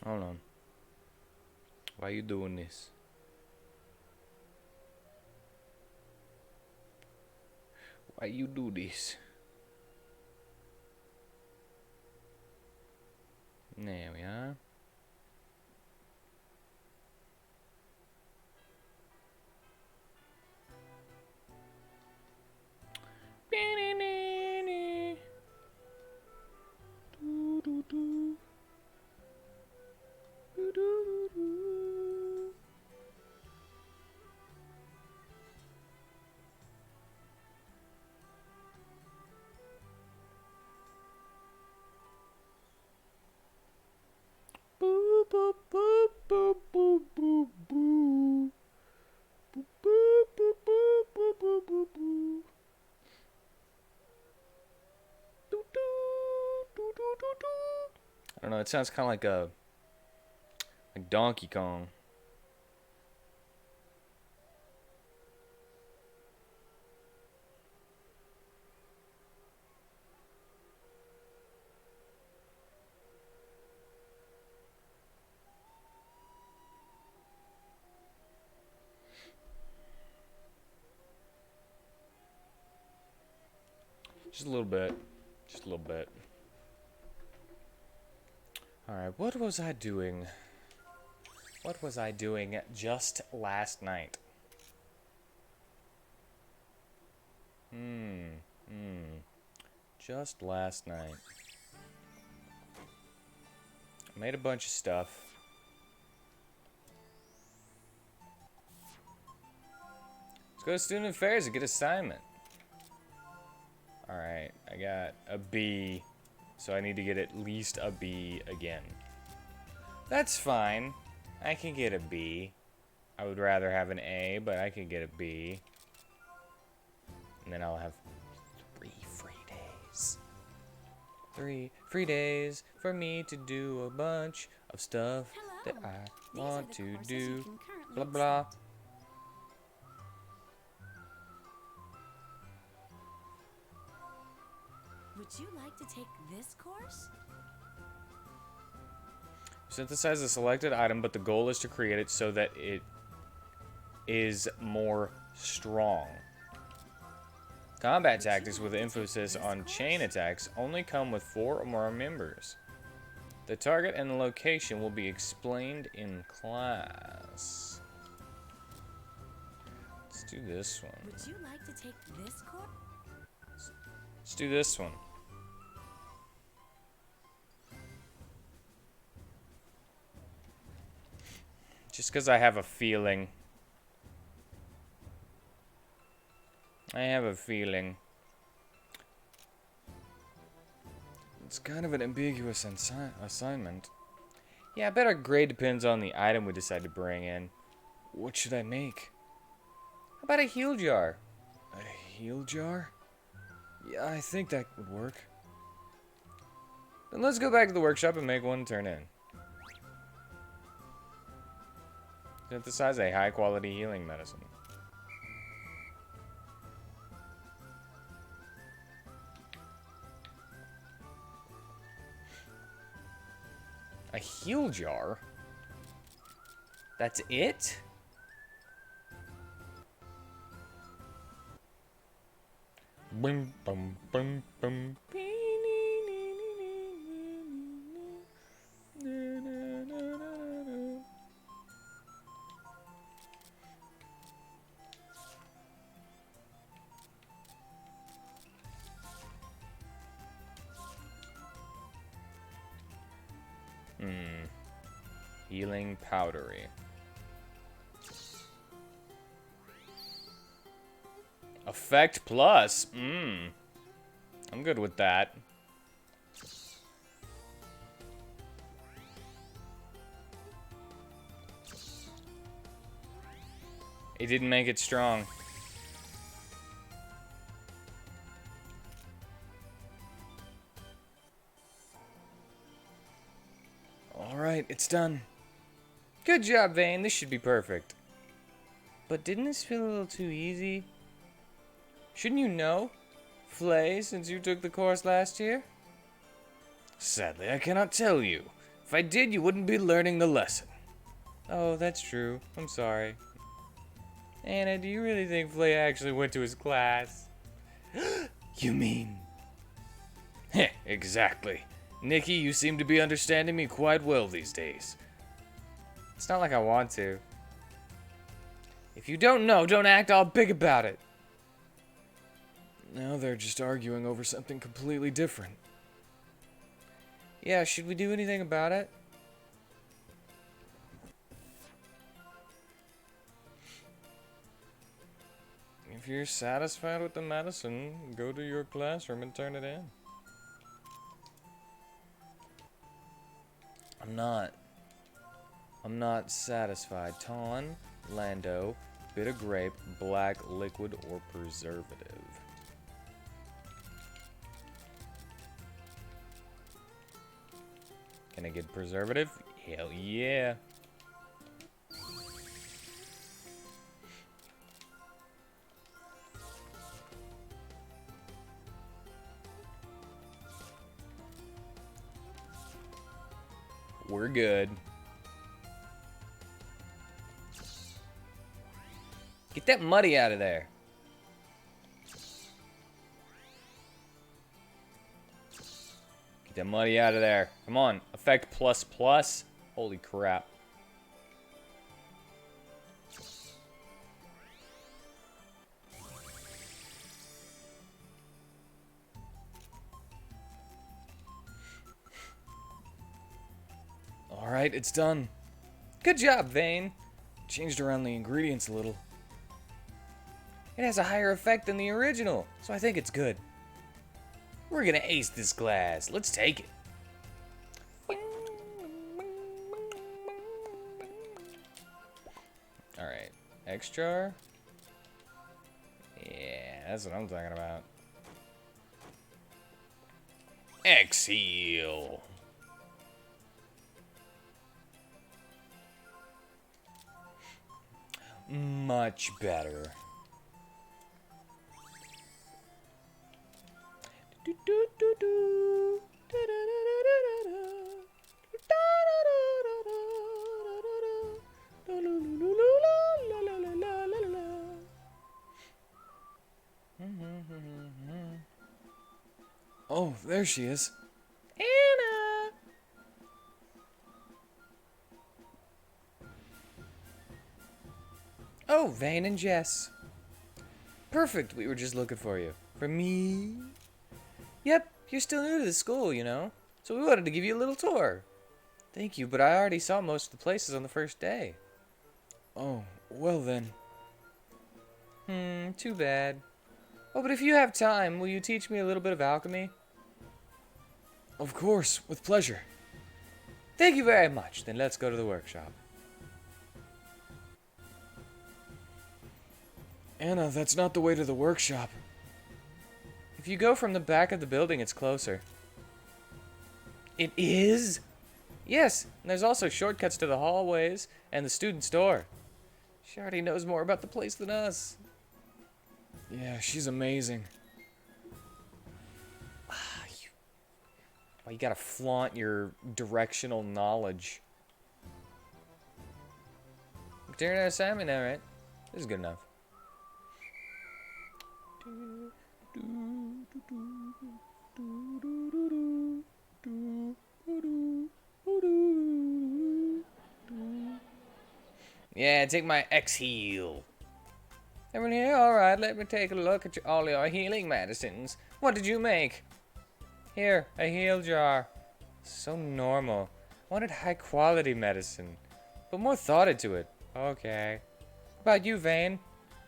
Hold on. Why you doing this? Why you do this? There we are. Boop, boop, boop, boop, boop, boop, boop. Boop, boop, boop, boop, boop, boop, boop, boop. Doo, doo, doo, doo, doo, doo. I don't know, it sounds kind of like Donkey Kong. Just a little bit. Just a little bit. Alright, what was I doing? What was I doing just last night? Just last night. I made a bunch of stuff. Let's go to Student Affairs and get assignment. Alright, I got a B, so I need to get at least a B again. That's fine. I can get a B. I would rather have an A, but I can get a B. And then I'll have 3 free days. 3 free days for me to do a bunch of stuff that I want to do. Blah, blah. Would you like to take this course? Synthesize a selected item, but the goal is to create it so that it is more strong. Combat tactics with emphasis on chain attacks only come with 4 or more members. The target and the location will be explained in class. Let's do this one. Would you like to take this course? Let's do this one. Just because I have a feeling. I have a feeling. It's kind of an ambiguous assignment. Yeah, I bet our grade depends on the item we decide to bring in. What should I make? How about a heal jar? A heal jar? Yeah, I think that would work. Then let's go back to the workshop and make one and turn in. Synthesize a high-quality healing medicine. A heal jar? That's it? Boom, boom, boom, boom. Healing powdery. Effect plus. I'm good with that. It didn't make it strong. Alright, it's done. Good job, Vane. This should be perfect. But didn't this feel a little too easy? Shouldn't you know, Flay, since you took the course last year? Sadly, I cannot tell you. If I did, you wouldn't be learning the lesson. Oh, that's true. I'm sorry. Anna, do you really think Flay actually went to his class? You mean? Heh, exactly. Nikki, you seem to be understanding me quite well these days. It's not like I want to. If you don't know, don't act all big about it. Now they're just arguing over something completely different. Yeah, should we do anything about it? If you're satisfied with the medicine, go to your classroom and turn it in. I'm not satisfied. Ton, Lando, bitter grape, black, liquid, or preservative. Can I get preservative? Hell yeah. We're good. Get that muddy out of there. Get that muddy out of there. Come on. Effect plus plus. Holy crap. Alright, it's done. Good job, Vane. Changed around the ingredients a little. It has a higher effect than the original, so I think it's good. We're gonna ace this glass. Let's take it. Alright, X-Jar? Yeah, that's what I'm talking about. X-Heal. Much better. Oh, there she is. Anna! Oh, Vane and Jess. Perfect, we were just looking for you. For me? Yep, you're still new to the school, you know. So we wanted to give you a little tour. Thank you, but I already saw most of the places on the first day. Oh, well then. Too bad. Oh, but if you have time, will you teach me a little bit of alchemy? Of course, with pleasure. Thank you very much. Then let's go to the workshop. Anna, that's not the way to the workshop. If you go from the back of the building, it's closer. It is? Yes, and there's also shortcuts to the hallways and the student store. She already knows more about the place than us. Yeah, she's amazing. You gotta flaunt your directional knowledge. Turn out Simon now, right? This is good enough. Yeah, take my X-Heal. Everyone here? Alright, let me take a look at all your healing medicines. What did you make? Here, a heal jar. So normal. I wanted high quality medicine. Put more thought into it. Okay. What about you, Vane?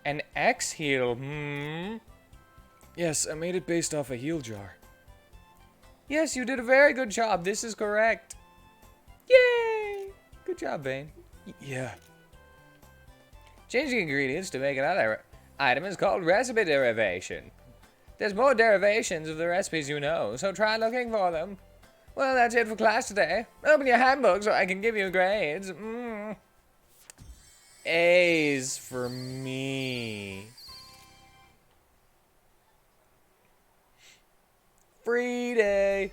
An X-Heal, Yes, I made it based off a heal jar. Yes, you did a very good job. This is correct. Yay! Good job, Vane. Yeah. Changing ingredients to make another item is called recipe derivation. There's more derivations of the recipes you know, so try looking for them. Well, that's it for class today. Open your handbook so I can give you grades. A's for me. Free day.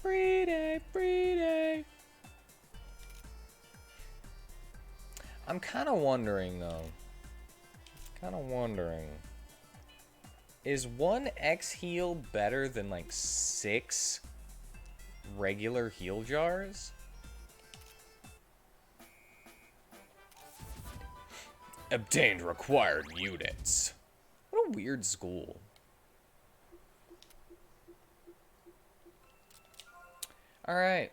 Free day, free day. I'm kind of wondering, though. Is 1x heal better than, like, 6 regular heal jars? Obtained required units. What a weird school. Alright.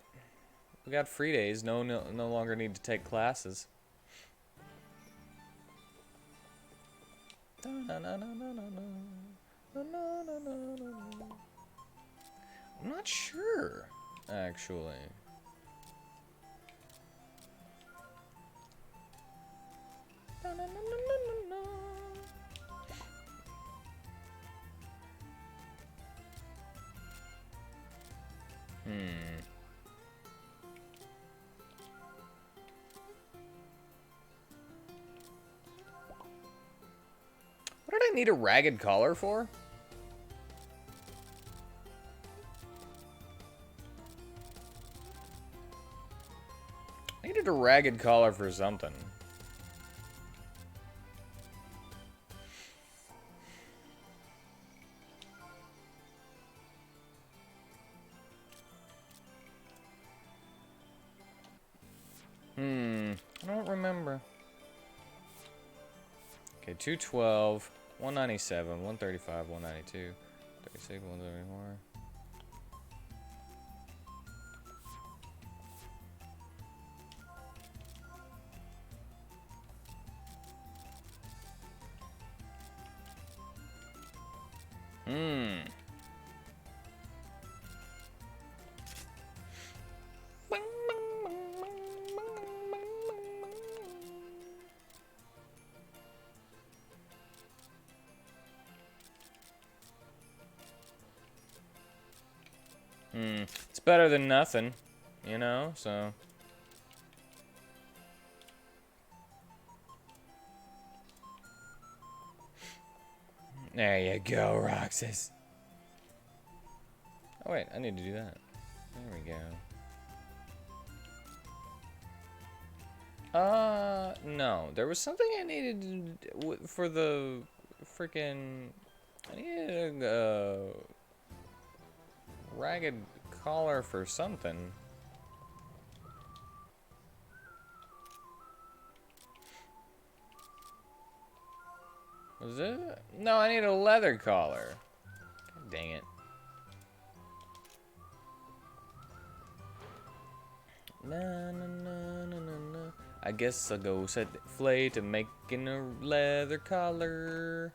We got free days. No longer need to take classes. I'm not sure, actually. What did I need a ragged collar for? I needed a ragged collar for something. I don't remember. Okay, 212, 197, 135, 192, 36, 174. It's better than nothing, you know, so. There you go, Roxas. Oh, wait, I need to do that. There we go. No. There was something I needed to do for the freaking. I needed a ragged collar for something. Was it? No, I need a leather collar. God dang it. Na, na, na, na, na, na. I guess I'll go set the flay to making a leather collar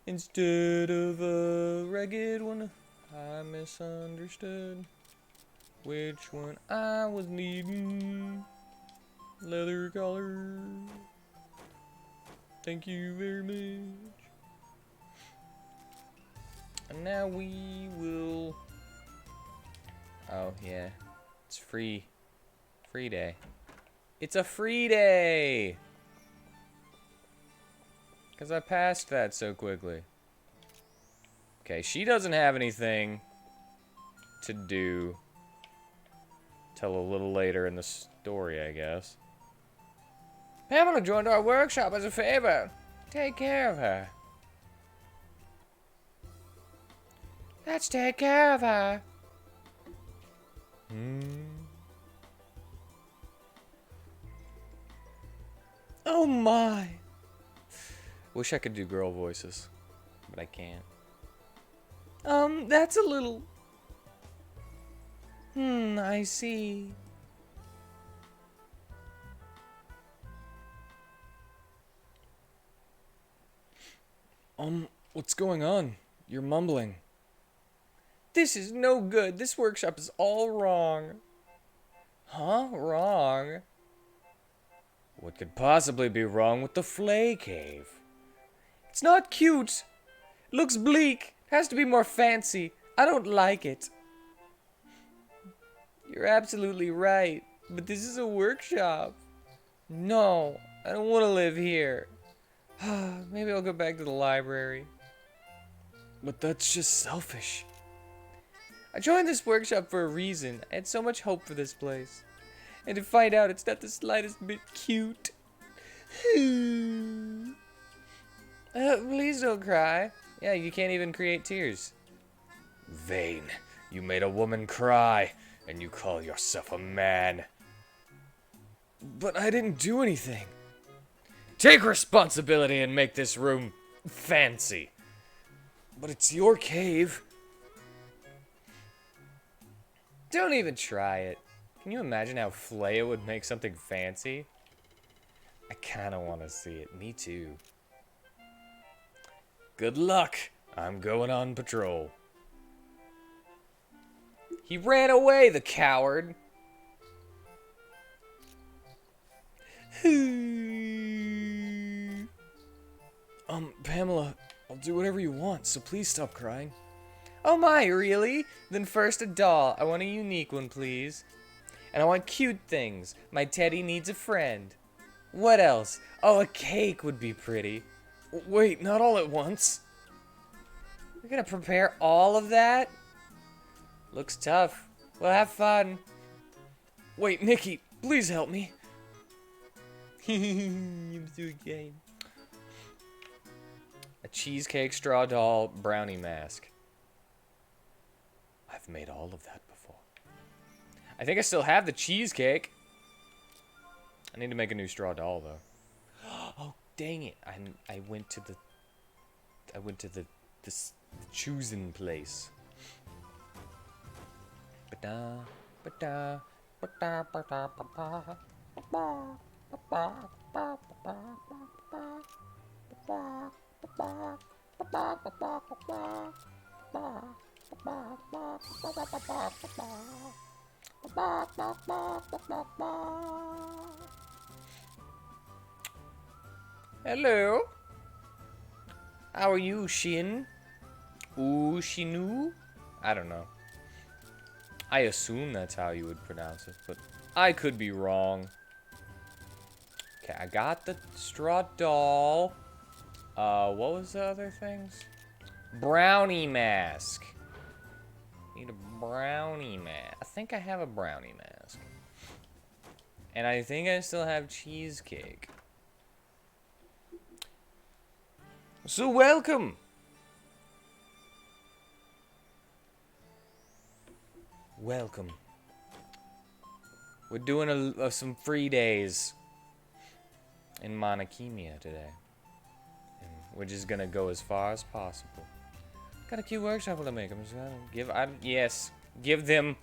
instead of a ragged one. I misunderstood which one I was needing. Leather collar. Thank you very much. And now we will. Oh yeah, it's free. Free day. It's a free day! Because I passed that so quickly. Okay, she doesn't have anything to do till a little later in the story, I guess. Pamela joined our workshop as a favor. Take care of her. Let's take care of her. Oh my. Wish I could do girl voices, but I can't. That's a little... I see. What's going on? You're mumbling. This is no good. This workshop is all wrong. Huh? Wrong? What could possibly be wrong with the Flay Cave? It's not cute. It looks bleak. It has to be more fancy. I don't like it. You're absolutely right, but this is a workshop. No, I don't want to live here. Maybe I'll go back to the library. But that's just selfish. I joined this workshop for a reason. I had so much hope for this place. And to find out it's not the slightest bit cute. Please don't cry. Yeah, you can't even create tears. Vain. You made a woman cry, and you call yourself a man. But I didn't do anything. Take responsibility and make this room fancy. But it's your cave. Don't even try it. Can you imagine how Flea would make something fancy? I kind of want to see it. Me too. Good luck. I'm going on patrol. He ran away, the coward. Pamela, I'll do whatever you want, so please stop crying. Oh my, really? Then first a doll. I want a unique one, please. And I want cute things. My teddy needs a friend. What else? Oh, a cake would be pretty. Wait, not all at once. You're gonna prepare all of that? Looks tough. Well, have fun. Wait, Nikki, please help me. I'm so game. A cheesecake, straw doll, brownie mask. I've made all of that before. I think I still have the cheesecake. I need to make a new straw doll though. Oh dang it! I went to the this choosing place. Ba-da, ba-da, ba-da, ba-da, ba-da, ba-da, ba-da, ba-da, hello. How are you, Shin? Ooh, Shinu? I don't know. I assume that's how you would pronounce it, but I could be wrong. Okay, I got the straw doll. What was the other things? Brownie mask. Need a brownie mask. I think I have a brownie mask. And I think I still have cheesecake. So welcome. Welcome. We're doing some free days in Khemia today. And we're just gonna go as far as possible. Got a cute workshop to make. I'm just gonna give them.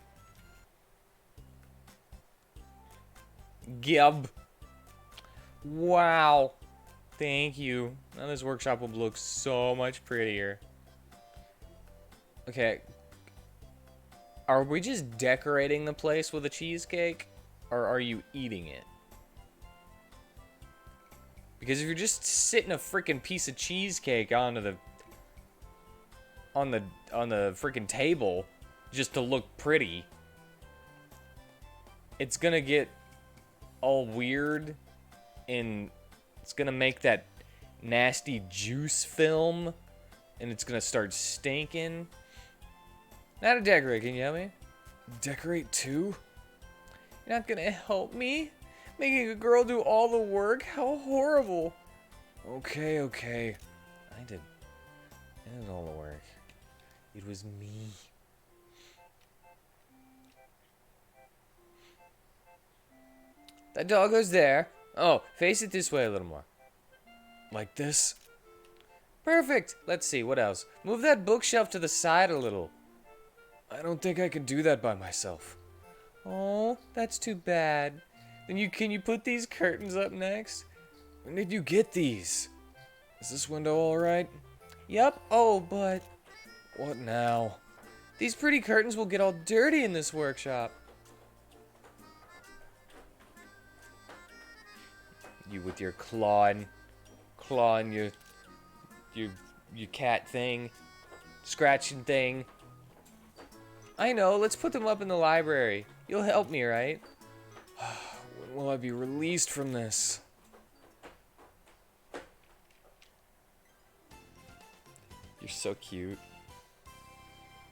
Gib. Wow. Thank you. Now this workshop will look so much prettier. Okay. Are we just decorating the place with a cheesecake? Or are you eating it? Because if you're just sitting a freaking piece of cheesecake onto the on the freaking table just to look pretty, it's gonna get all weird and it's gonna make that nasty juice film and it's gonna start stinking. Not to decorate, can you help me? Decorate too? You're not gonna help me? Making a girl do all the work? How horrible. Okay. I did all the work. It was me. That dog goes there. Oh, face it this way a little more. Like this? Perfect. Let's see, what else? Move that bookshelf to the side a little. I don't think I can do that by myself. Oh, that's too bad. Then can you put these curtains up next? When did you get these? Is this window alright? Yep. Oh, but... What now? These pretty curtains will get all dirty in this workshop. You with your clawing your cat thing, scratching thing. I know, let's put them up in the library. You'll help me, right? When will I be released from this? You're so cute.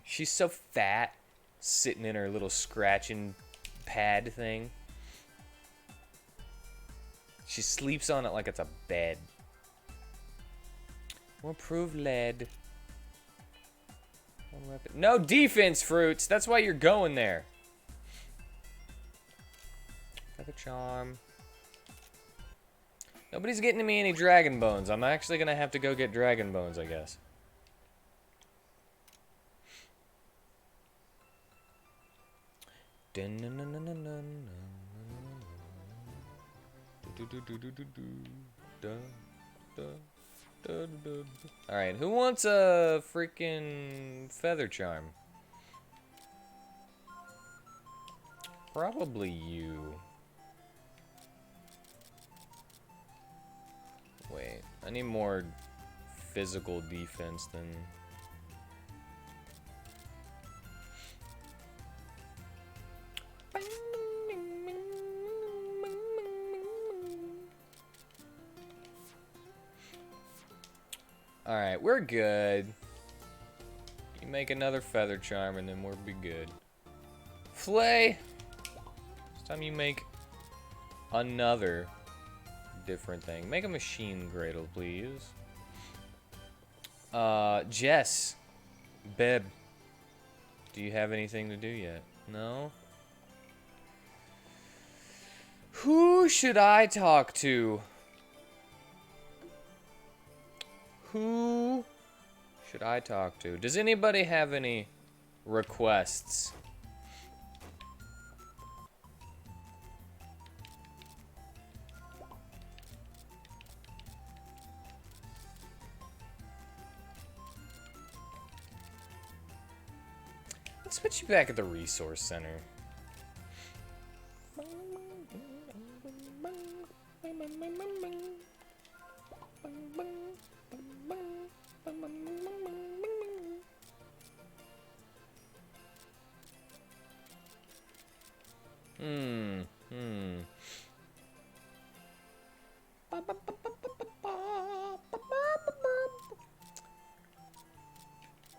She's so fat, sitting in her little scratching pad thing. She sleeps on it like it's a bed. More approved lead. No defense fruits. That's why you're going there. Feather charm. Nobody's getting me any dragon bones. I'm actually gonna have to go get dragon bones, I guess. Alright, who wants a freaking feather charm? Probably you. Wait, I need more physical defense than... Alright, we're good. You make another feather charm and then we'll be good. Flay! This time you make another different thing. Make a machine cradle, please. Jess. Beb. Do you have anything to do yet? No? Who should I talk to? Who should I talk to? Does anybody have any requests? Let's put you back at the resource center.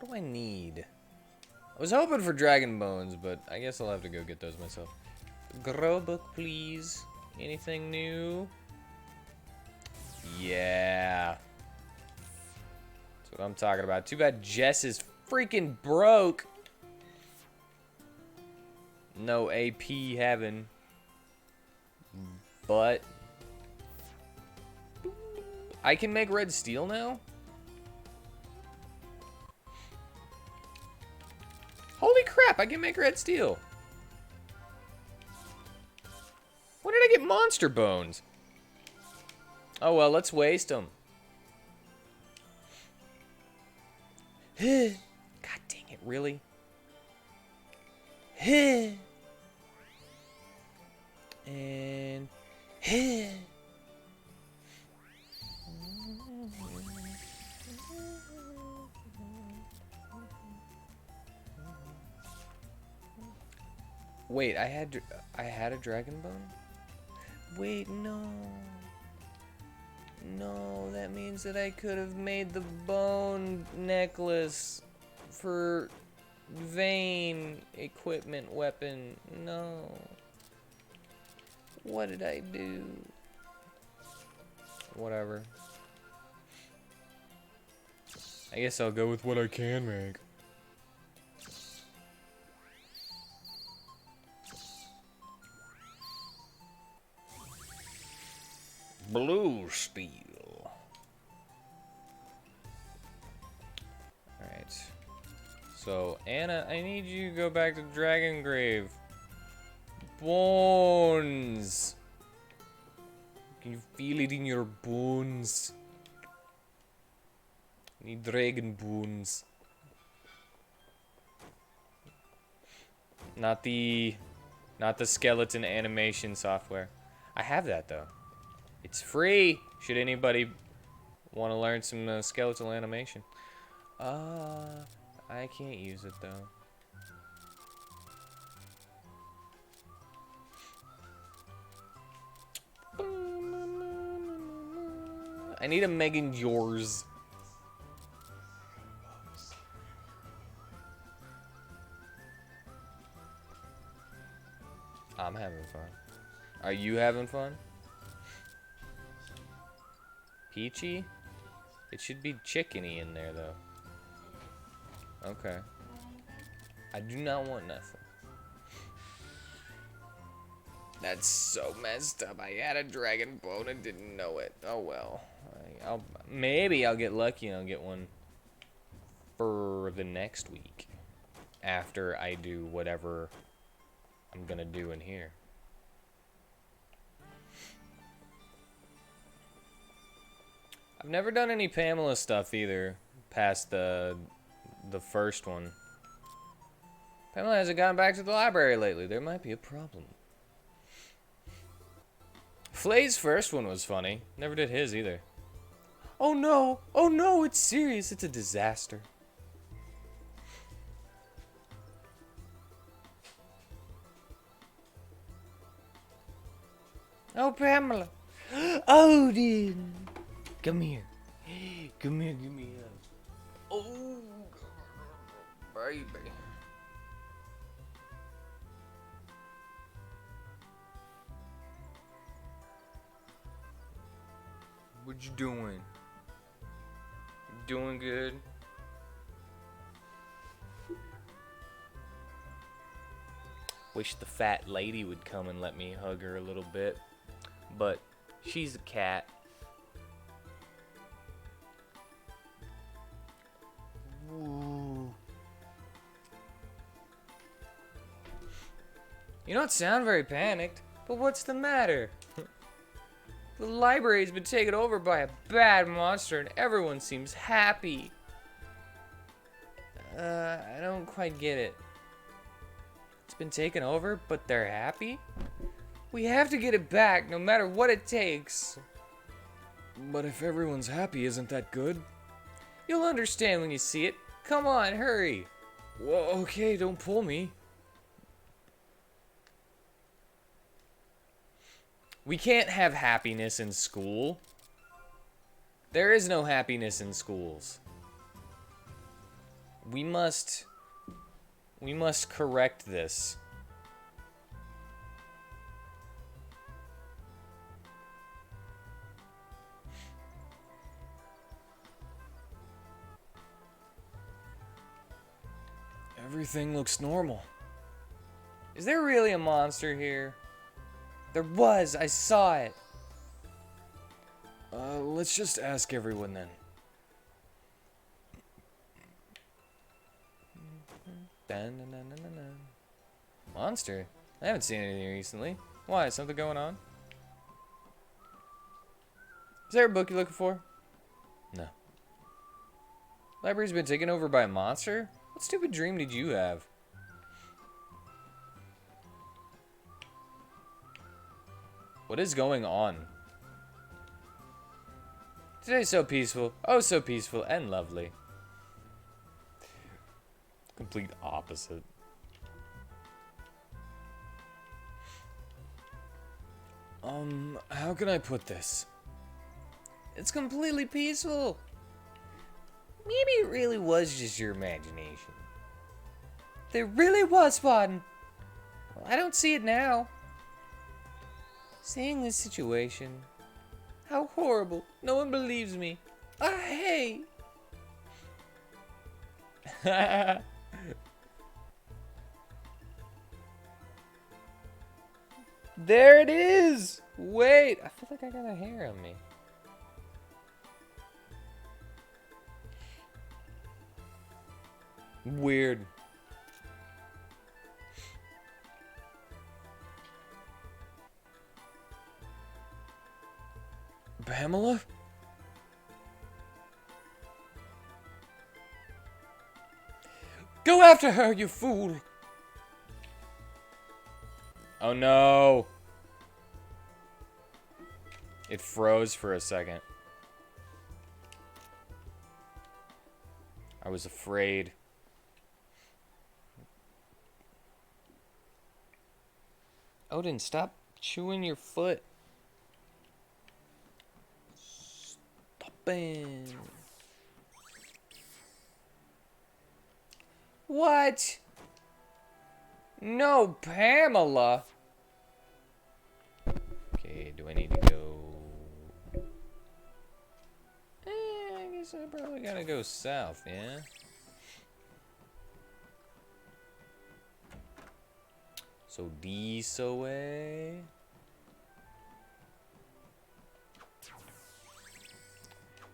What do I need? I was hoping for dragon bones, but I guess I'll have to go get those myself. Grow book, please. Anything new? Yeah. That's what I'm talking about. Too bad Jess is freaking broke. No AP having. But I can make red steel now? Holy crap, I can make red steel. When did I get monster bones? Oh well, let's waste them. God dang it, really? And wait, I had a dragon bone? Wait, no. No, that means that I could have made the bone necklace for Vayne equipment weapon. No. What did I do? Whatever. I guess I'll go with what I can make. Blue steel. Alright. So, Anna, I need you to go back to Dragon Grave. Bones. Can you feel it in your bones? I need dragon bones. Not the skeleton animation software. I have that though. It's free. Should anybody want to learn some skeletal animation? I can't use it though. I need a Megan yours. I'm having fun. Are you having fun? Peachy? It should be chickeny in there, though. Okay. I do not want nothing. That's so messed up. I had a dragon bone and didn't know it. Oh well. Maybe I'll get lucky and I'll get one for the next week. After I do whatever I'm gonna do in here. I've never done any Pamela stuff either, past the first one. Pamela hasn't gone back to the library lately. There might be a problem. Flay's first one was funny. Never did his either. Oh no! Oh no! It's serious. It's a disaster. Oh, Pamela. Odin. Come here. Come here, give me a... Oh, baby. What you doing? You doing good? Wish the fat lady would come and let me hug her a little bit. But she's a cat. Ooh. You don't sound very panicked, but what's the matter? The library's been taken over by a bad monster and everyone seems happy. I don't quite get it. It's been taken over, but they're happy? We have to get it back, no matter what it takes. But if everyone's happy, isn't that good? You'll understand when you see it. Come on, hurry. Well, okay, don't pull me. We can't have happiness in school. There is no happiness in schools. We must correct this. Everything looks normal. Is there really a monster here? There was, I saw it. Let's just ask everyone then. Monster? I haven't seen anything recently. Why, is something going on? Is there a book you're looking for? No. Library's been taken over by a monster? What stupid dream did you have? What is going on? Today's so peaceful. Oh, so peaceful and lovely. Complete opposite. How can I put this? It's completely peaceful. Maybe it really was just your imagination. There really was one. Well, I don't see it now. Seeing this situation, how horrible. No one believes me. Ah, hey. There it is. Wait, I feel like I got a hair on me. Weird. Pamela? Go after her, you fool! Oh no! It froze for a second. I was afraid. Odin, stop chewing your foot. Bam. What? No, Pamela. Okay, do I need to go? I guess I probably gotta go south, yeah? So this way.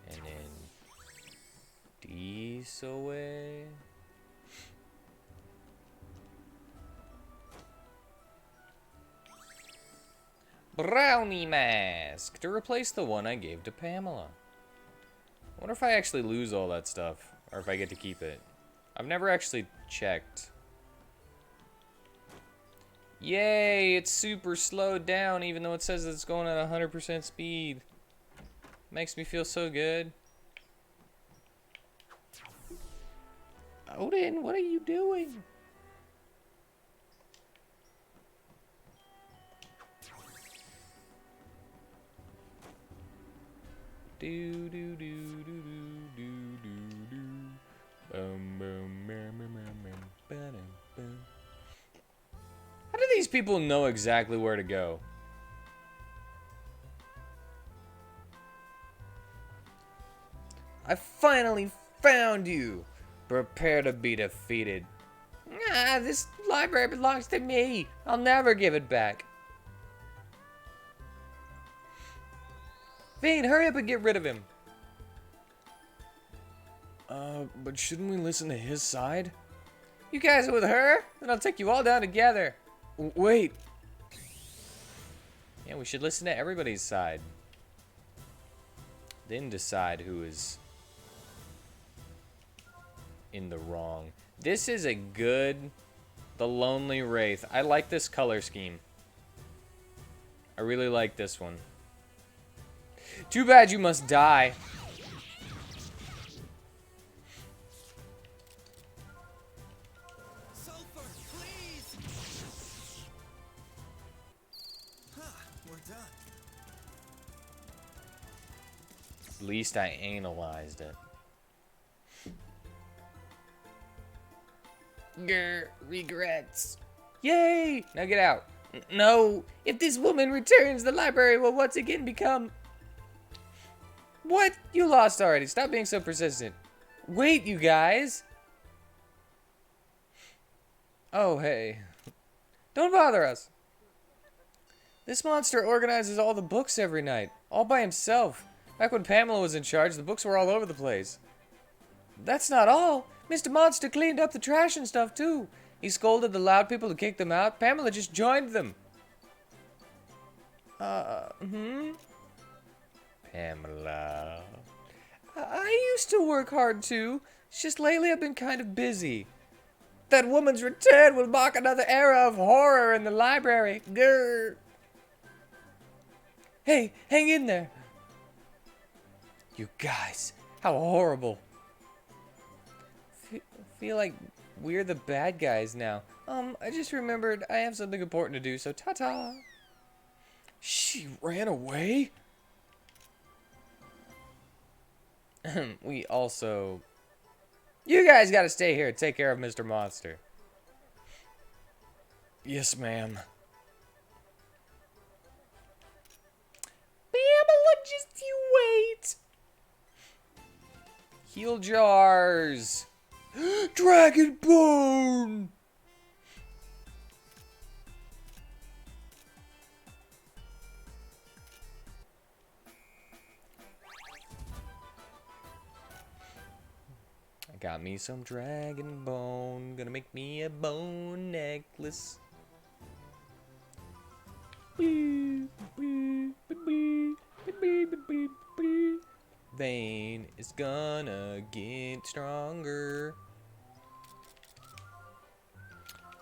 And then this way. Brownie mask to replace the one I gave to Pamela. I wonder if I actually lose all that stuff, or if I get to keep it. I've never actually checked. Yay, it's super slowed down even though it says it's going at 100% speed. Makes me feel so good. Odin, what are you doing? Do do do do do do do do. Bum bum bum bum bum bum bum. How do these people know exactly where to go? I finally found you. Prepare to be defeated. Ah, this library belongs to me. I'll never give it back. Vane, hurry up and get rid of him. But shouldn't we listen to his side? You guys are with her? Then I'll take you all down together. Wait. Yeah, we should listen to everybody's side. Then decide who is in the wrong. This is a good... The Lonely Wraith. I like this color scheme. I really like this one. Too bad you must die. Sulfur, please. Huh, we're done. At least I analyzed it. Grr, regrets. Yay! Now get out. No! If this woman returns, the library will once again become... What? You lost already. Stop being so persistent. Wait, you guys. Oh, hey. Don't bother us. This monster organizes all the books every night, all by himself. Back when Pamela was in charge, the books were all over the place. That's not all. Mr. Monster cleaned up the trash and stuff, too. He scolded the loud people to kick them out. Pamela just joined them. Pamela. I used to work hard, too. It's just lately I've been kind of busy. That woman's return will mark another era of horror in the library. Grr. Hey, hang in there. You guys, how horrible. Feel like we're the bad guys now. I just remembered I have something important to do, so ta-ta. She ran away? We also... You guys gotta stay here and take care of Mr. Monster. Yes, ma'am. Pamela, just you wait. Heal jars. Dragon Bone! I got me some dragon bone. Gonna make me a bone necklace. Vane is gonna get stronger.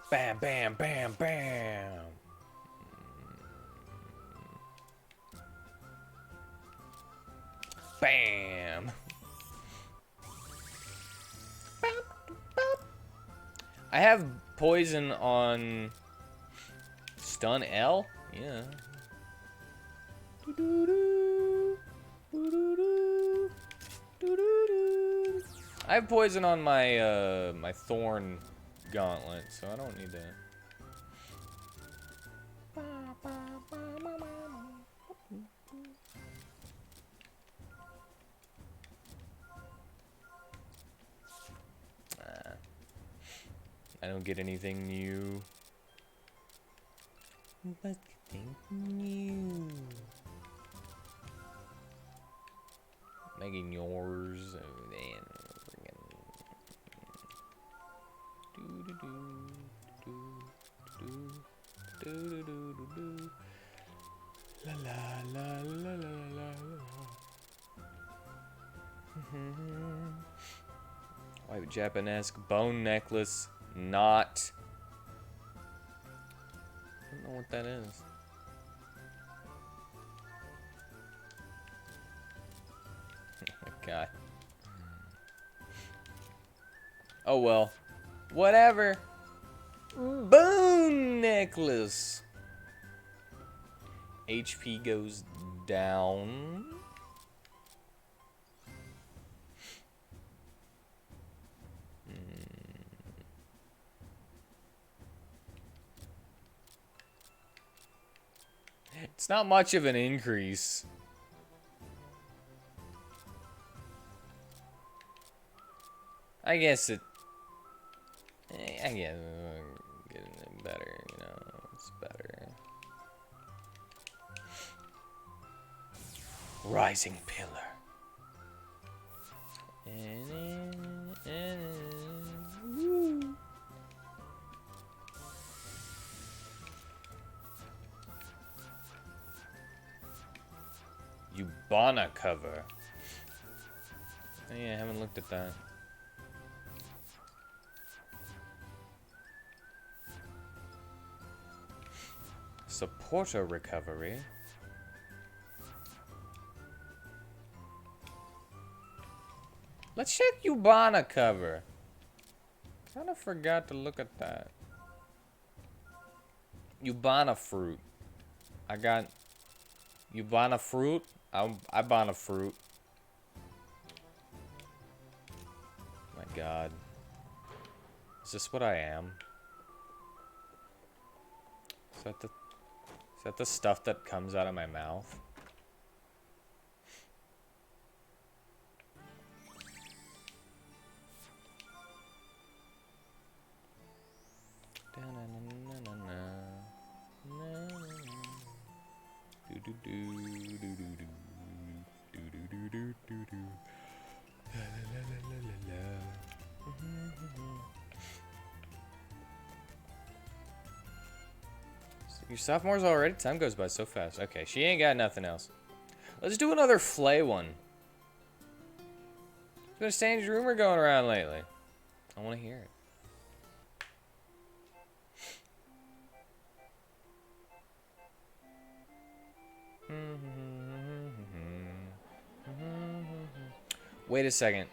Bam, bam, bam, bam. Bam. I have poison on stun L? Yeah. I have poison on my my thorn gauntlet, so I don't need that. I don't get anything new. But anything new. Making yours. La la la la la la. White Japanesque bone necklace. Not. I don't know what that is. Oh my god. Oh well. Whatever. Bone necklace. HP goes down. It's not much of an increase. I guess it. I guess getting it better, you know. It's better. Rising pillar. Woo. Ubana cover. Oh, yeah, I haven't looked at that. Supporter recovery. Let's check Ubana cover. Kinda forgot to look at that. Ubana fruit. I got Ubana fruit. I bought a fruit. My god. Is this what I am? Is that the stuff that comes out of my mouth? Your sophomore's already? Time goes by so fast. Okay, she ain't got nothing else. Let's do another flay one. There's been a strange rumor going around lately. I want to hear it. Wait a second.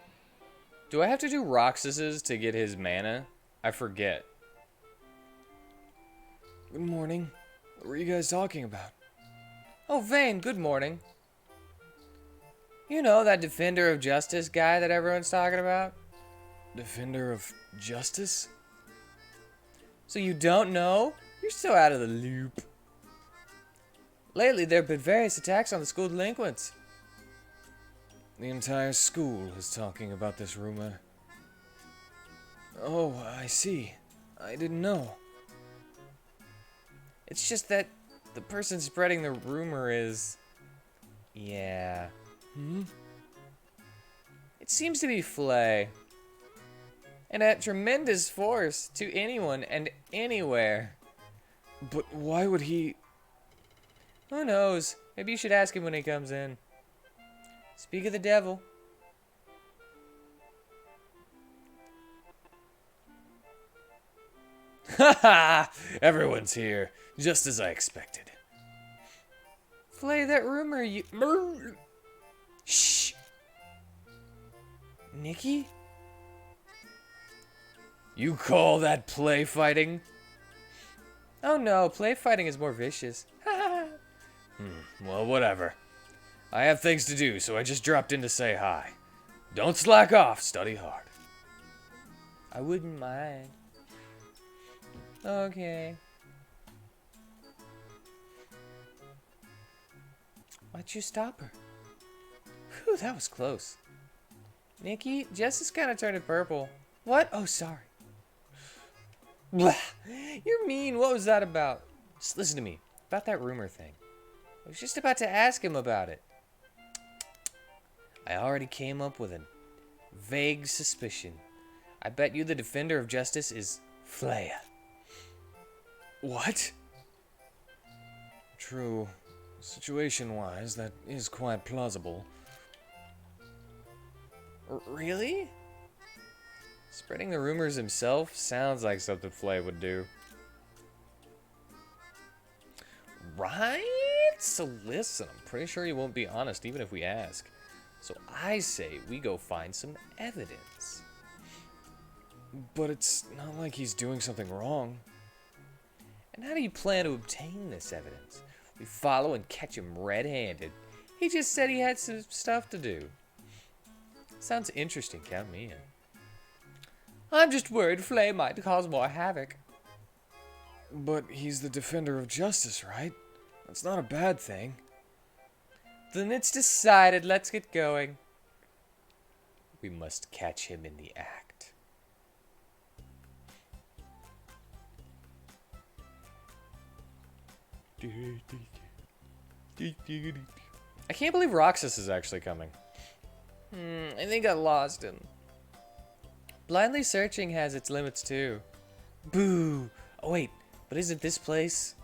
Do I have to do Roxas's to get his mana? I forget. Good morning. What were you guys talking about? Oh, Vane, good morning. You know that Defender of Justice guy that everyone's talking about? Defender of Justice? So you don't know? You're so out of the loop. Lately, there have been various attacks on the school delinquents. The entire school is talking about this rumor. Oh, I see. I didn't know. It's just that the person spreading the rumor is... Yeah. It seems to be Flay. And at tremendous force to anyone and anywhere. But why would he... Who knows? Maybe you should ask him when he comes in. Speak of the devil. Haha! Everyone's here. Just as I expected. Flay, that rumor you... Shh! Nikki? You call that play fighting? Oh no, play fighting is more vicious. Well, whatever. I have things to do, so I just dropped in to say hi. Don't slack off, study hard. I wouldn't mind. Okay. Why'd you stop her? Whew, that was close. Nikki, Justice kind of turned it purple. What? Oh, sorry. Blah. You're mean. What was that about? Just listen to me. About that rumor thing. I was just about to ask him about it. I already came up with a vague suspicion. I bet you the defender of justice is Flea. What? True. Situation-wise, that is quite plausible. Really? Spreading the rumors himself sounds like something Flea would do. Right? So listen, I'm pretty sure he won't be honest even if we ask. So I say we go find some evidence. But it's not like he's doing something wrong. And how do you plan to obtain this evidence? We follow and catch him red-handed. He just said he had some stuff to do. Sounds interesting, count me in. I'm just worried Flea might cause more havoc. But he's the defender of justice, right? That's not a bad thing. Then it's decided. Let's get going. We must catch him in the act. I can't believe Roxas is actually coming. I think I lost him. Blindly searching has its limits too. Boo! Oh wait, but isn't this place?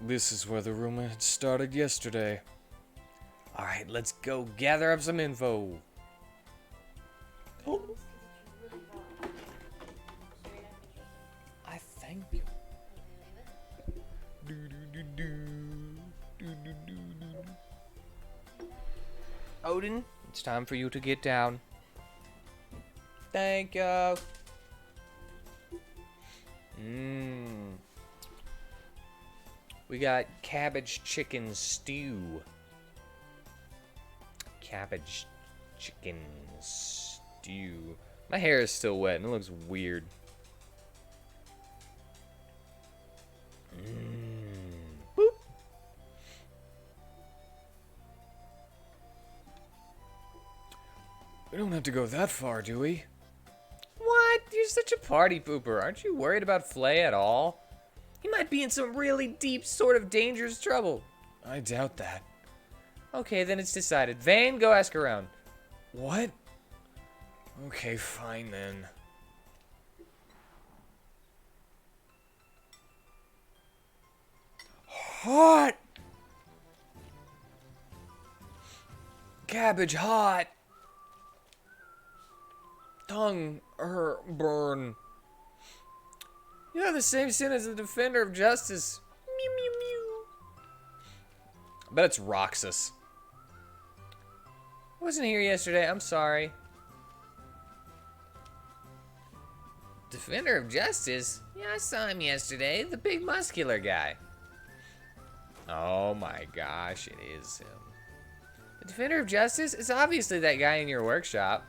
This is where the rumor had started yesterday. Alright, let's go gather up some info. Oh. I thank you. Odin, it's time for you to get down. Thank you. We got cabbage chicken stew. Cabbage chicken stew. My hair is still wet and it looks weird. Boop. We don't have to go that far, do we? What? You're such a party pooper. Aren't you worried about Flea at all? He might be in some really deep, sort of dangerous trouble. I doubt that. Okay, then it's decided. Vane, go ask around. What? Okay, fine then. Hot! Cabbage hot! Tongue burn. You have the same sin as the defender of justice. Mew mew mew. I bet it's Roxas. I wasn't here yesterday, I'm sorry. Defender of justice? Yeah, I saw him yesterday. The big muscular guy. Oh my gosh, it is him. The defender of justice is obviously that guy in your workshop.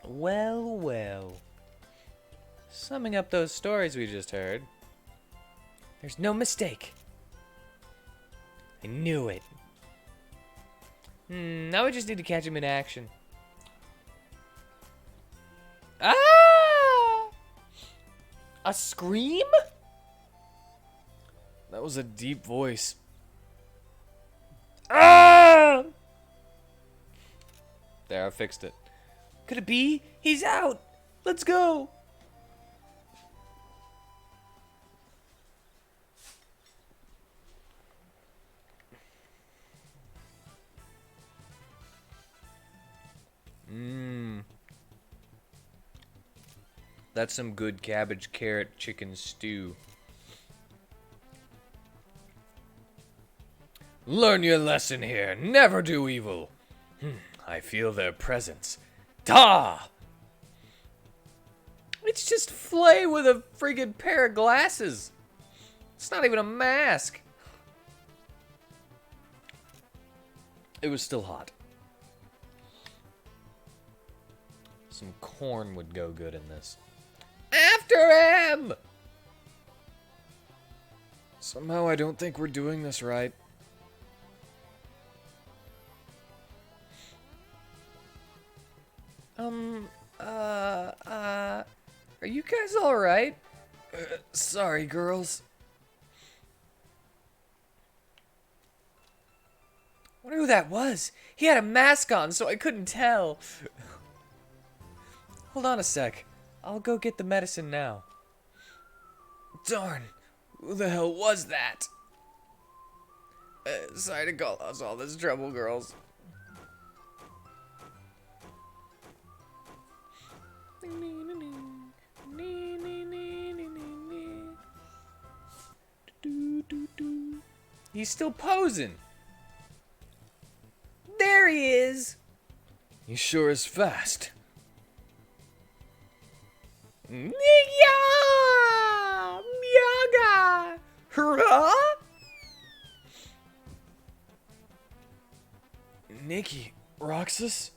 Well, well. Summing up those stories we just heard, there's no mistake. I knew it. Now we just need to catch him in action. Ah! A scream? That was a deep voice. Ah! There, I fixed it. Could it be? He's out! Let's go! That's some good cabbage, carrot, chicken stew. Learn your lesson here. Never do evil. I feel their presence. Da! It's just Flea with a friggin' pair of glasses. It's not even a mask. It was still hot. Some corn would go good in this. After him! Somehow I don't think we're doing this right. Are you guys alright? Sorry, girls. I wonder who that was. He had a mask on, so I couldn't tell. Hold on a sec. I'll go get the medicine now. Darn. Who the hell was that? Sorry to cause all this trouble, girls. He's still posing. There he is. He sure is fast. Nya! Myaga! Hurrah! Nikki, Roxas?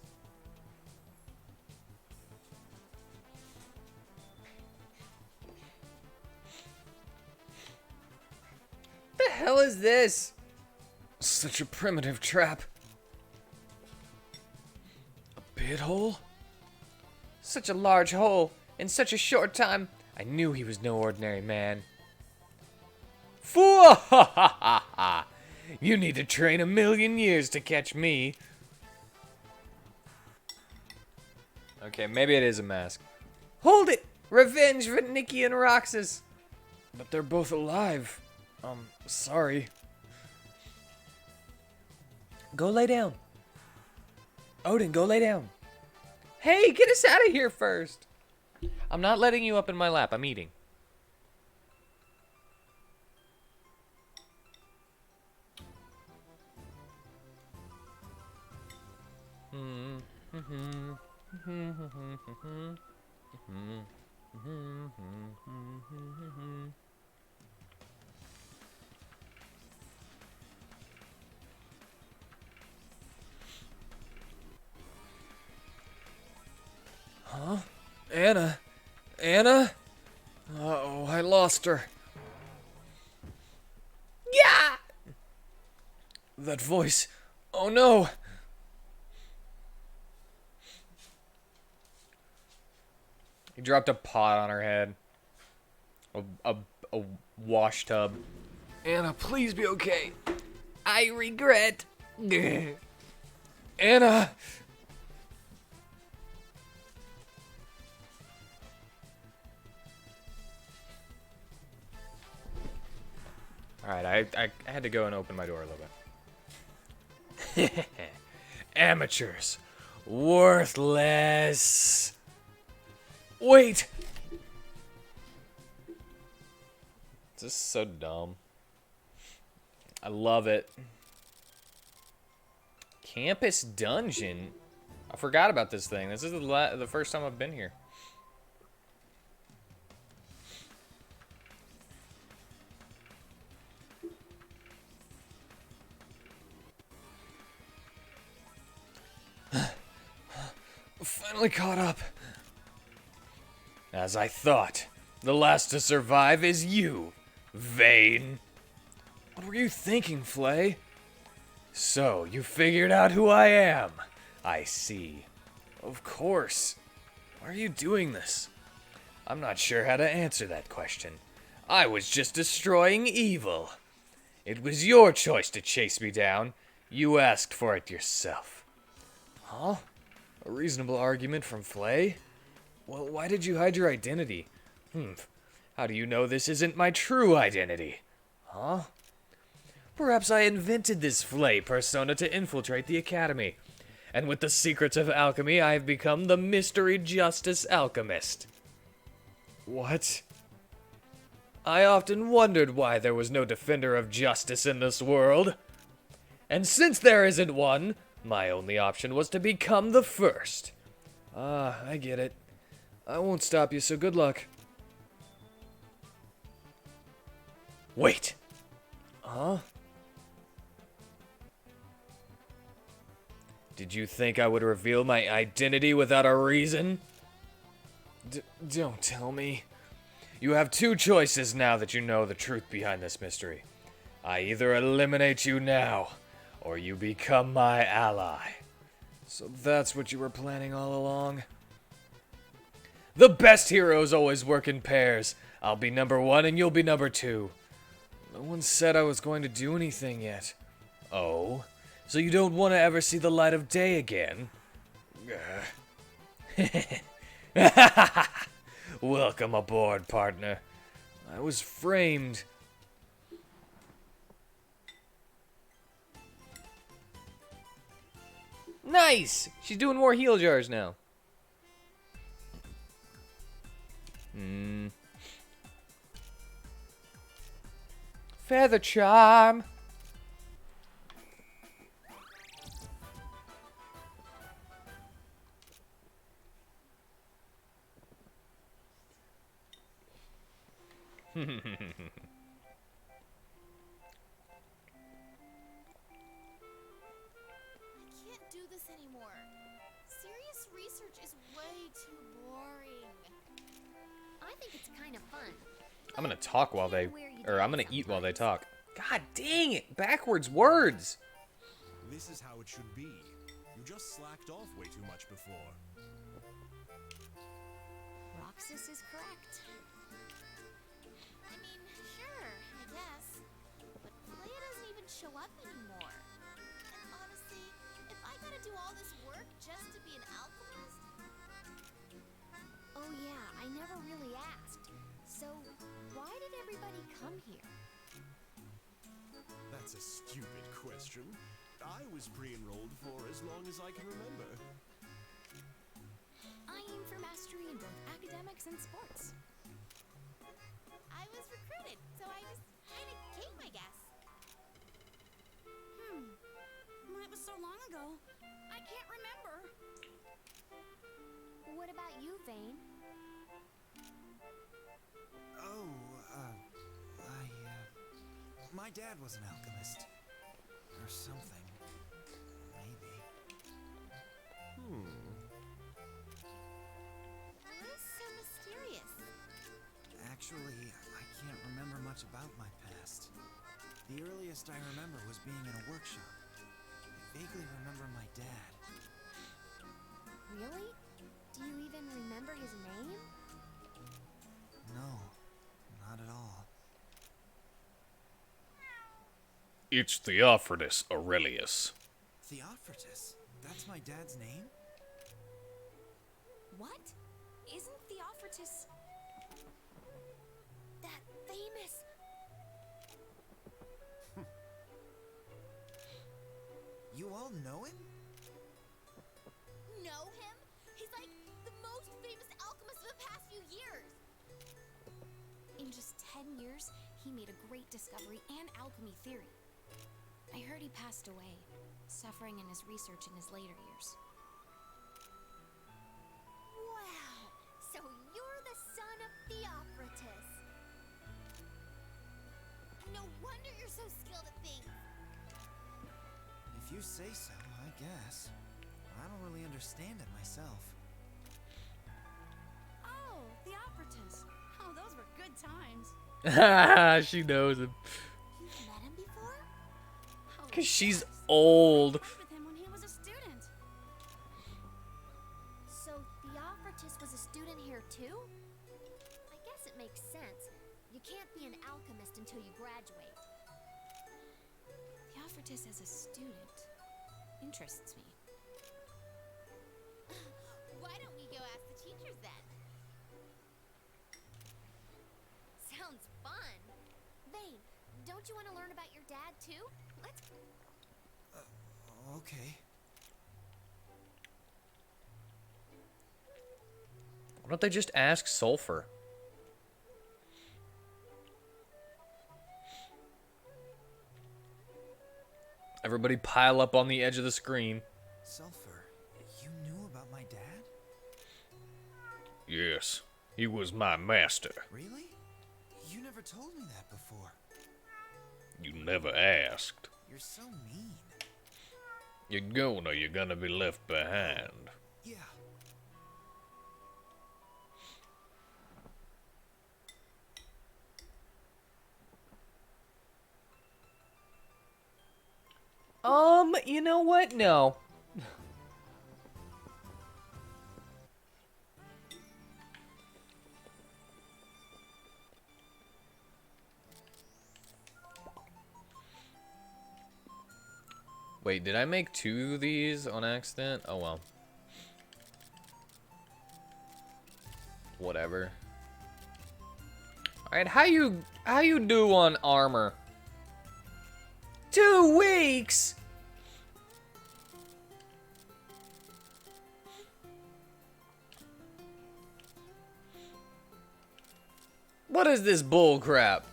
The hell is this? Such a primitive trap. A pit hole? Such a large hole in such a short time. I knew he was no ordinary man. Fool! Ha ha ha ha! You need to train 1,000,000 years to catch me. Okay, maybe it is a mask. Hold it! Revenge for Nikki and Roxas. But they're both alive. Sorry. Go lay down. Odin, go lay down. Hey, get us out of here first. I'm not letting you up in my lap. I'm eating. Huh? Anna? Anna? Uh-oh, I lost her. Yeah! That voice. Oh no! He dropped a pot on her head. A wash tub. Anna, please be okay. I regret. Anna! Alright, I had to go and open my door a little bit. Amateurs. Worthless. Wait! This is so dumb. I love it. Campus Dungeon? I forgot about this thing. This is the first time I've been here. Finally caught up. As I thought, the last to survive is you, Vane. What were you thinking, Flay? So, you figured out who I am. I see. Of course. Why are you doing this? I'm not sure how to answer that question. I was just destroying evil. It was your choice to chase me down. You asked for it yourself. Huh? A reasonable argument from Flay? Well, why did you hide your identity? How do you know this isn't my true identity? Huh? Perhaps I invented this Flay persona to infiltrate the Academy. And with the secrets of alchemy, I have become the Mystery Justice Alchemist. What? I often wondered why there was no defender of justice in this world. And since there isn't one, my only option was to become the first. Ah, I get it. I won't stop you, so good luck. Wait. Huh? Did you think I would reveal my identity without a reason? Don't tell me. You have two choices now that you know the truth behind this mystery. I either eliminate you now, or you become my ally. So that's what you were planning all along? The best heroes always work in pairs. I'll be number 1 and you'll be number 2. No one said I was going to do anything yet. Oh? So you don't want to ever see the light of day again? Welcome aboard, partner. I was framed. Nice! She's doing more heal jars now. Feather charm. I can't do this anymore. Serious research is way too boring. I think it's kind of fun. I'm gonna talk while they, or I'm gonna eat while they talk. God dang it! Backwards words! This is how it should be. You just slacked off way too much before. Roxas is correct. I mean, sure, I guess. But Leia doesn't even show up anymore. And honestly, if I gotta do all this work just to be an alchemist... Oh yeah, I never really asked. So, why did everybody come here? That's a stupid question. I was pre-enrolled for as long as I can remember. I aim for mastery in both academics and sports. I was recruited, so I just kinda came, I guess. That was so long ago. I can't remember. What about you, Vane? Oh, my dad was an alchemist. Or something. Maybe. What is so mysterious? Actually, I can't remember much about my past. The earliest I remember was being in a workshop. I vaguely remember my dad. Really? Do you even remember his name? No, not at all. It's Theophrodus Aurelius. Theophrodus? That's my dad's name? What? Isn't Theophrodus that famous? You all know him? Know him? He's like the most famous alchemist of the past few years. In just 10 years, he made a great discovery and alchemy theory. I heard he passed away, suffering in his research in his later years. Wow, so you're the son of Theophrodus. No wonder you're so skilled at things. If you say so, I guess. I don't really understand it myself. Oh, Theophrodus. Oh, those were good times. She knows him. You've met him before? Oh, Because she's yes. old. I worked with him when he was a student. So, Theophrodus was a student here too? I guess it makes sense. You can't be an alchemist until you graduate. Theophrodus as a student interests me. Why don't we go ask the teachers then? Sounds fun. Vane, don't you want to learn about your dad too? Let's... Okay. Why don't they just ask Sulfur? Everybody pile up on the edge of the screen. Sulfur, you knew about my dad? Yes, he was my master. Really? You never told me that before. You never asked. You're so mean. You're going or you're gonna be left behind. Yeah. You know what? No. Wait, did I make 2 of these on accident? Oh well. Whatever. Alright, how you do on armor? 2 weeks? What is this bull crap?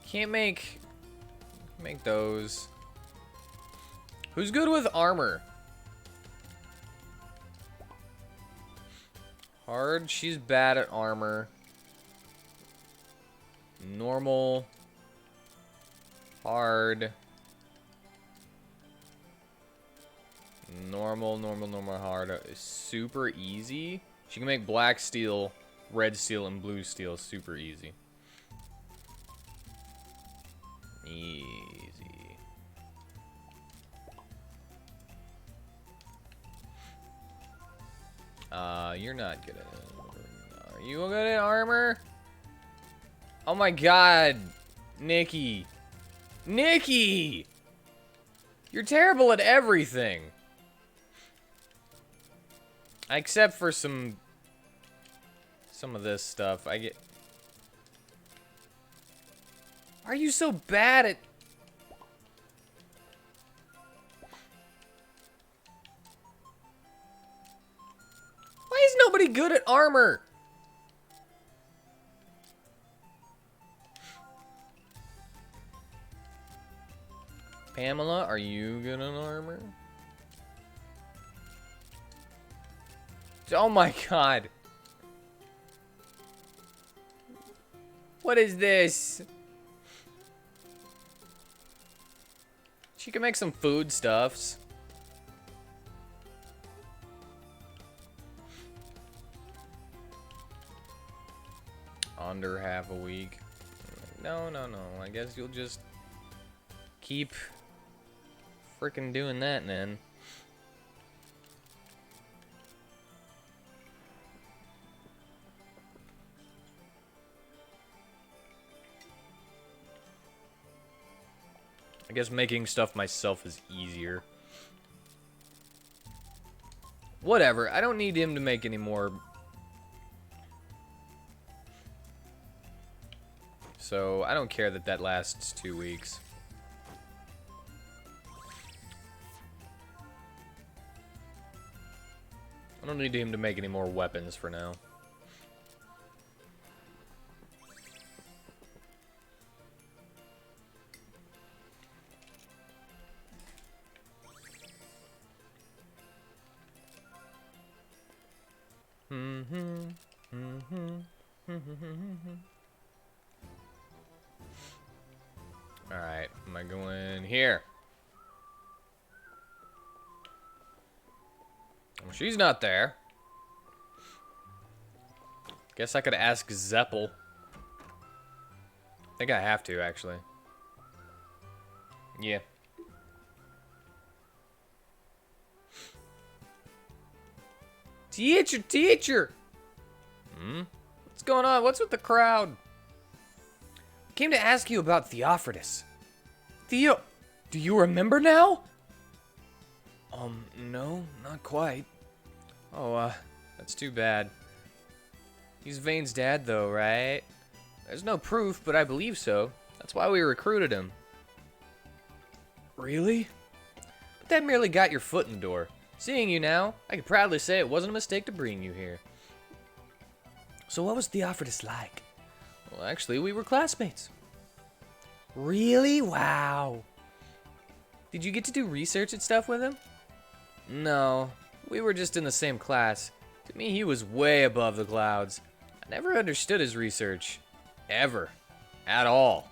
Can't make those. Who's good with armor? Hard, she's bad at armor. Normal. Hard. Normal, hard. Super easy. She can make black steel, red steel, and blue steel super easy. Easy. You're not good at it. Are you good at armor? Oh my god. Nikki. Nikki! You're terrible at everything. Except for some of this stuff. Why are you so bad at... Why is nobody good at armor? Pamela, are you good at armor? Oh my god. What is this? She can make some foodstuffs. Under half a week. No. I guess you'll just keep frickin' doing that then. I guess making stuff myself is easier. Whatever, I don't need him to make any more. So, I don't care that lasts 2 weeks. I don't need him to make any more weapons for now. Alright, am I going here? Well, she's not there. Guess I could ask Zeppel. I think I have to, actually. Yeah. Teacher! What's going on? What's with the crowd? I came to ask you about Theophritus. Theo, do you remember now? No, not quite. Oh, that's too bad. He's Vane's dad, though, right? There's no proof, but I believe so. That's why we recruited him. Really? But that merely got your foot in the door. Seeing you now, I can proudly say it wasn't a mistake to bring you here. So what was Theophritus like? Well, actually, we were classmates. Really? Wow. Did you get to do research and stuff with him? No, we were just in the same class. To me, he was way above the clouds. I never understood his research. Ever. At all.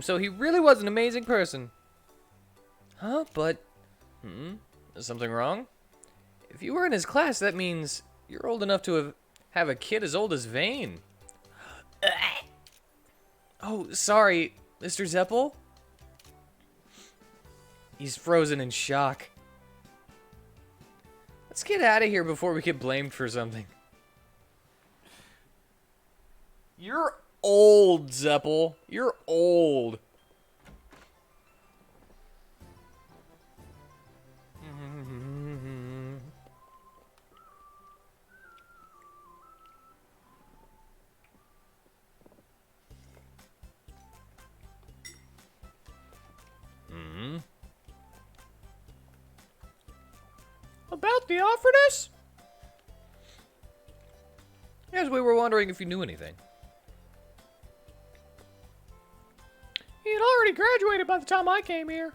So he really was an amazing person. Huh? But, is something wrong? If you were in his class, that means you're old enough to have a kid as old as Vane. Oh, sorry, Mr. Zeppel? He's frozen in shock. Let's get out of here before we get blamed for something. You're old, Zeppel. You're old. About the Offertus? Yes, we were wondering if you knew anything. He had already graduated by the time I came here.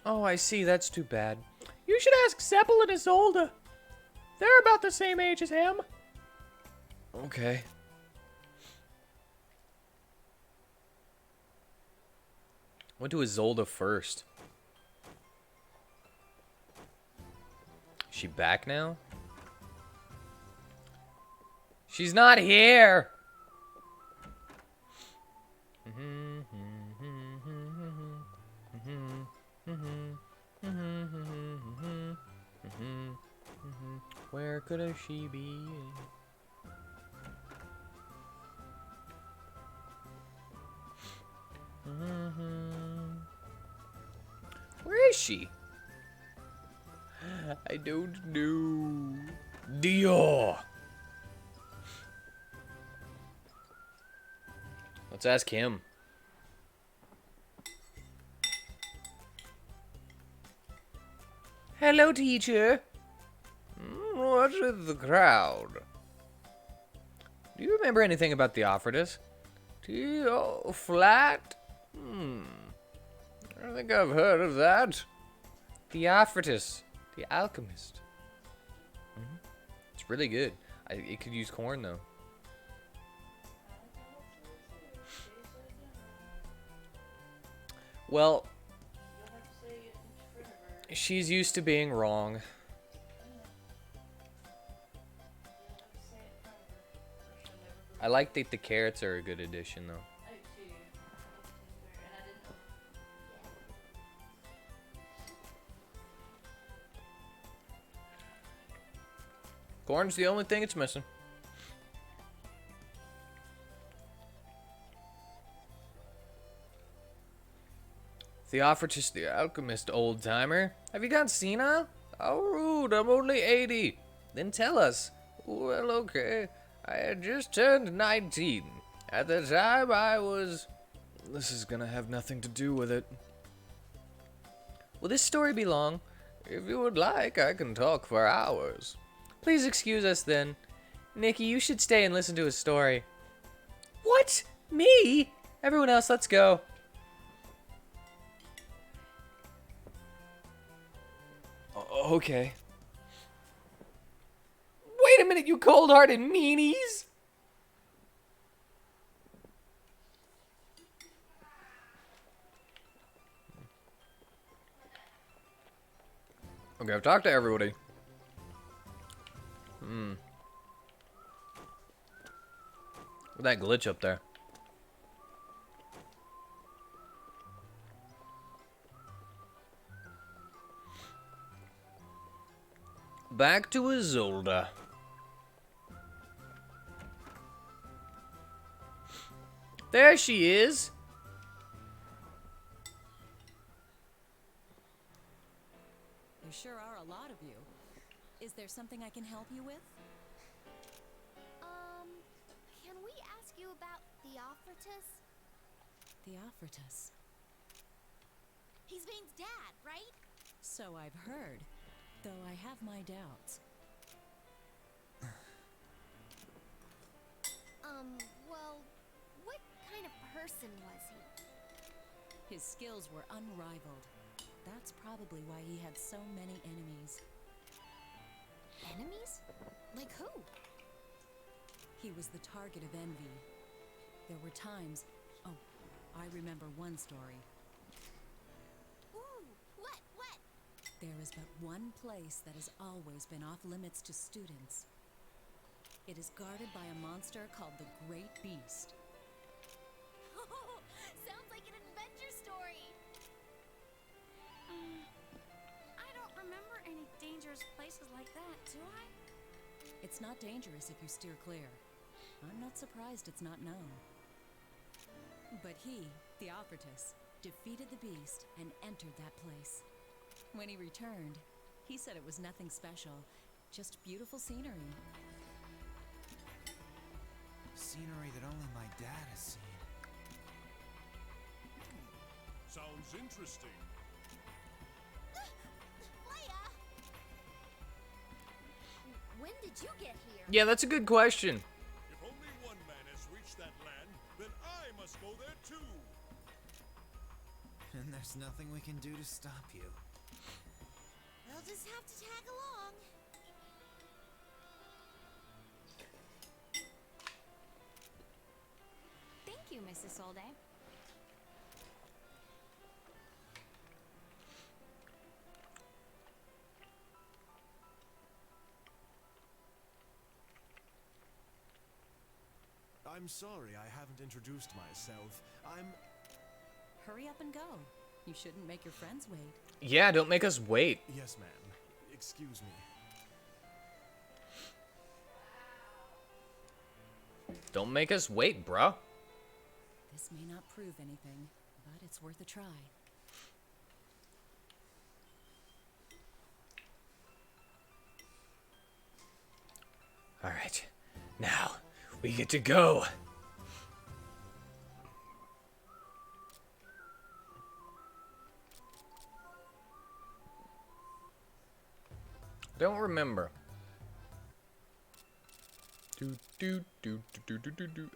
Oh, I see. That's too bad. You should ask Zeppel and Isolde. They're about the same age as him. Okay. Went to Isolde first. Is she back now? She's not here! Where could she be? Where is she? I don't know. Dior. Let's ask him. Hello, teacher. What's with the crowd? Do you remember anything about the Offertus? T.O. Flat? I think I've heard of that. The Offertus. The Alchemist. It's really good. It could use corn, though. Well, she's used to being wrong. I like that the carrots are a good addition, though. Corn's the only thing it's missing. Theophortus the Alchemist, old-timer. Have you gone senile? How rude, I'm only 80. Then tell us. Well, okay. I had just turned 19. At the time, I was... This is gonna have nothing to do with it. Will this story be long? If you would like, I can talk for hours. Please excuse us, then. Nikki, you should stay and listen to his story. What? Me? Everyone else, let's go. Okay. Wait a minute, you cold-hearted meanies! Okay, I've talked to everybody. That glitch up there. Back to Isolde. There she is. There sure are a lot of you. Is there something I can help you with? Can we ask you about Theophortus? Theophortus. He's Vane's dad, right? So I've heard, though I have my doubts. Well, what kind of person was he? His skills were unrivaled. That's probably why he had so many enemies. Enemies? Like who? He was the target of envy. There were times... Oh, I remember one story. Ooh, what? There is but one place that has always been off limits to students. It is guarded by a monster called the Great Beast. Oh, sounds like an adventure story. I don't remember any dangerous places like that, do I? It's not dangerous if you steer clear. I'm not surprised it's not known. But he, Theophortus, defeated the beast and entered that place. When he returned, he said it was nothing special, just beautiful scenery. Scenery that only my dad has seen. Sounds interesting. Leia! When did you get here? Yeah, that's a good question. If only one man has reached that land, then I must go there too. And there's nothing we can do to stop you. We'll just have to tag along. Thank you, Mrs. Solde. I'm sorry I haven't introduced myself. I'm... Hurry up and go. You shouldn't make your friends wait. Yeah, don't make us wait. Yes, ma'am. Excuse me. Don't make us wait, bruh. This may not prove anything, but it's worth a try. All right, now we get to go. Don't remember.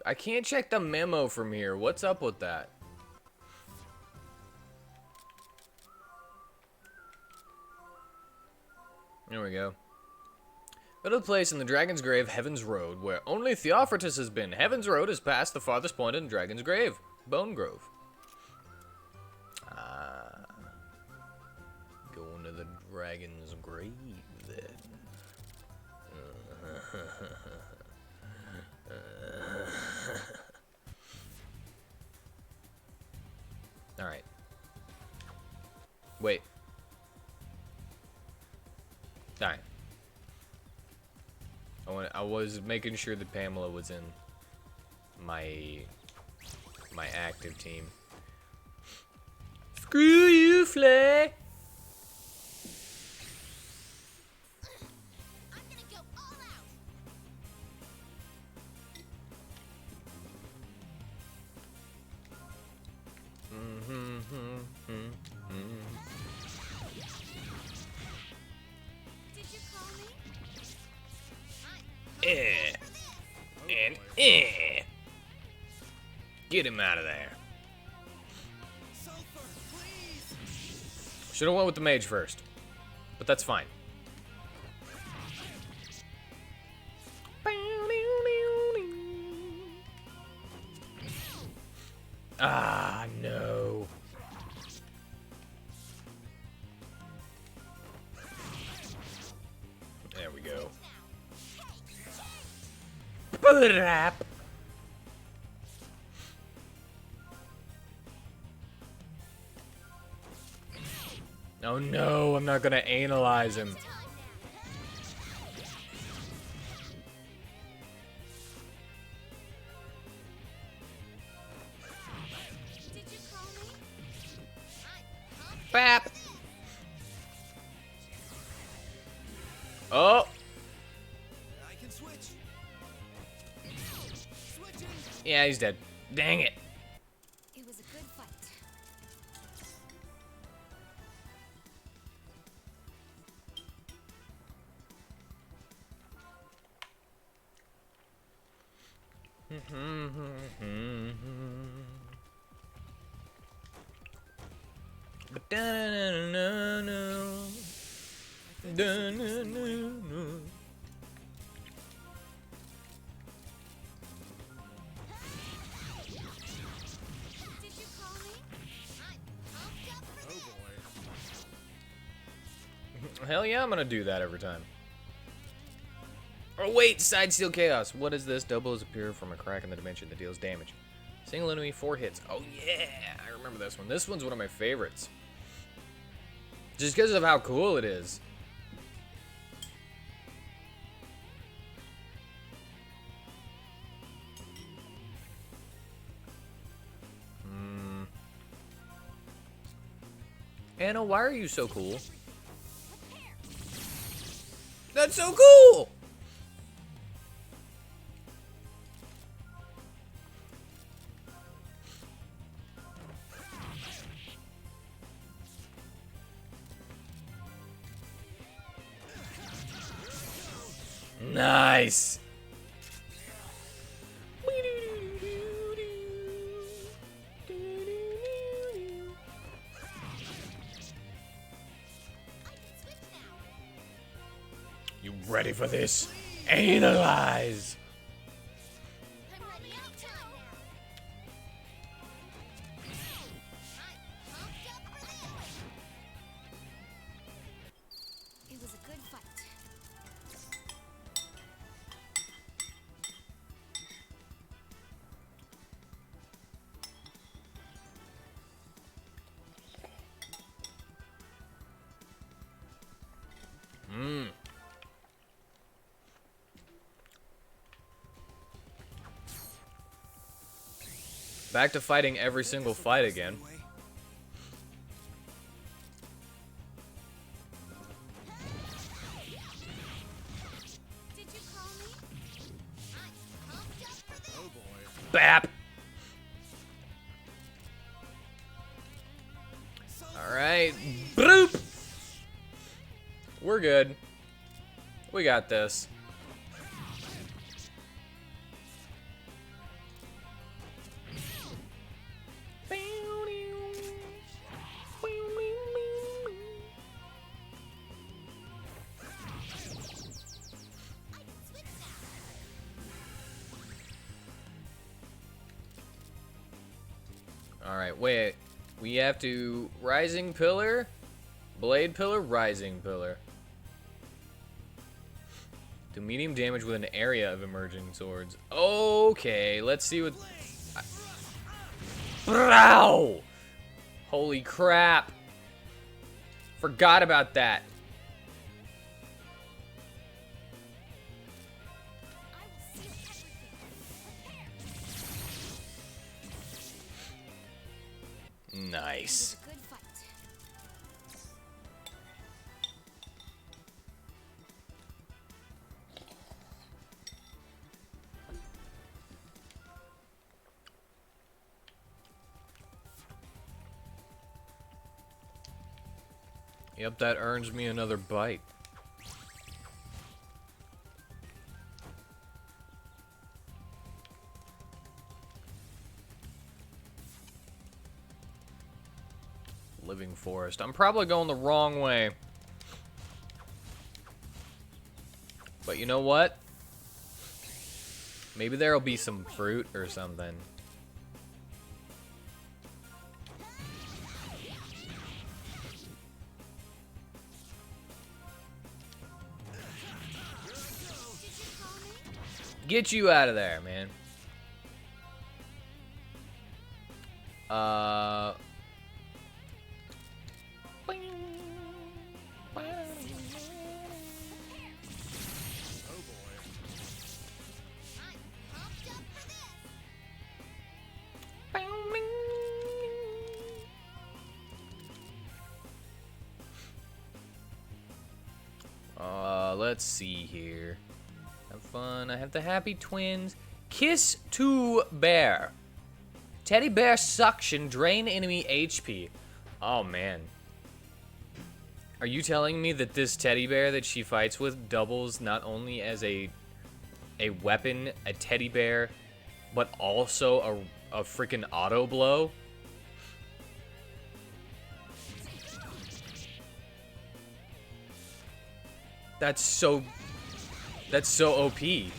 I can't check the memo from here. What's up with that? There we go. Go to the place in the Dragon's Grave, Heaven's Road, where only Theophortus has been. Heaven's Road is past the farthest point in Dragon's Grave, Bone Grove. Going to the Dragon's Grave, then. Alright. Wait. Alright. I was making sure that Pamela was in my active team. Screw you, Flay! I'm gonna go all out. Did you call me? And get him out of there. Sulfur, please! Should have went with the mage first, but that's fine. Ah, no. There we go. Brap. Oh no, I'm not gonna analyze him. Did you call me? Bap. Oh, I can switch. Switching. yeah, he's dead. Dang it. It was a good fight. Did you hell yeah, I'm gonna do that every time. Oh wait, side steal chaos. What is this? Doubles appear from a crack in the dimension that deals damage. Single enemy, 4 hits. Oh yeah, I remember this one. This one's one of my favorites. Just because of how cool it is. Anna, why are you so cool? That's so cool! Nice! You ready for this? Analyze! I'm ready anytime now. I'm pumped up for this. It was a good fight. Back to fighting every single fight again. Did you call me? I'm pumped up for this. Oh boy. Bap! Alright. Bloop! We're good. We got this. Alright, wait. We have to Rising Pillar, Blade Pillar, Rising Pillar. Do medium damage with an area of emerging swords. Okay, let's see what... Brow! Holy crap. Forgot about that. I will see everything. Prepare. Nice. It was a good fight. Yep, that earns me another bite. Living forest. I'm probably going the wrong way. But you know what? Maybe there'll be some fruit or something. Get you out of there, man. Oh boy. I'm pumped up for this. Let's see here. Have fun. I have the happy twins. Kiss to bear. Teddy bear suction. Drain enemy HP. Oh, man. Are you telling me that this teddy bear that she fights with doubles not only as a weapon, a teddy bear, but also a freaking auto blow? That's so OP. I win.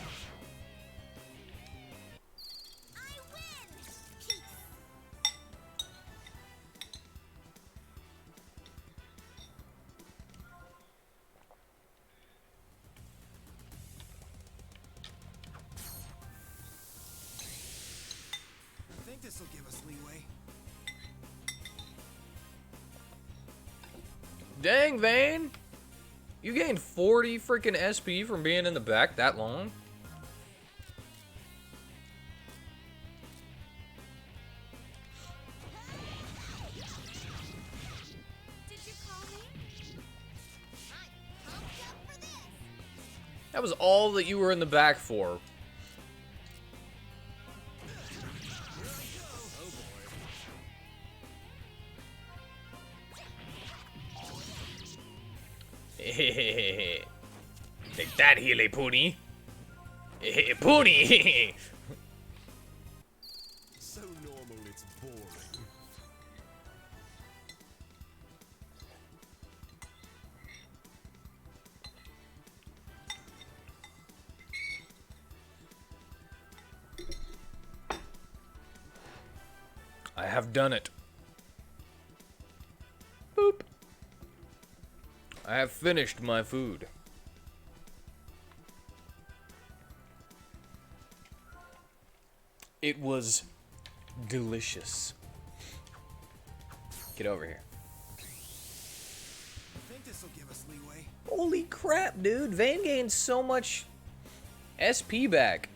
think this will give us leeway. Dang, Vane! You gained 40 freaking SP from being in the back that long? Did you call me? I'm pumped up for this. That was all that you were in the back for. Take that, Healy Pony. Pony! So normal it's boring. I have done it. Boop. I have finished my food. It was delicious. Get over here. I think this will give us leeway. Holy crap, dude. Vane gained so much SP back.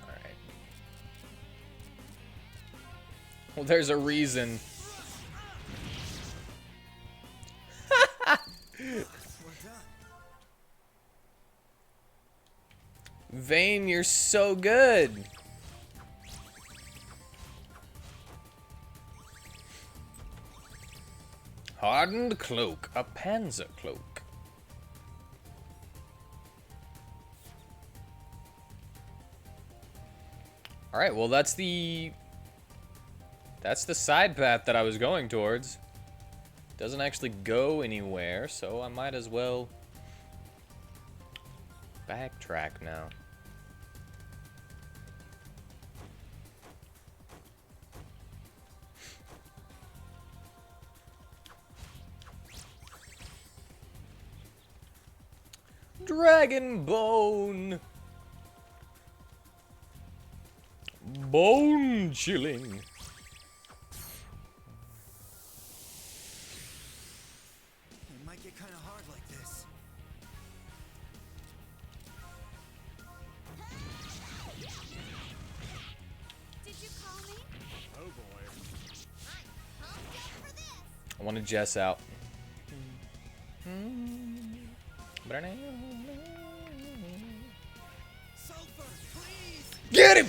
Alright. Well, there's a reason. We're done. Vane, you're so good. Hardened cloak, a panzer cloak. All right, well that's the side path that I was going towards. Doesn't actually go anywhere, so I might as well backtrack now. Dragon bone. Bone chilling. It might get kind of hard like this. Did you call me? Oh boy. I'm pumped up for this. I want to Jess out. Sulfur, please! Get him!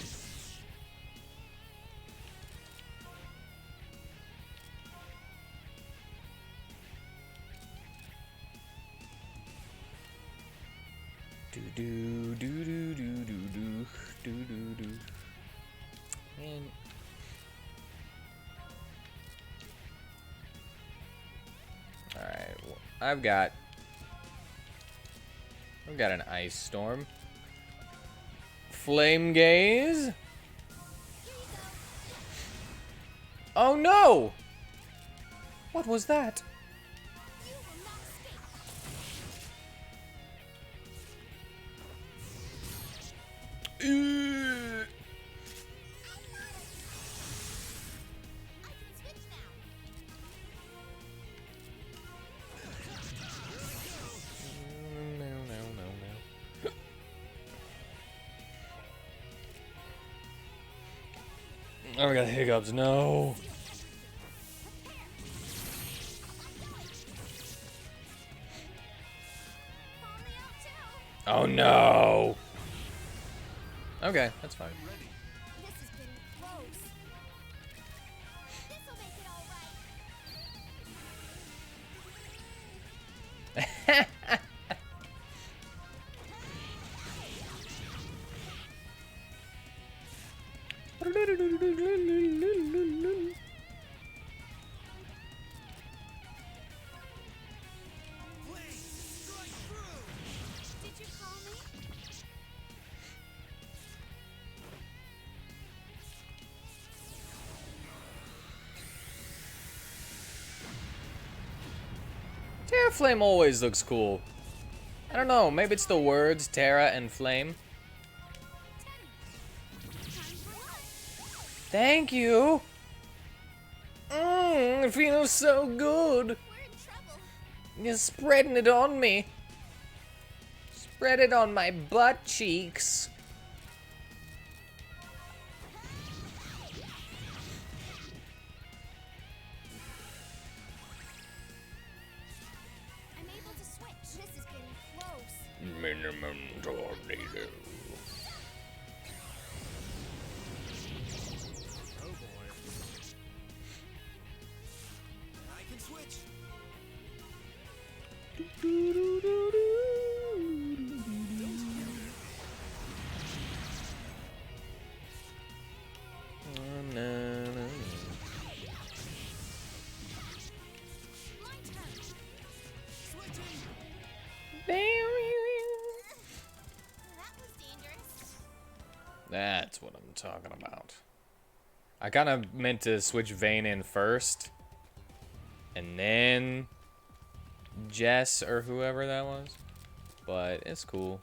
Do do do do do do do do do do. And all right, well, I've got an ice storm. Flame gaze. Oh no! What was that? You will not escape. Ugh. I can switch now. No, no, no, no. Oh, I got hiccups. No. Call me out too. Oh no. Okay, that's fine. This is getting close. This'll make it all right. Please, strike through! Did you call me? Terra Flame always looks cool. I don't know, maybe it's the words Terra and Flame. Thank you. It feels so good. We're in trouble. You're spreading it on me. Spread it on my butt cheeks. I'm able to switch. This is getting close. Minimum tornado. Oh boy. I can switch. My turn. Switching. That was dangerous. That's what I'm talking about. I kind of meant to switch Vayne in first, and then Jess or whoever that was, but it's cool.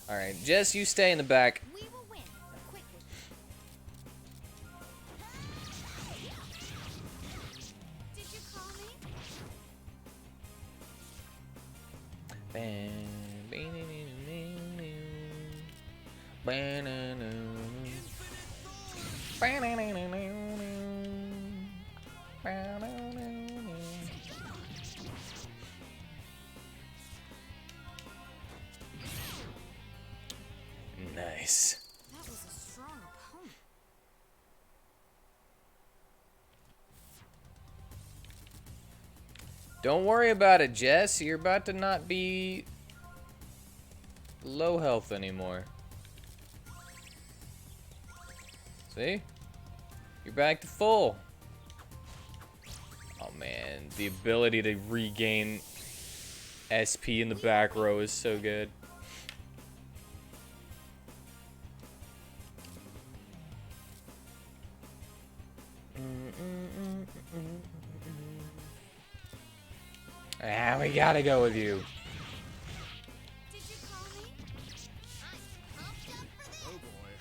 All right, Jess, you stay in the back. We will win quickly. Did you call me? Nice. That was a strong opponent. Don't worry about it, Jess. You're about to not be low health anymore. See? You're back to full. Oh man, the ability to regain SP in the back row is so good. Ah, we gotta go with you. Did you call me? I'm pumped up for this. Oh boy.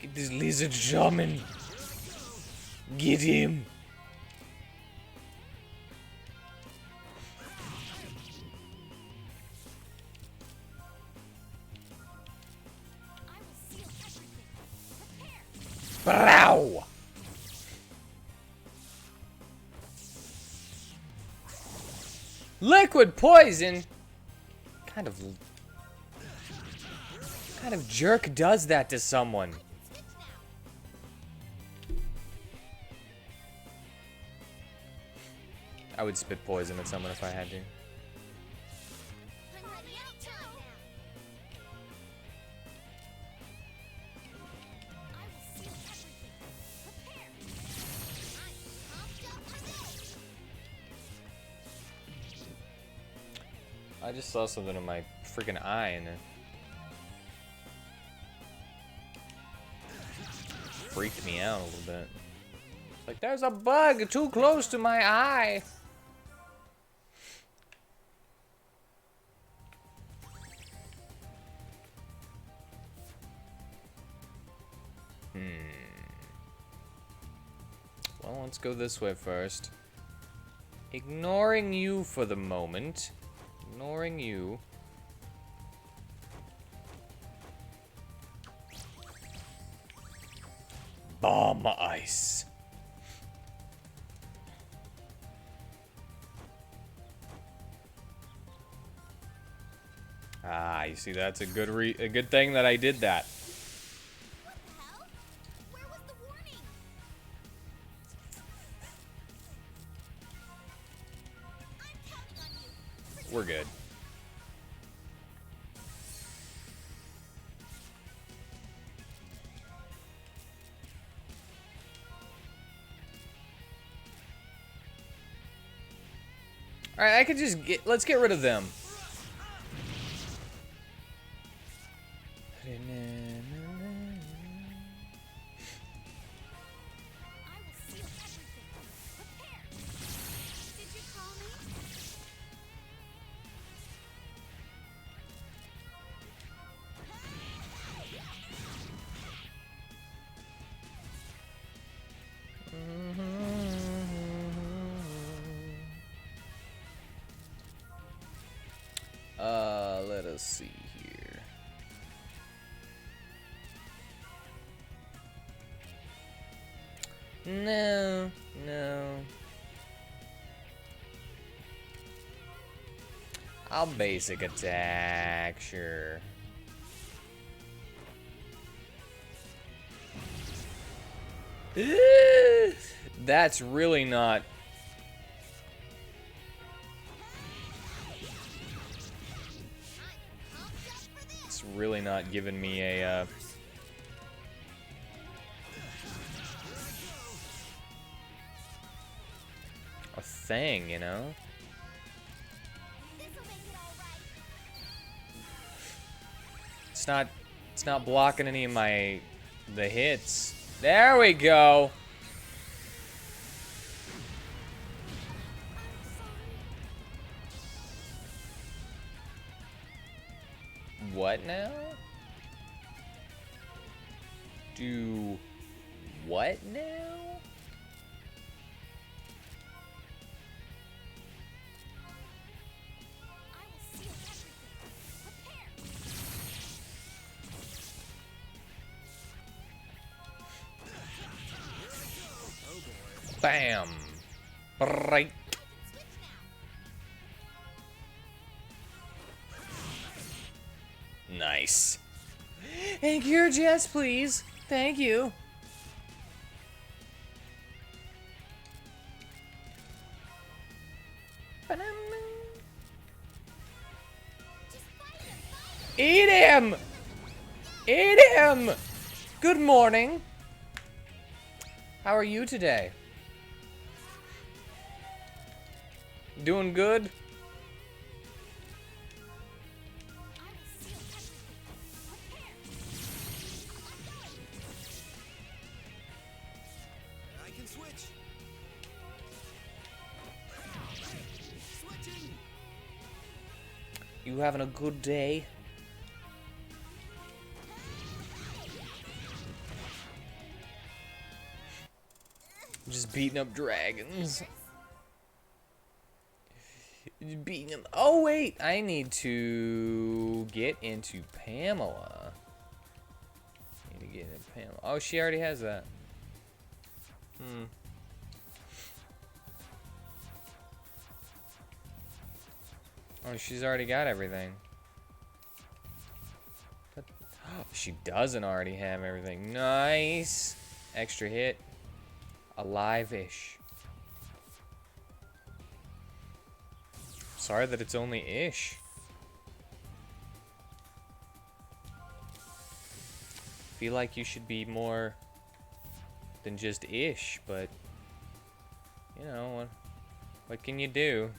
Get this lizard shaman. Get him. I will seal everything. Prepare. Brow. Liquid poison. Kind of jerk does that to someone? Switch now. I would spit poison at someone if I had to. I'm ready anytime now. I will seal everything. Prepare. I'm pumped up for this. I just saw something in my freaking eye and it freaked me out a little bit. It's like, there's a bug too close to my eye. Well, let's go this way first. Ignoring you for the moment. Ignoring you. Bomb ice. Ah, you see, that's a good thing that I did that. What the hell? Where was the warning? I'm counting on you. We're good. Alright, I could just get... Let's get rid of them. I will seal everything. Prepare. Did you call me? Let us see here. No, no. I'll basic attack, sure. That's really not... It's really not giving me a, a thing, you know? This'll make it all right. It's not blocking any of the hits. There we go. What now? Do what now? I will seal everything. Prepare. Bam. Right. Switch now. Nice. And cure Jess, please. Thank you. Just fight him. Eat him! Eat him! Good morning. How are you today? Doing good? I will seal everything. Prepare. I can switch. Switching. You having a good day? Just beating up dragons. Beating them. Oh wait, I need to get into Pamela. Need to get into Pamela. Oh, she already has that. Oh, she's already got everything. But she doesn't already have everything. Nice. Extra hit. Alive-ish. Sorry that it's only ish. Feel like you should be more than just ish, but you know, what can you do?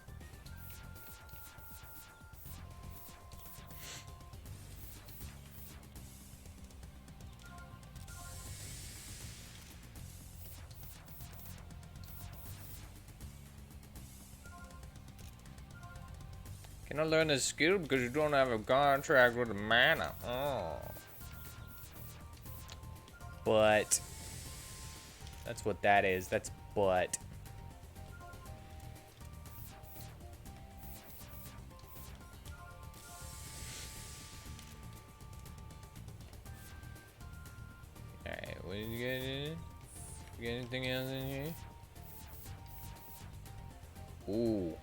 Can I learn this skill because you don't have a contract with the mana? Oh. But that's what that is. That's but. Alright, what did you get in? You get anything else in here? Ooh.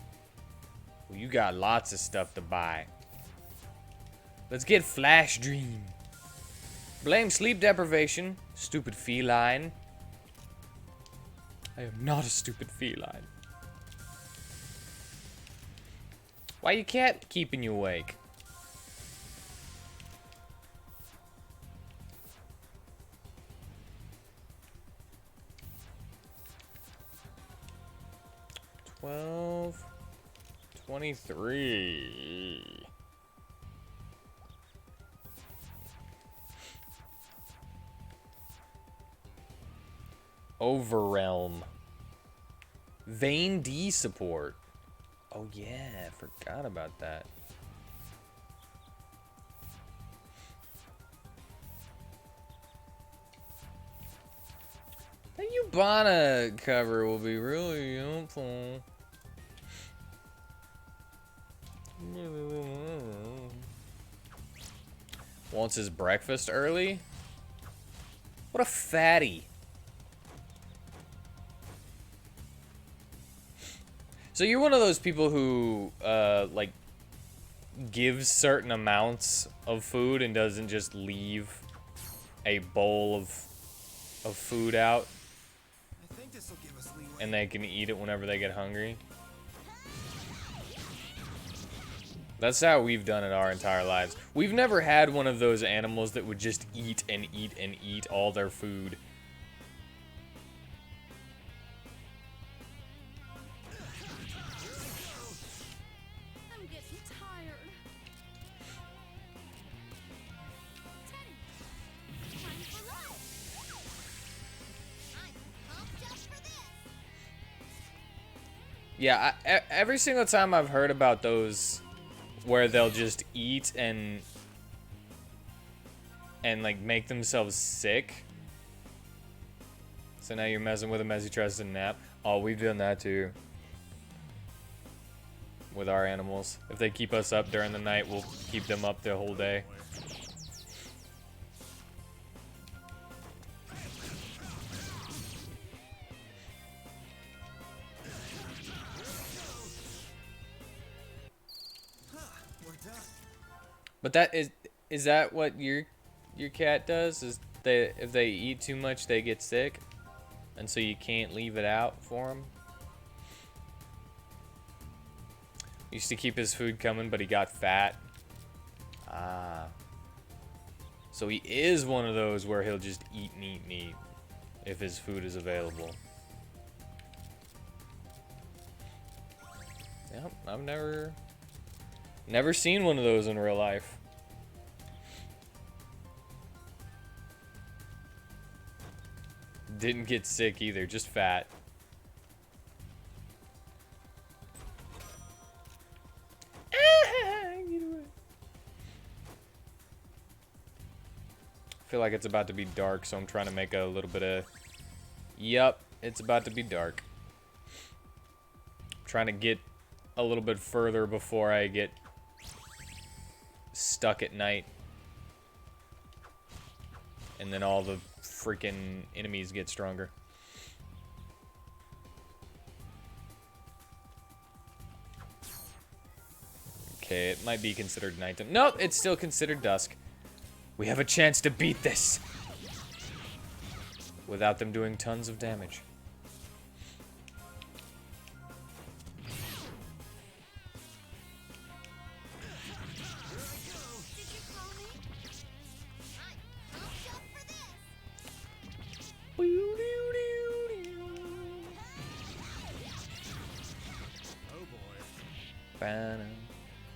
Well, you got lots of stuff to buy. Let's get Flash Dream. Blame sleep deprivation. Stupid feline. I am not a stupid feline. Why you cat keeping you awake? $12. 23. Overrealm. Vein D support. Oh yeah, forgot about that. The Ubana cover will be really helpful. Wants his breakfast early? What a fatty. So you're one of those people who, like, gives certain amounts of food and doesn't just leave a bowl of food out, I think this will give us leeway. and they can eat it whenever they get hungry. That's how we've done it our entire lives. We've never had one of those animals that would just eat and eat and eat all their food. I'm getting tired. Teddy, time for lunch. I'm pumped up for this. Yeah, every single time I've heard about those where they'll just eat and like make themselves sick. So now you're messing with them as he tries to nap. Oh, we've done that too. With our animals. If they keep us up during the night, we'll keep them up the whole day. We're done. But that is that what your cat does? Is they, if they eat too much, they get sick, and so you can't leave it out for them? Used to keep his food coming, but he got fat. Ah. So he is one of those where he'll just eat and eat and eat if his food is available. Yep, I've never seen one of those in real life. Didn't get sick either, just fat. I feel like it's about to be dark, so I'm trying to make a little bit of... Yup, it's about to be dark. Trying to get a little bit further before I get stuck at night. And then all the freaking enemies get stronger. Okay, it might be considered nighttime. Nope, it's still considered dusk. We have a chance to beat this without them doing tons of damage.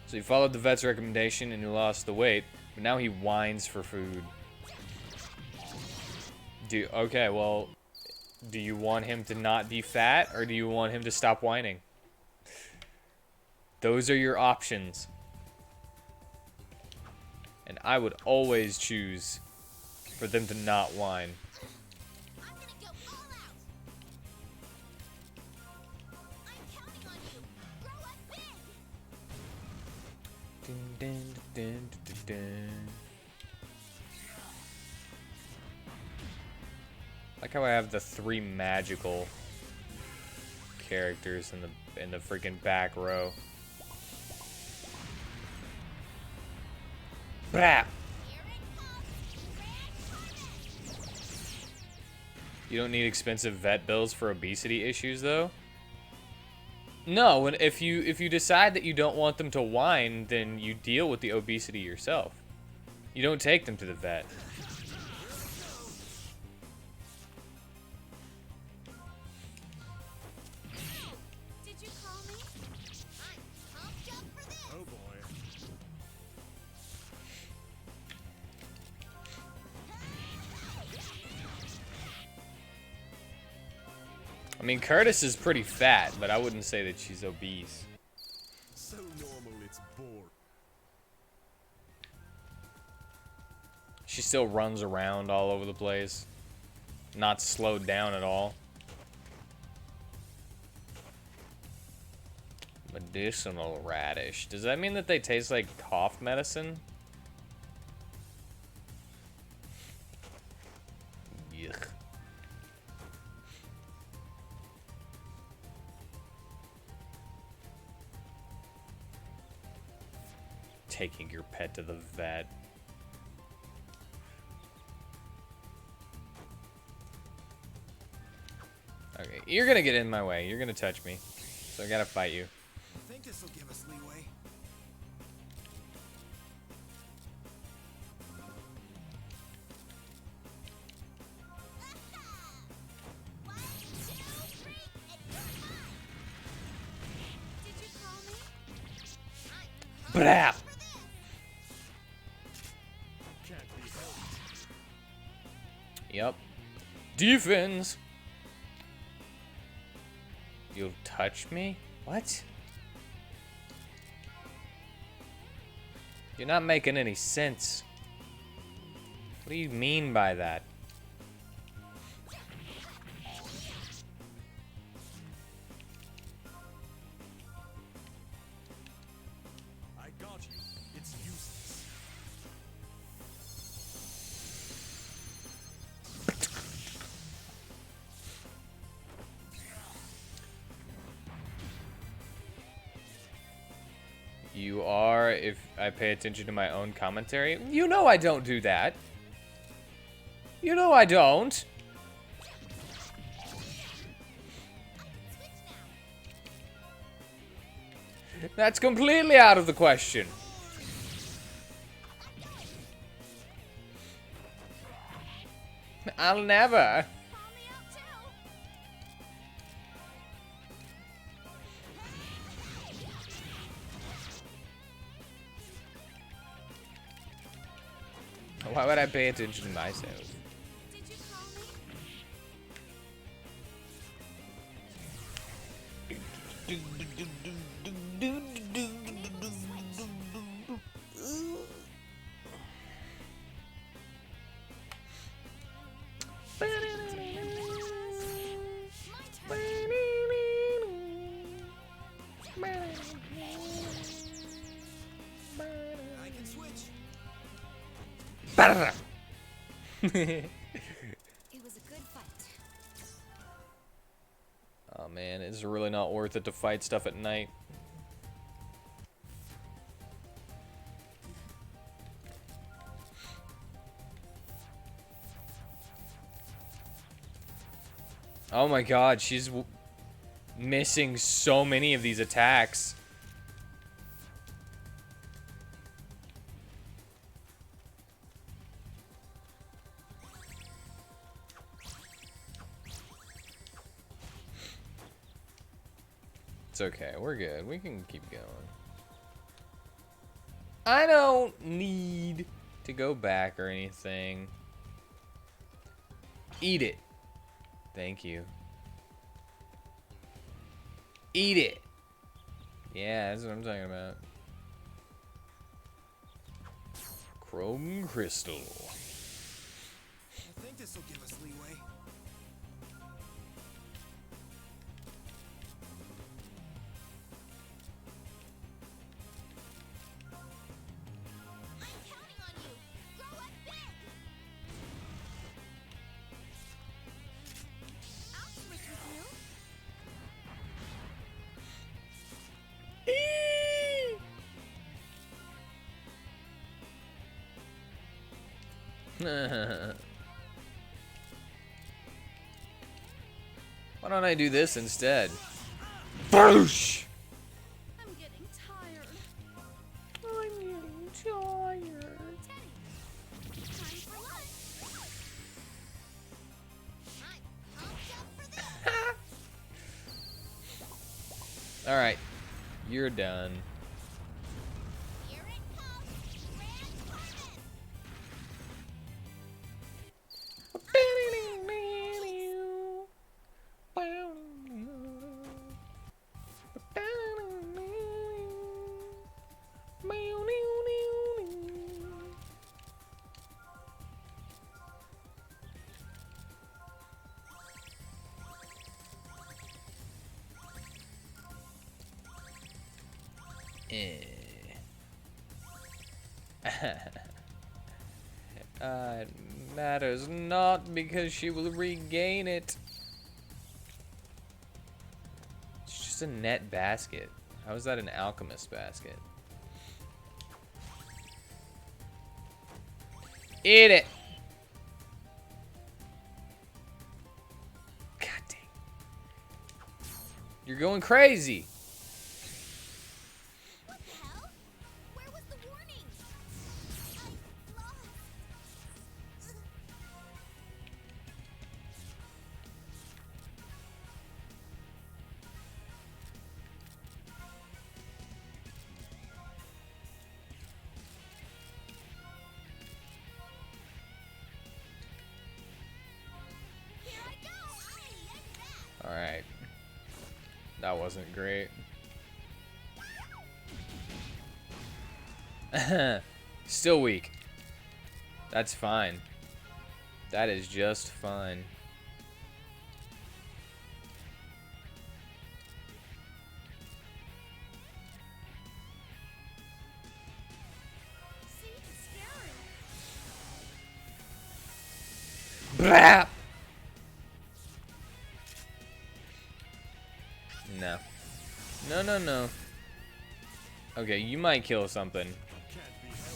So he followed the vet's recommendation and he lost the weight, but now he whines for food. Okay, well, do you want him to not be fat or do you want him to stop whining? Those are your options. And I would always choose for them to not whine. I'm gonna go all out. I'm counting on you. Grow up big. Dun, dun, dun, dun, dun, dun. Like how I have the 3 magical characters in the freaking back row. Brap. You don't need expensive vet bills for obesity issues, though. No, if you decide that you don't want them to whine, then you deal with the obesity yourself. You don't take them to the vet. Did you call me? I'm I mean, Curtis is pretty fat, but I wouldn't say that she's obese. So normal it's boring. She still runs around all over the place. Not slowed down at all. Medicinal radish. Does that mean that they taste like cough medicine? Yuck. Taking your pet to the vet. Okay, you're gonna get in my way. You're gonna touch me. So I gotta fight you. I think this will give us leeway. One, two, three, and you're mine. Did you call me? I'm Brap! for this. Can't be helped. Yep. Defense! You'll touch me? What? You're not making any sense. What do you mean by that? I got you. It's useless. You are, if I pay attention to my own commentary. You know I don't do that. You know I don't. Switch now. That's completely out of the question. I'll never. Call me out too. Why would I pay attention to myself? Did you call me? My turn. I can switch. It was a good fight. Oh man, it's really not worth it to fight stuff at night. Oh my god, she's missing so many of these attacks. It's okay, we're good. We can keep going. I don't need to go back or anything. Eat it. Thank you. Eat it. Yeah, that's what I'm talking about. Chrome crystal. I think this will give us leeway. I'm counting on you. Grow up big. I'll switch with you. Why don't I do this instead? Boosh! I'm getting tired. I'm getting tired. Teddy, time for lunch. I'm pumped up for this. Alright, you're done. Here it comes. Grand harvest. It matters not because she will regain it. It's just a net basket. How is that an alchemist basket? Eat it! God dang. You're going crazy! What the hell? Where was the warning? I'm lost. Here I go. Alright. That wasn't great. Still weak. That's fine. That is just fine. See, it's scary. Brap! No. No, no, no. Okay, you might kill something. Can't be helped.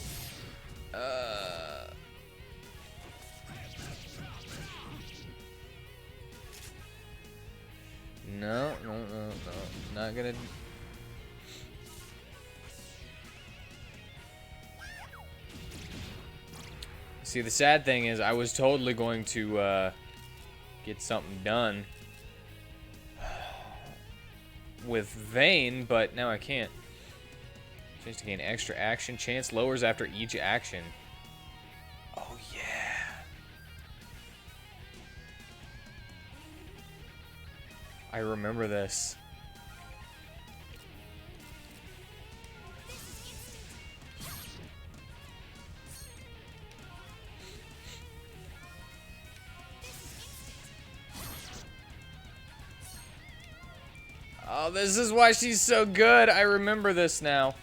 No, no, no, no. Not gonna. See, the sad thing is, I was totally going to get something done with Vayne, but now I can't. Chance to gain extra action. Chance lowers after each action. Oh, yeah. I remember this. Oh, this is why she's so good. I remember this now.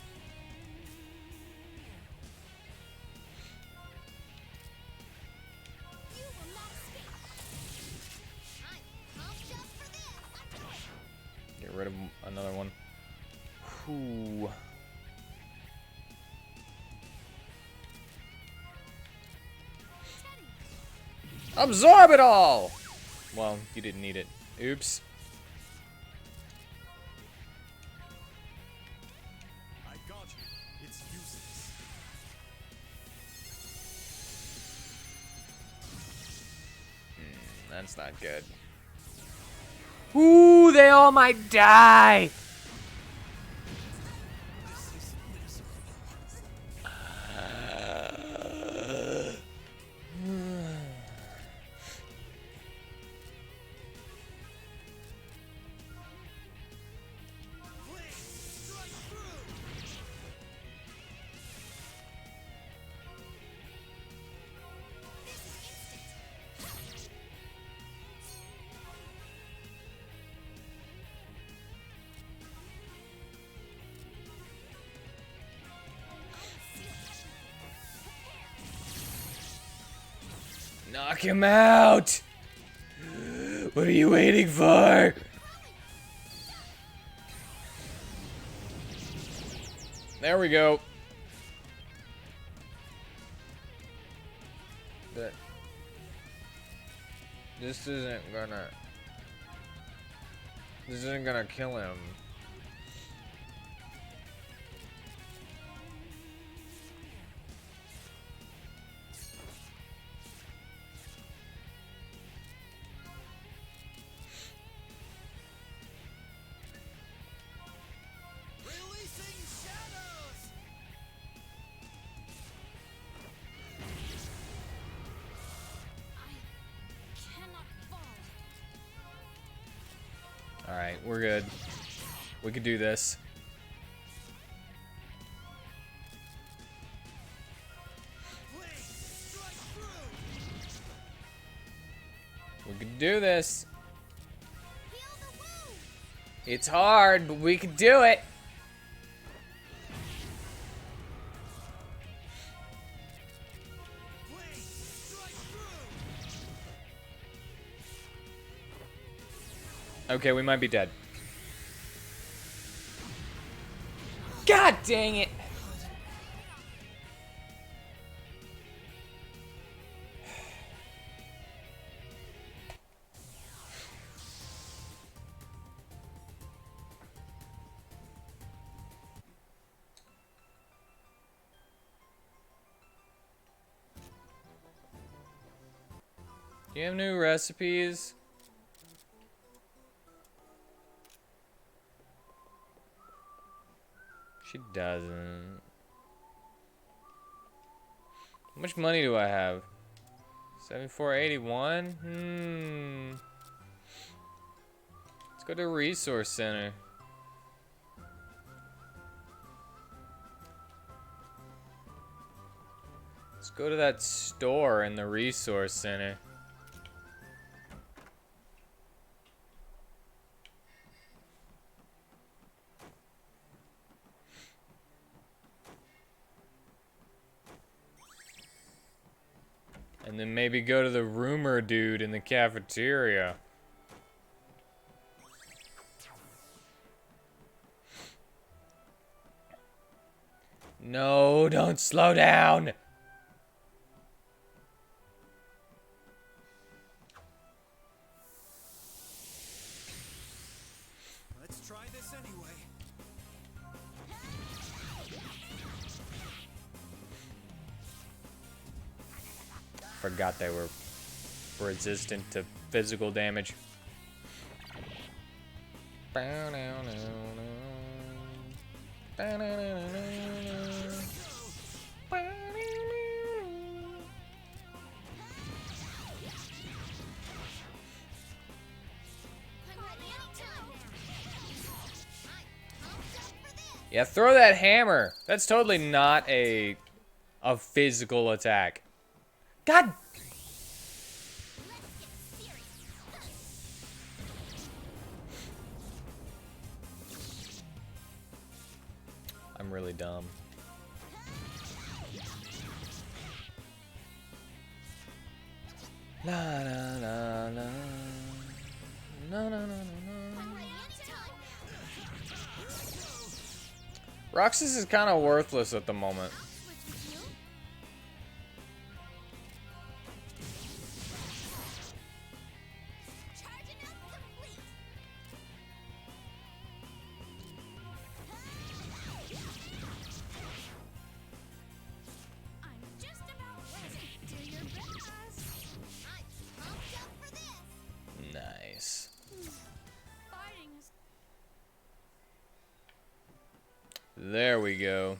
You will not escape. I'm pumped just for this. Get rid of another one. Whew. Absorb it all! Well, you didn't need it. Oops. I got you. It's useless. That's not good. Ooh, they all might die! Knock him out! What are you waiting for? There we go. This isn't gonna kill him. Releasing shadows. I cannot fall. Alright, we're good. We could do this. We could do this. Heal the wound. It's hard, but we could do it. Okay, we might be dead. God dang it! Do you have new recipes? She doesn't. How much money do I have? 7481? Let's go to Resource Center. Let's go to that store in the Resource Center. And then maybe go to the rumor dude in the cafeteria. No, don't slow down. Let's try this anyway. Forgot they were resistant to physical damage. Yeah, throw that hammer. That's totally not a physical attack. God. I'm really dumb. La la la la. No no no no no. Roxas is kind of worthless at the moment. Nice. There we go.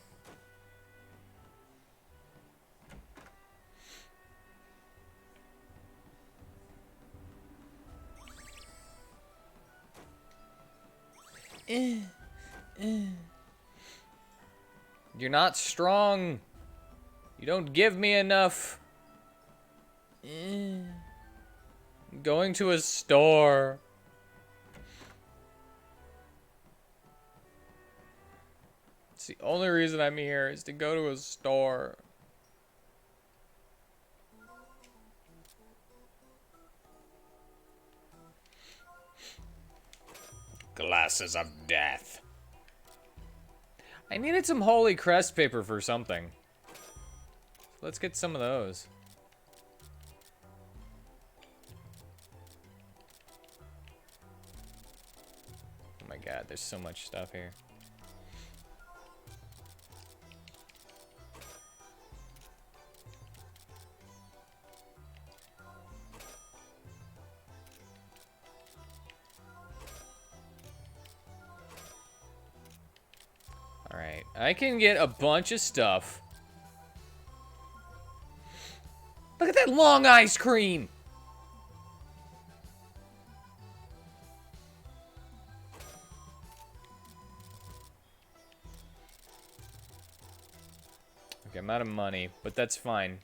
You're not strong. You don't give me enough. I'm going to a store. It's the only reason I'm here is to go to a store. Glasses of death. I needed some holy crest paper for something. Let's get some of those. Oh my god, there's so much stuff here. Alright, I can get a bunch of stuff. Look at that long ice cream! Okay, I'm out of money, but that's fine.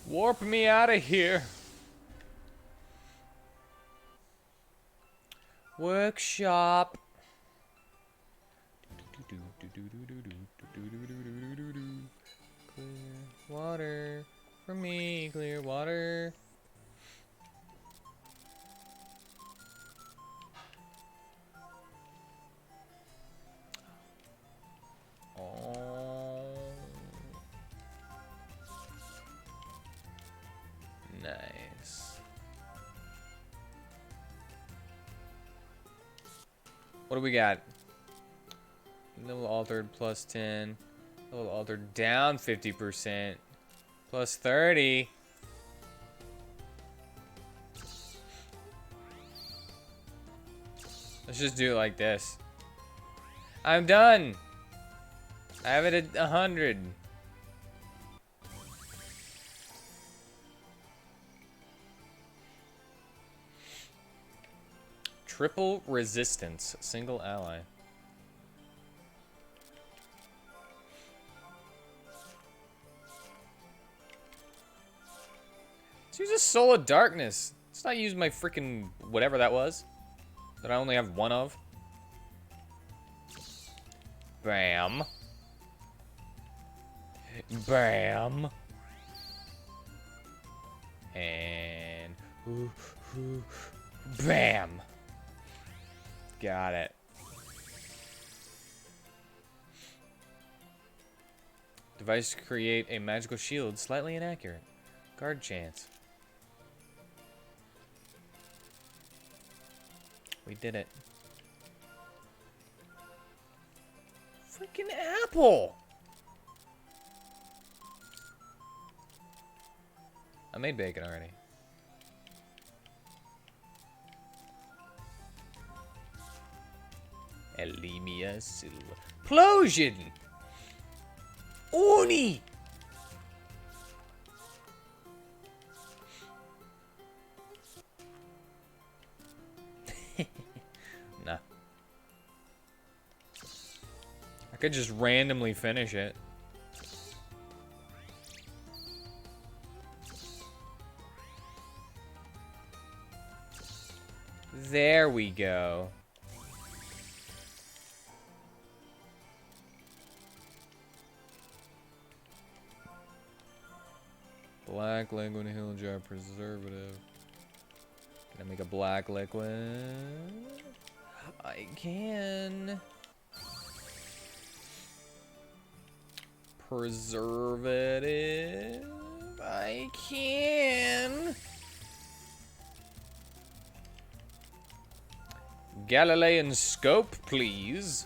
Warp me out of here. Workshop. Water. For me, clear water. Oh. Nice. What do we got? Level altered plus 10. Level altered down 50%. Plus 30. Let's just do it like this. I'm done. I have it at 100. Triple resistance. Single ally. Let's use a Soul of Darkness. Let's not use my freaking whatever that was. That I only have one of. Bam. Bam. And... Bam. Got it. Device to create a magical shield. Slightly inaccurate. Guard chance. We did it. Freaking apple! I made bacon already. Elimia Silva. Plosion! Oni! Nah. I could just randomly finish it. There we go. Black liquid heal jar preservative. Can I make a black liquid? I can. Preservative. I can. Galilean scope, please.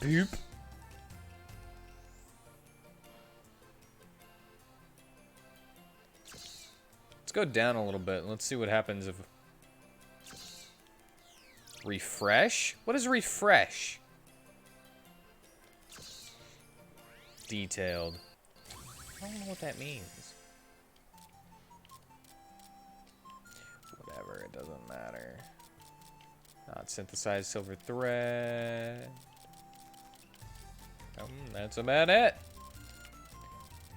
Boop. Let's go down a little bit. Let's see what happens if... Refresh? What is refresh? Detailed. I don't know what that means. Whatever, it doesn't matter. Not synthesized silver thread. That's about it.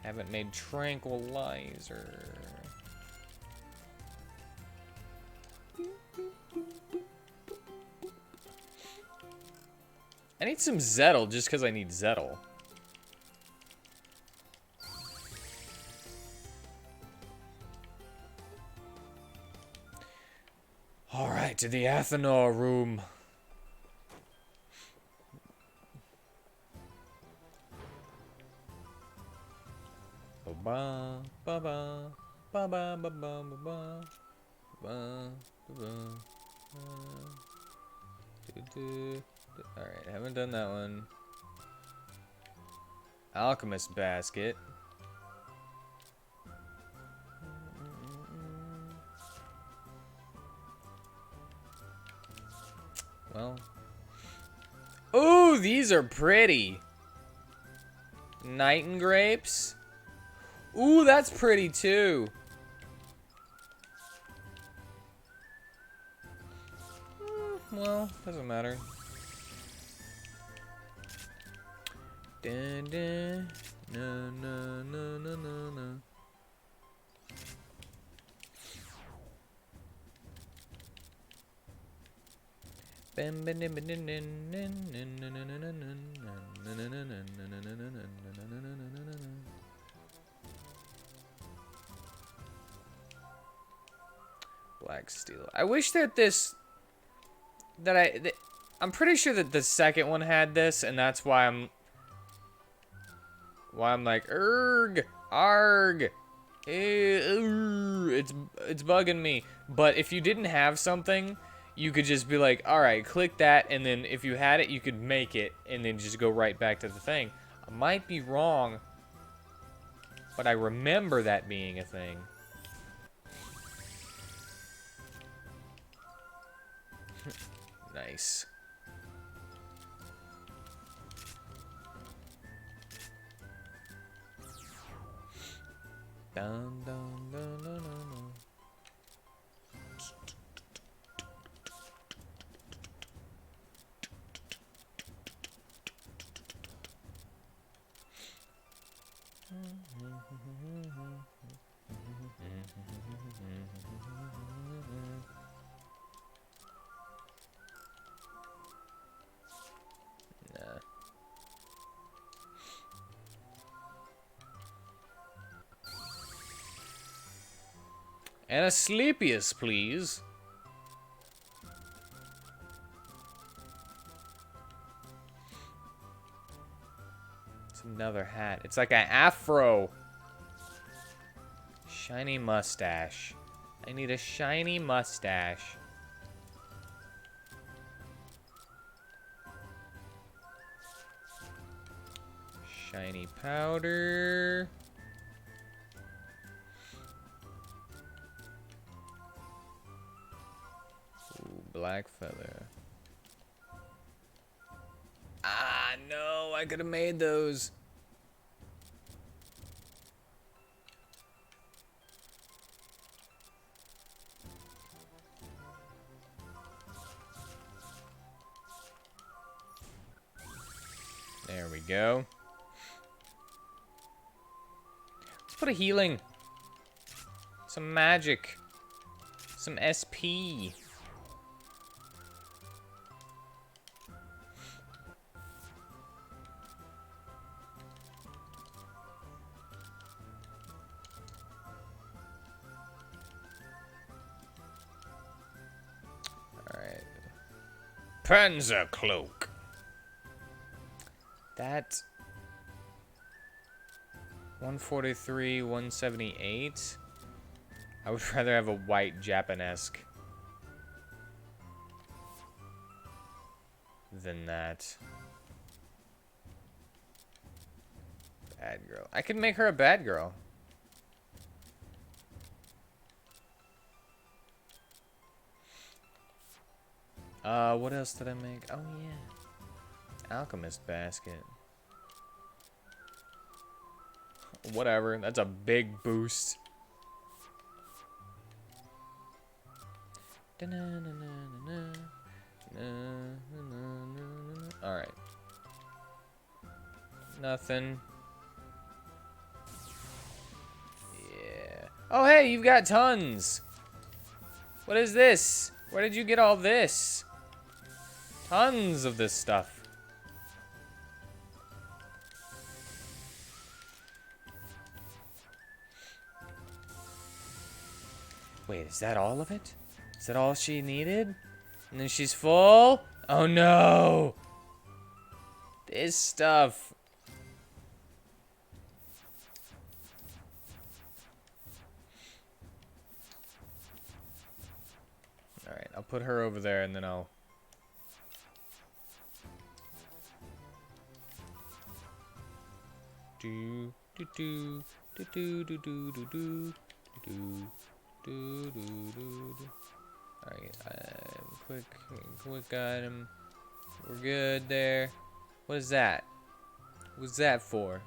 Haven't made tranquilizer. I need some Zettel just because I need Zettel. Alright, to the Athanor room. Ba ba ba ba ba ba ba ba ba ba ba. Alright, haven't done that one. Alchemist basket. Well. Ooh, these are pretty. Nightingale grapes. Ooh, that's pretty too. Well, doesn't matter. Dun, dun. No, no, no, no, no, no. Black steel. I wish that I'm pretty sure that the second one had this, and that's why I'm like arg. It's bugging me. But if you didn't have something, you could just be like, all right, click that, and then if you had it, you could make it, and then just go right back to the thing. I might be wrong, but I remember that being a thing. Nice. Dun, dun, dun, dun, dun, dun. Nah. And a Sleepius, please. It's another hat. It's like an afro. Shiny mustache. I need a shiny mustache. Shiny powder. Ooh, black feather. Ah, no, I could have made those. There we go. Let's put a healing. Some magic. Some SP. Alright. Panzer cloak. That 143, 178. I would rather have a white Japanesque than that. Bad girl. I could make her a bad girl. What else did I make? Oh yeah. Alchemist basket. Whatever, that's a big boost. Alright. Nothing. Yeah. Oh hey, you've got tons! What is this? Where did you get all this? Tons of this stuff. Wait, is that all of it? Is that all she needed? And then she's full? Oh no! This stuff. Alright, I'll put her over there and then I'll... Do do do do do do do do do do. Alright, quick item. We're good there. What is that? What's that for?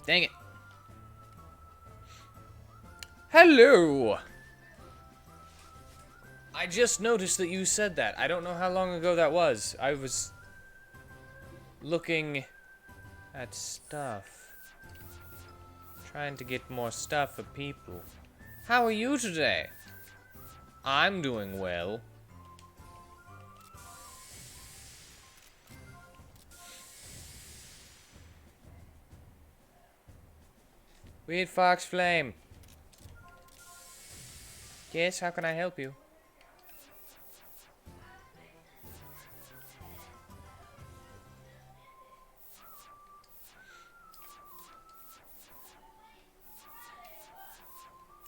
Dang it. Hello! I just noticed that you said that. I don't know how long ago that was. I was looking at stuff. Trying to get more stuff for people. How are you today? I'm doing well. Weird Fox Flame. Yes, how can I help you?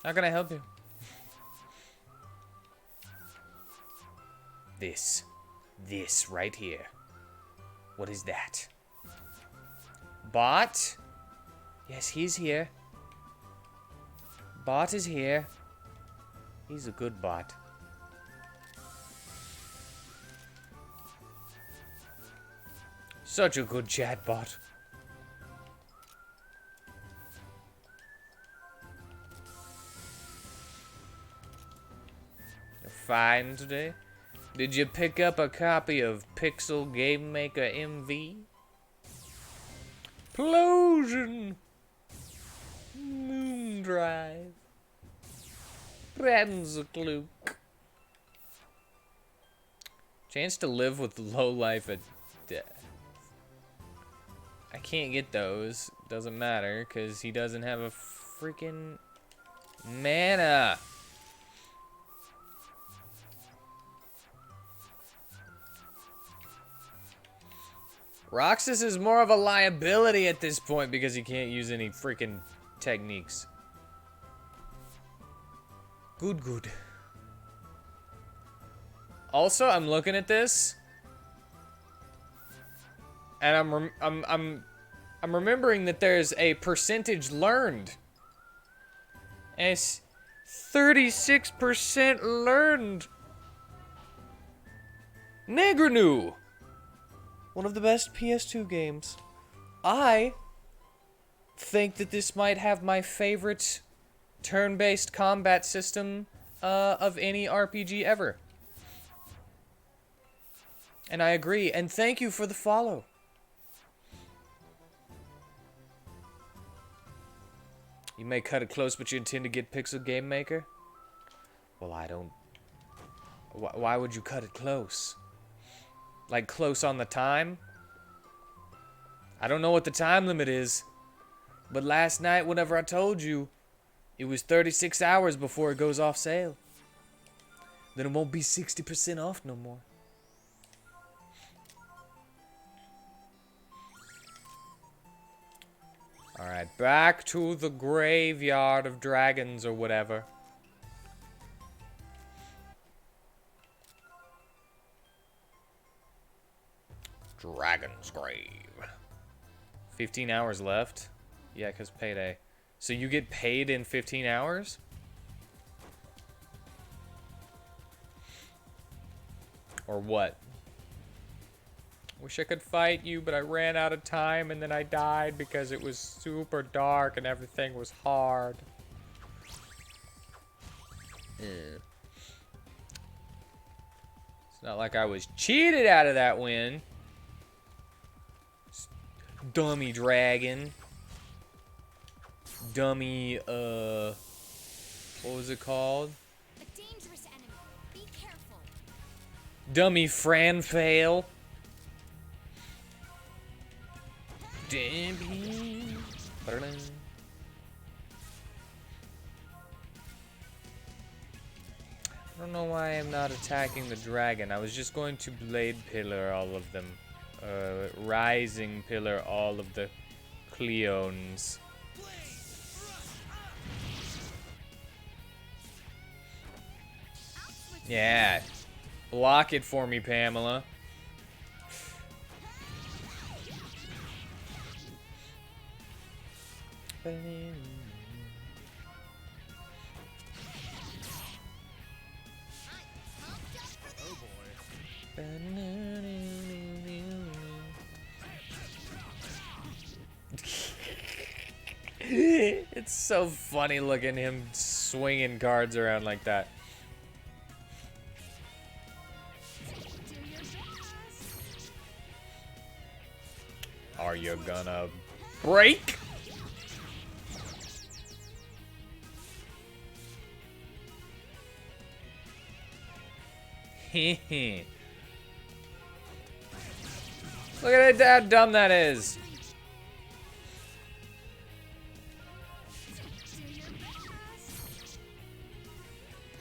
How can I help you? This right here. What is that? Bot? Yes, he's here. Bot is here. He's a good bot. Such a good chat bot. You're fine today? Did you pick up a copy of Pixel Game Maker MV? Plosion! Moondrive. Bremskluk. Chance to live with low life at death. I can't get those. Doesn't matter, because he doesn't have a freaking mana. Roxas is more of a liability at this point because he can't use any freaking techniques. Good. Also, I'm looking at this, and I'm remembering that there's a percentage learned. And it's 36% learned. Negranu. One of the best PS2 games. I think that this might have my favorite turn-based combat system of any RPG ever. And I agree, and thank you for the follow. You may cut it close, but you intend to get Pixel Game Maker? Well, I don't... Why would you cut it close? Like, close on the time? I don't know what the time limit is. But last night, whenever I told you, it was 36 hours before it goes off sale. Then it won't be 60% off no more. Alright, back to the graveyard of dragons or whatever. Dragon's Grave. 15 hours left? Yeah, because payday. So you get paid in 15 hours? Or what? Wish I could fight you, but I ran out of time and then I died because it was super dark and everything was hard. It's not like I was cheated out of that win. Dummy dragon. Dummy, what was it called? A dangerous enemy. Be careful. Dummy Fran fail. Dummy. I don't know why I'm not attacking the dragon. I was just going to blade pillar all of them. Rising pillar all of the Cleones. Yeah. Block it for me, Pamela. It's so funny looking him swinging cards around like that. Are you gonna break? Look at how dumb that is.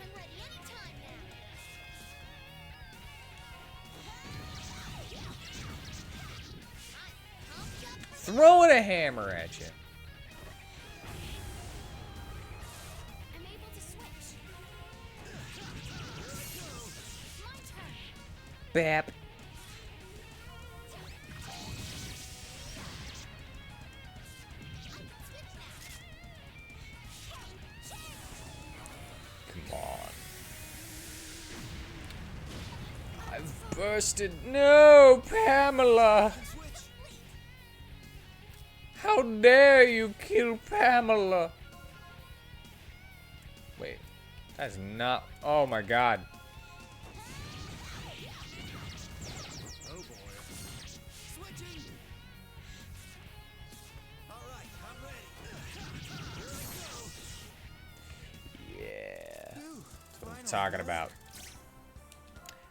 I'm ready anytime now. Throwing a hammer at you. I'm able to switch. My turn. Bap. Come on. I've bursted. No, Pamela. How dare you kill Pamela? Wait, that's not. Oh my god. Oh boy. Switching. All right, I'm ready. Yeah. That's what I'm talking about.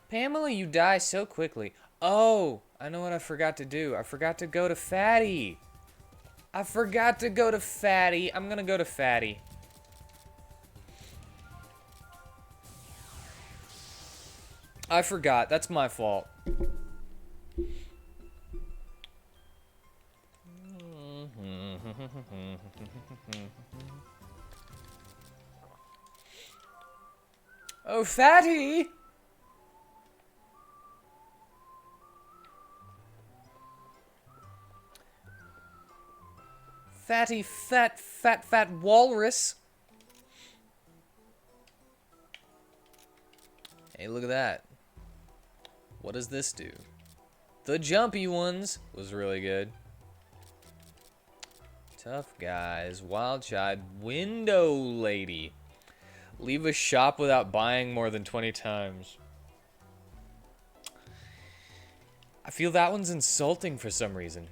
Pamela, you die so quickly. Oh, I know what I forgot to do. I forgot to go to Fatty. I forgot to go to Fatty. I'm gonna go to Fatty. I forgot. That's my fault. Oh, Fatty! Fatty, fat walrus. Hey, look at that. What does this do? The jumpy ones was really good. Tough guys, wild child, window lady. Leave a shop without buying more than 20 times. I feel that one's insulting for some reason.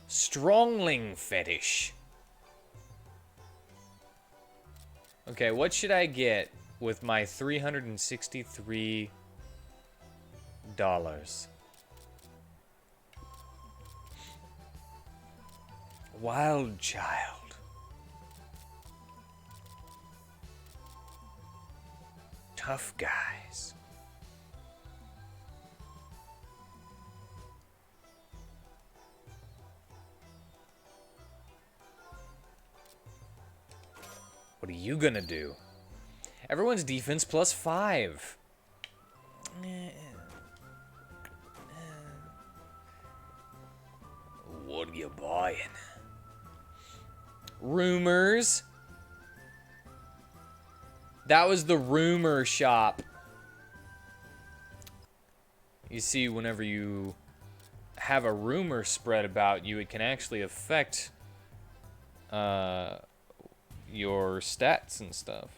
Strongling fetish. Okay, what should I get with my $363? Wild child. Tough guys. What are you gonna do? Everyone's defense +5. What are you buying? Rumors. That was the rumor shop. You see, whenever you have a rumor spread about you, it can actually affect your stats and stuff.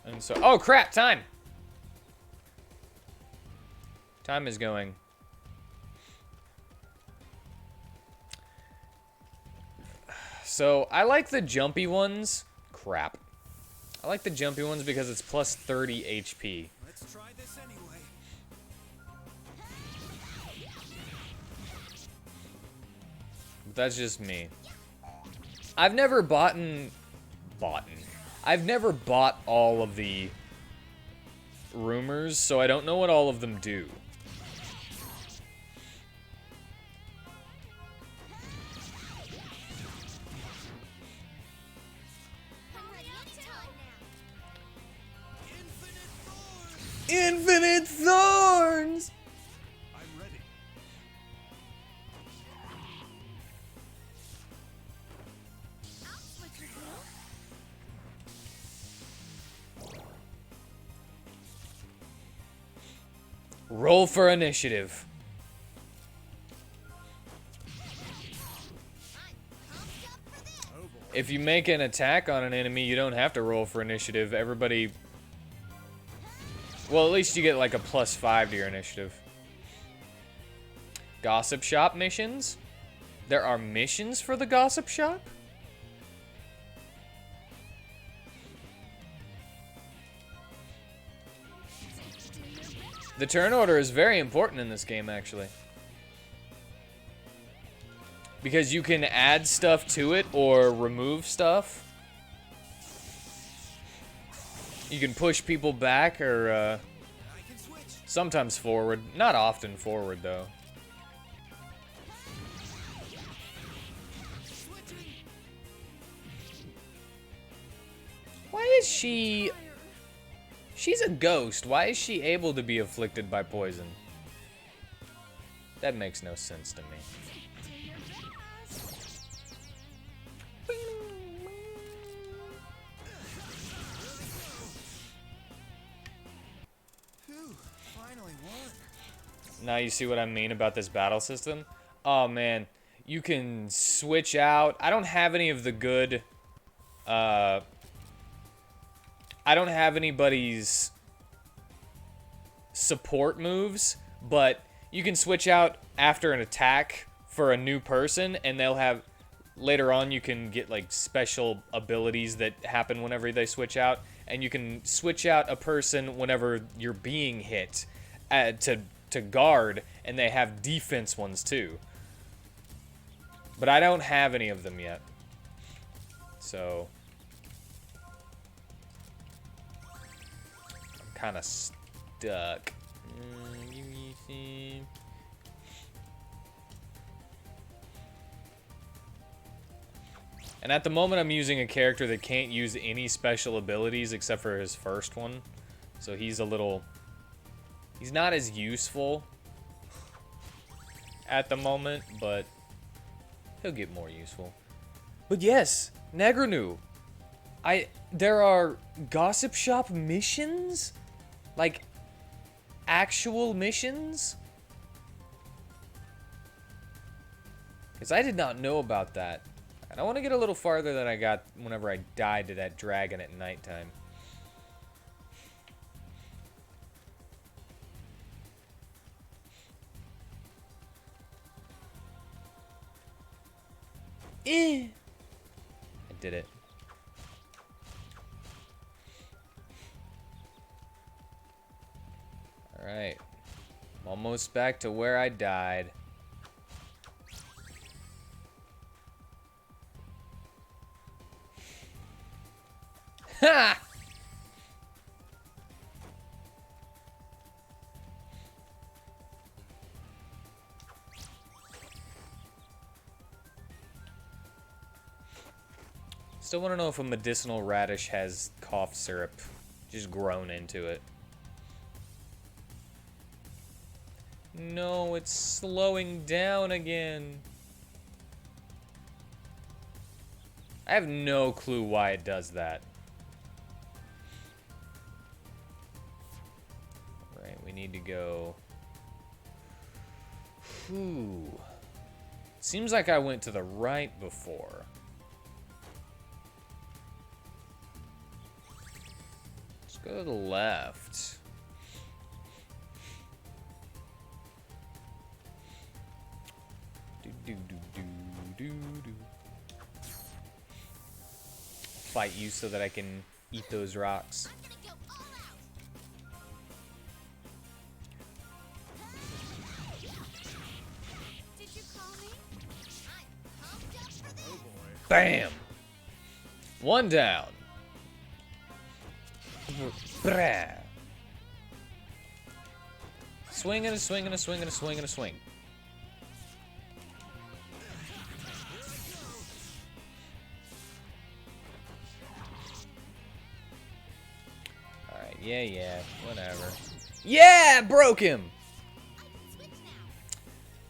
And so, oh crap, time! Time is going. So, I like the jumpy ones. Crap. I like the jumpy ones because it's +30 HP. Let's try this anyway. But that's just me. I've never I've never bought all of the rumors, so I don't know what all of them do. I'm ready anytime now. Infinite thorns! I'm ready. I'll switch with you. Roll for initiative. If you make an attack on an enemy, you don't have to roll for initiative. Everybody... Well, at least you get like a +5 to your initiative. Gossip shop missions? There are missions for the gossip shop? The turn order is very important in this game, actually. Because you can add stuff to it or remove stuff. You can push people back or sometimes forward. Not often forward, though. Why is she... She's a ghost. Why is she able to be afflicted by poison? That makes no sense to me. Phew, finally won. Now you see what I mean about this battle system? Oh man, you can switch out. I don't have any of the good, I don't have anybody's support moves, but you can switch out after an attack for a new person, and they'll have, later on you can get like special abilities that happen whenever they switch out, and you can switch out a person whenever you're being hit to guard, and they have defense ones too. But I don't have any of them yet. So I'm kind of stuck. And at the moment I'm using a character that can't use any special abilities except for his first one. So he's a little... He's not as useful at the moment, but he'll get more useful. But yes, Negranu. There are gossip shop missions? Like, actual missions? Because I did not know about that. And I want to get a little farther than I got whenever I died to that dragon at nighttime. I did it. Alright. I'm almost back to where I died. Ha! Still want to know if a medicinal radish has cough syrup just grown into it. No, it's slowing down again. I have no clue why it does that. Right, we need to go... Whew. Seems like I went to the right before. Let's go to the left. Fight you so that I can eat those rocks. I'm gonna go all out. Did you call me? I'm pumped up for this. Bam! One down. Brah. Swing and a swing and a swing and a swing and a swing. Alright, yeah, whatever. Yeah, broke him! I can switch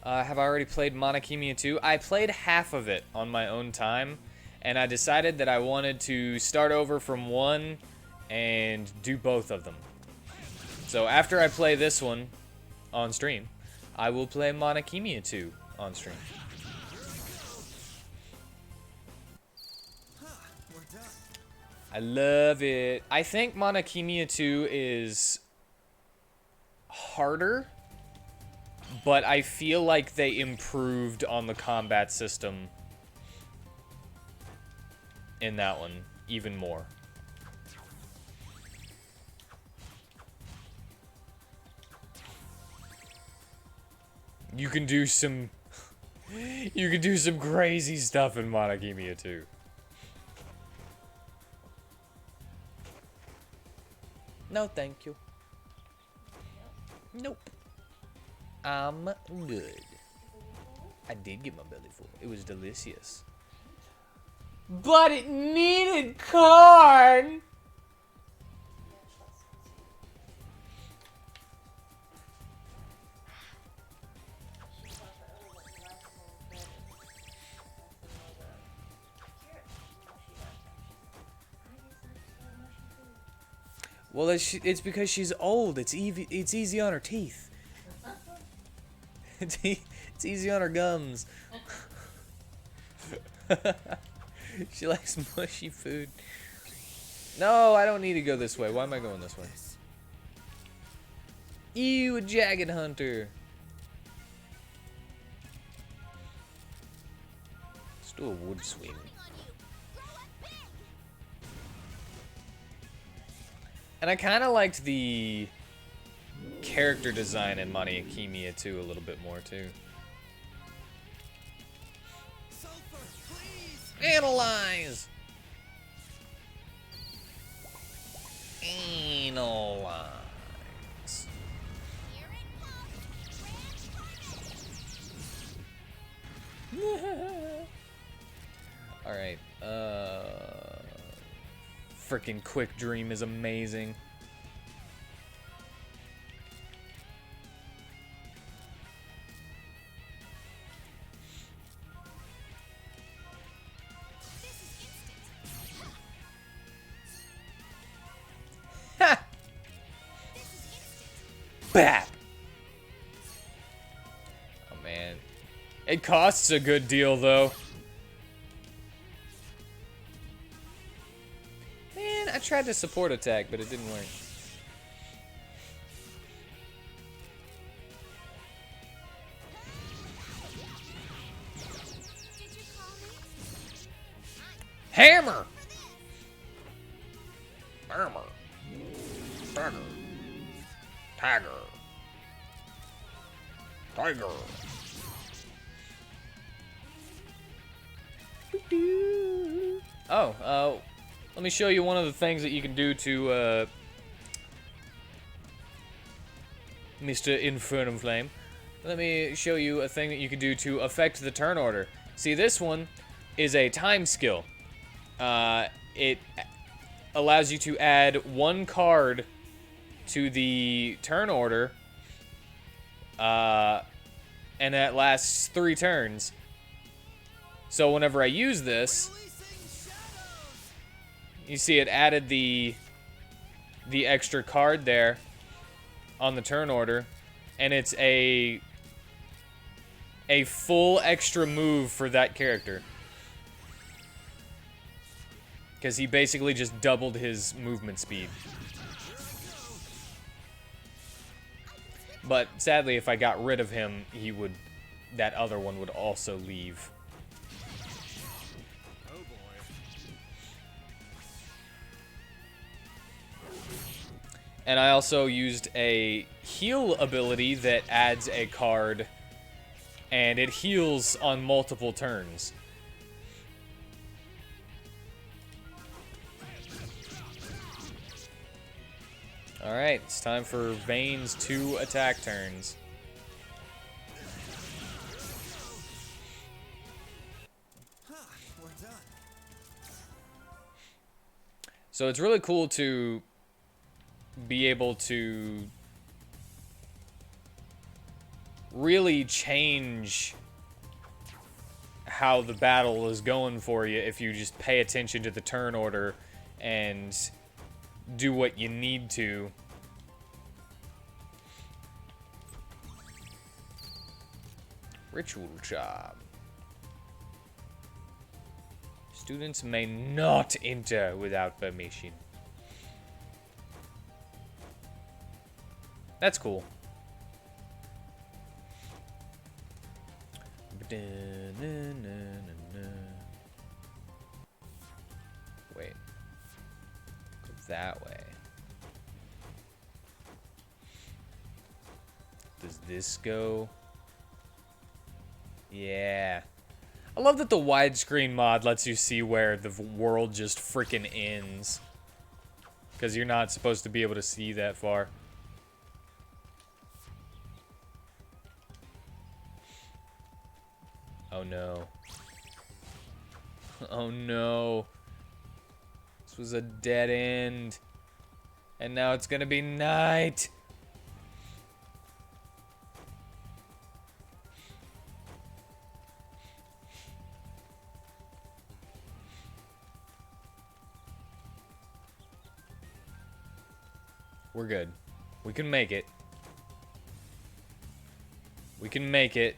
now. Have I already played Khemia 2? I played half of it on my own time, and I decided that I wanted to start over from 1 and do both of them. So after I play this one on stream, I will play Khemia 2 on stream. We're done. I love it. I think Khemia 2 is harder, but I feel like they improved on the combat system in that one even more. You can do some crazy stuff in Khemia too. No, thank you. Nope. I'm good. I did get my belly full. It was delicious. But it needed corn! Well, it's because she's old. It's easy on her teeth. It's easy on her gums. She likes mushy food. No, I don't need to go this way. Why am I going this way? Ew, a jagged hunter. Let's do a wood swing. And I kind of liked the character design in Khemia too, a little bit more too. Analyze! Analyze. Alright, freaking Quick Dream is amazing. Ha! Bap! Oh man. It costs a good deal though. Man, I tried to support attack, but it didn't work. Hammer! Hammer. Dagger. Tiger. Tiger. Oh, let me show you one of the things that you can do to, Mr. Infernum Flame. Let me show you a thing that you can do to affect the turn order. See, this one is a time skill. It allows you to add one card to the turn order, and that lasts 3 turns. So whenever I use this, you see it added the extra card there on the turn order, and it's a full extra move for that character. Because he basically just doubled his movement speed. But sadly, if I got rid of him, that other one would also leave. Oh boy. And I also used a heal ability that adds a card, and it heals on multiple turns. Alright, it's time for Vane's 2 attack turns. We're done. So it's really cool to be able to really change how the battle is going for you if you just pay attention to the turn order and do what you need to. Ritual job. Students may not enter without permission. That's cool. Wait. Go that way. Does this go? Yeah. I love that the widescreen mod lets you see where the world just freaking ends. Because you're not supposed to be able to see that far. Oh no. Oh no. This was a dead end. And now it's gonna be night. We're good. We can make it. We can make it.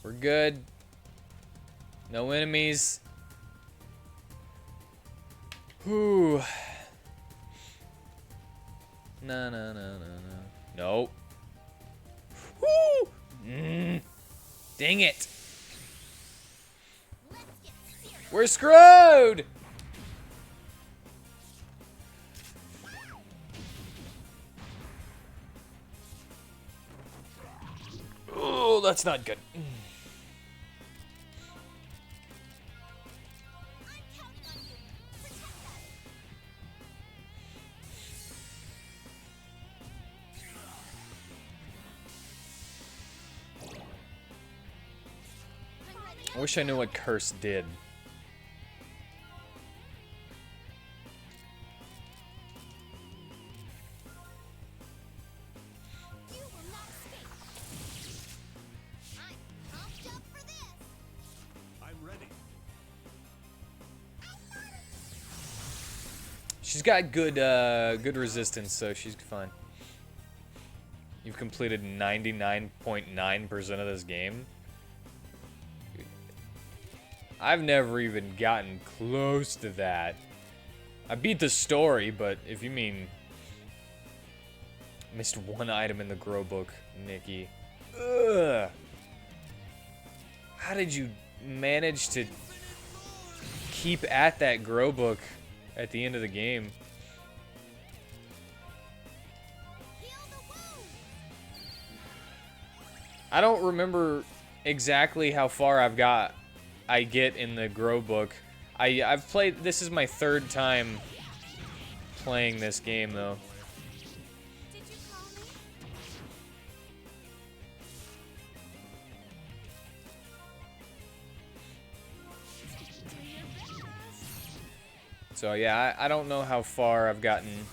We're good. No enemies. Whew. No, no, no, no, no. Nope. Woo! Dang it. We're screwed! Oh, that's not good. I wish I knew what curse did. I'm ready. She's got good resistance, so she's fine. You've completed 99.9% of this game. I've never even gotten close to that. I beat the story, but if you mean missed one item in the grow book, Nikki. Ugh. How did you manage to keep at that grow book at the end of the game? I don't remember exactly how far I get in the grow book. I've played, this is my third time playing this game though. Did you call me? Do your best. So yeah, I don't know how far I've gotten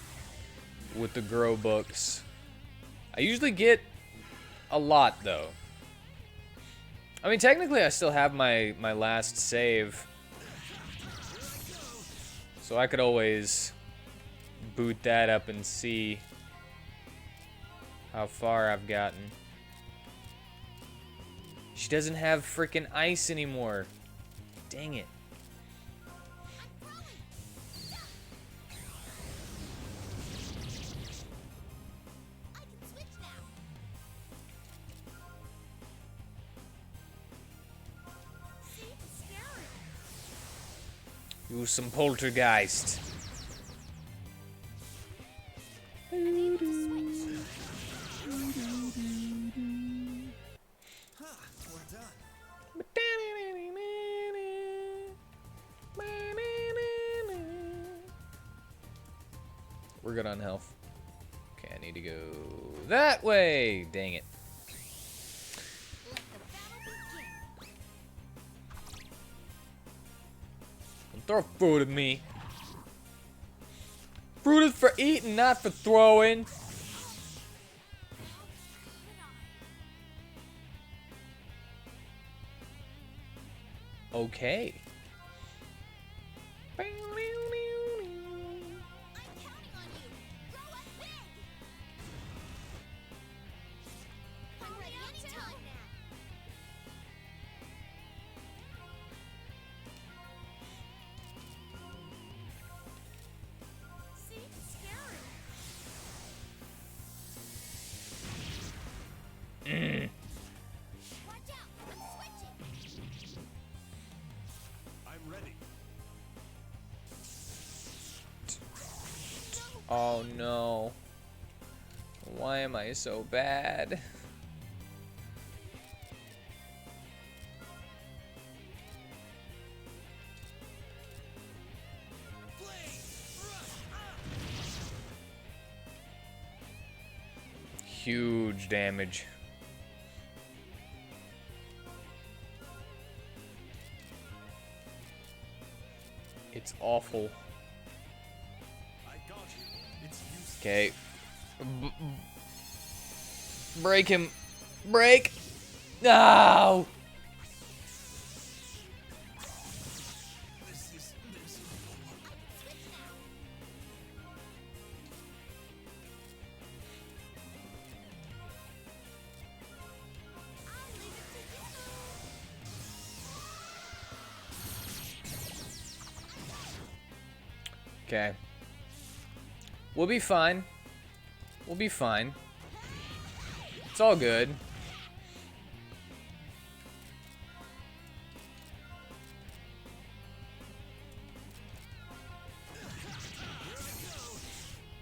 with the grow books. I usually get a lot though. I mean, technically I still have my last save. So I could always boot that up and see how far I've gotten. She doesn't have freaking ice anymore. Dang it. I can switch now. See, it's scary. Use some poltergeist. I'm able to switch. Huh, we're done. We're good on health. Okay, I need to go that way. Dang it. Let the battle begin. Don't throw food at me. Fruit is for eating, not for throwing. Okay. I'm counting on you. Grow up big. I'm ready anytime. Oh no. Why am I so bad? Huge damage. It's awful. Okay. Break him. Break. No. Okay. We'll be fine. We'll be fine. It's all good.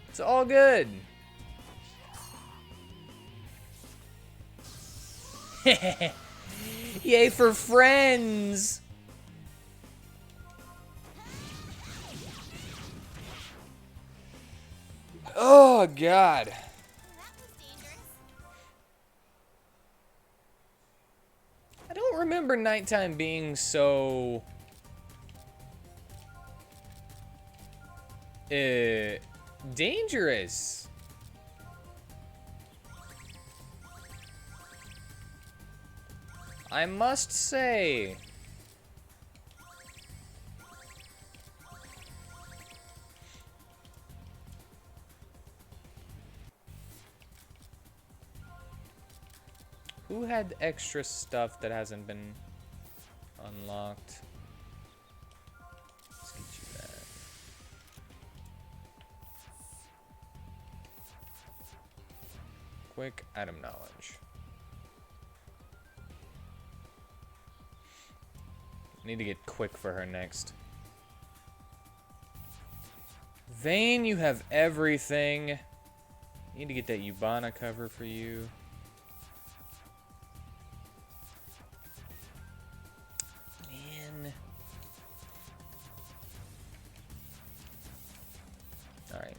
It's all good. Yay for friends. Oh, God. That was dangerous. I don't remember nighttime being so... dangerous. I must say. Who had extra stuff that hasn't been unlocked? Let's get you that. Quick item knowledge. Need to get quick for her next. Vayne, you have everything. Need to get that Ubana cover for you. Man. Alright.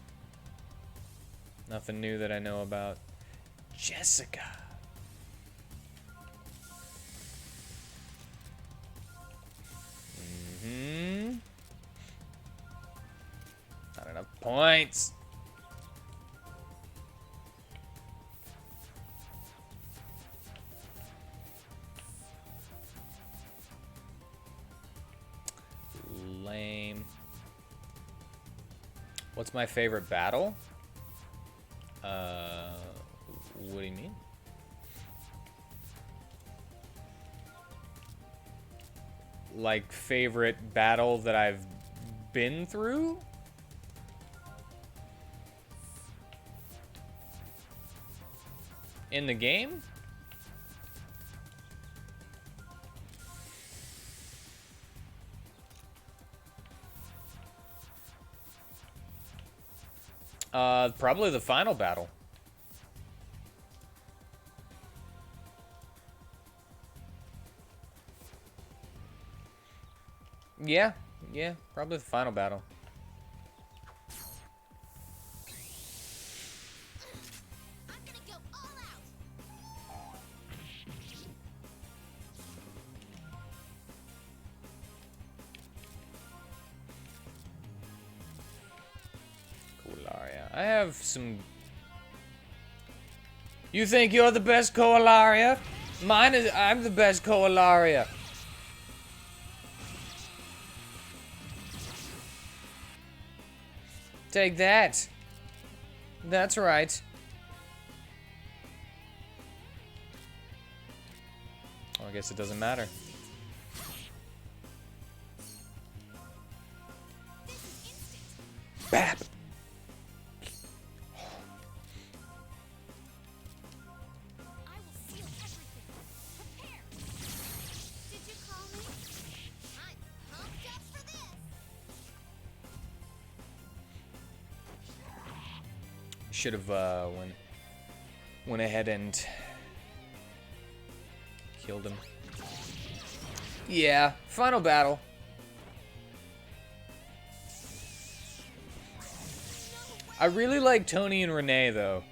Nothing new that I know about. Jessica. Not enough points. Lame. What's my favorite battle? What do you mean? Like favorite battle that I've been through? In the game? Probably the final battle. Yeah, probably the final battle. I'm gonna go all out. Coolaria. I have some... You think you're the best Coalaria? I'm the best Coalaria. Take that. That's right. Oh, I guess it doesn't matter. Bap. I will seal everything. Prepare. Did you call me? I'm pumped up for this. Should have went ahead and killed him. Yeah, final battle. I really like Tony and Renee though.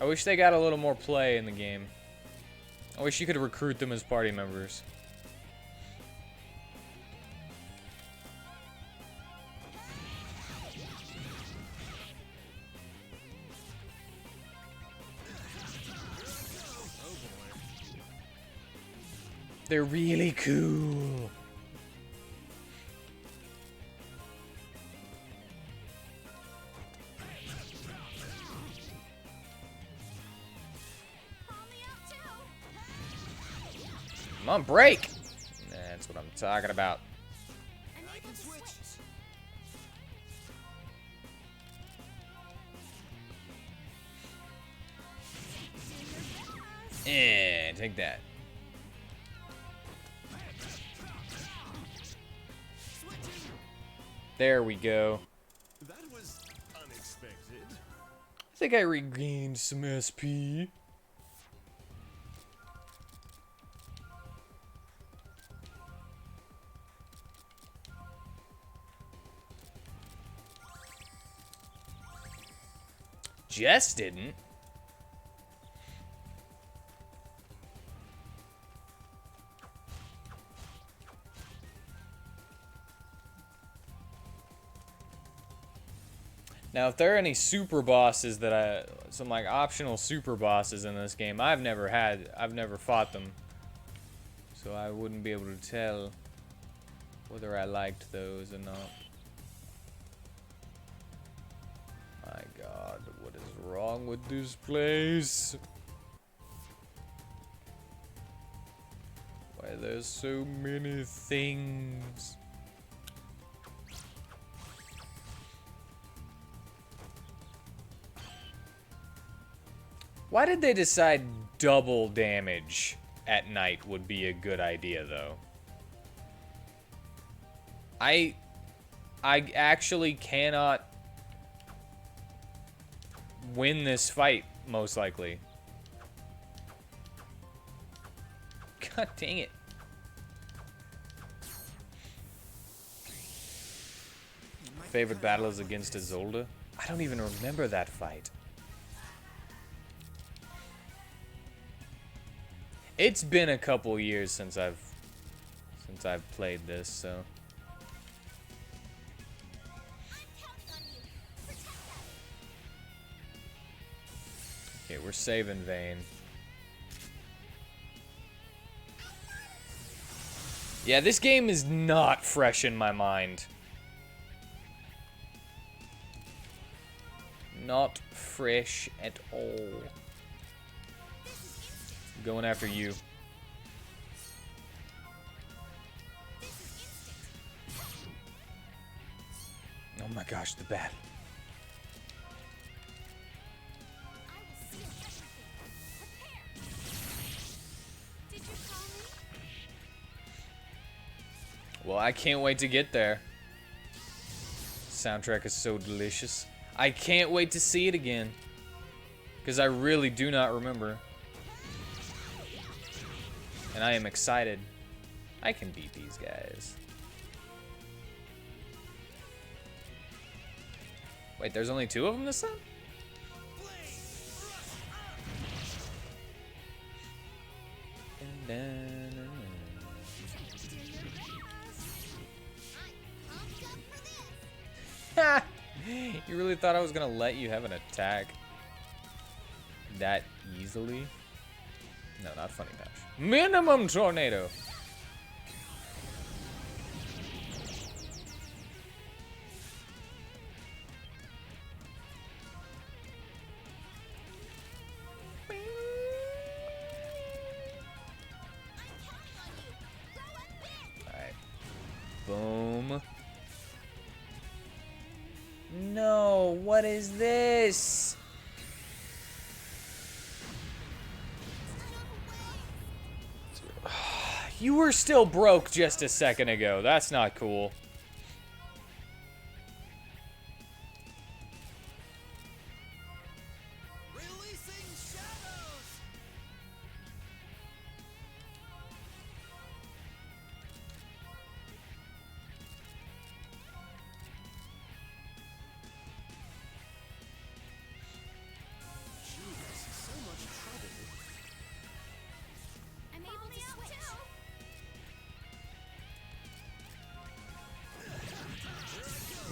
I wish they got a little more play in the game. I wish you could recruit them as party members. They're really cool. Come on, break! That's what I'm talking about. I can switch. Yeah, take that. There we go. That was unexpected. I think I regained some SP. Jess didn't. Now, if there are any super bosses that some like optional super bosses in this game, I've never fought them. So I wouldn't be able to tell whether I liked those or not. My God, what is wrong with this place? Why there's so many things? Why did they decide double damage at night would be a good idea, though? I actually cannot win this fight, most likely. God dang it. Favorite battle is against Isolde? I don't even remember that fight. It's been a couple years since I've played this, so. Okay, we're saving Vayne. Yeah, this game is not fresh in my mind. Not fresh at all. Going after you. Oh my gosh, the battle. Well, I can't wait to get there. Soundtrack is so delicious. I can't wait to see it again. Because I really do not remember. And I am excited. I can beat these guys. Wait, there's only 2 of them this time? Ha! You really thought I was gonna let you have an attack that easily? No, not funny patch. Minimum tornado. Alright. Boom. No, what is this? You were still broke just a second ago. That's not cool.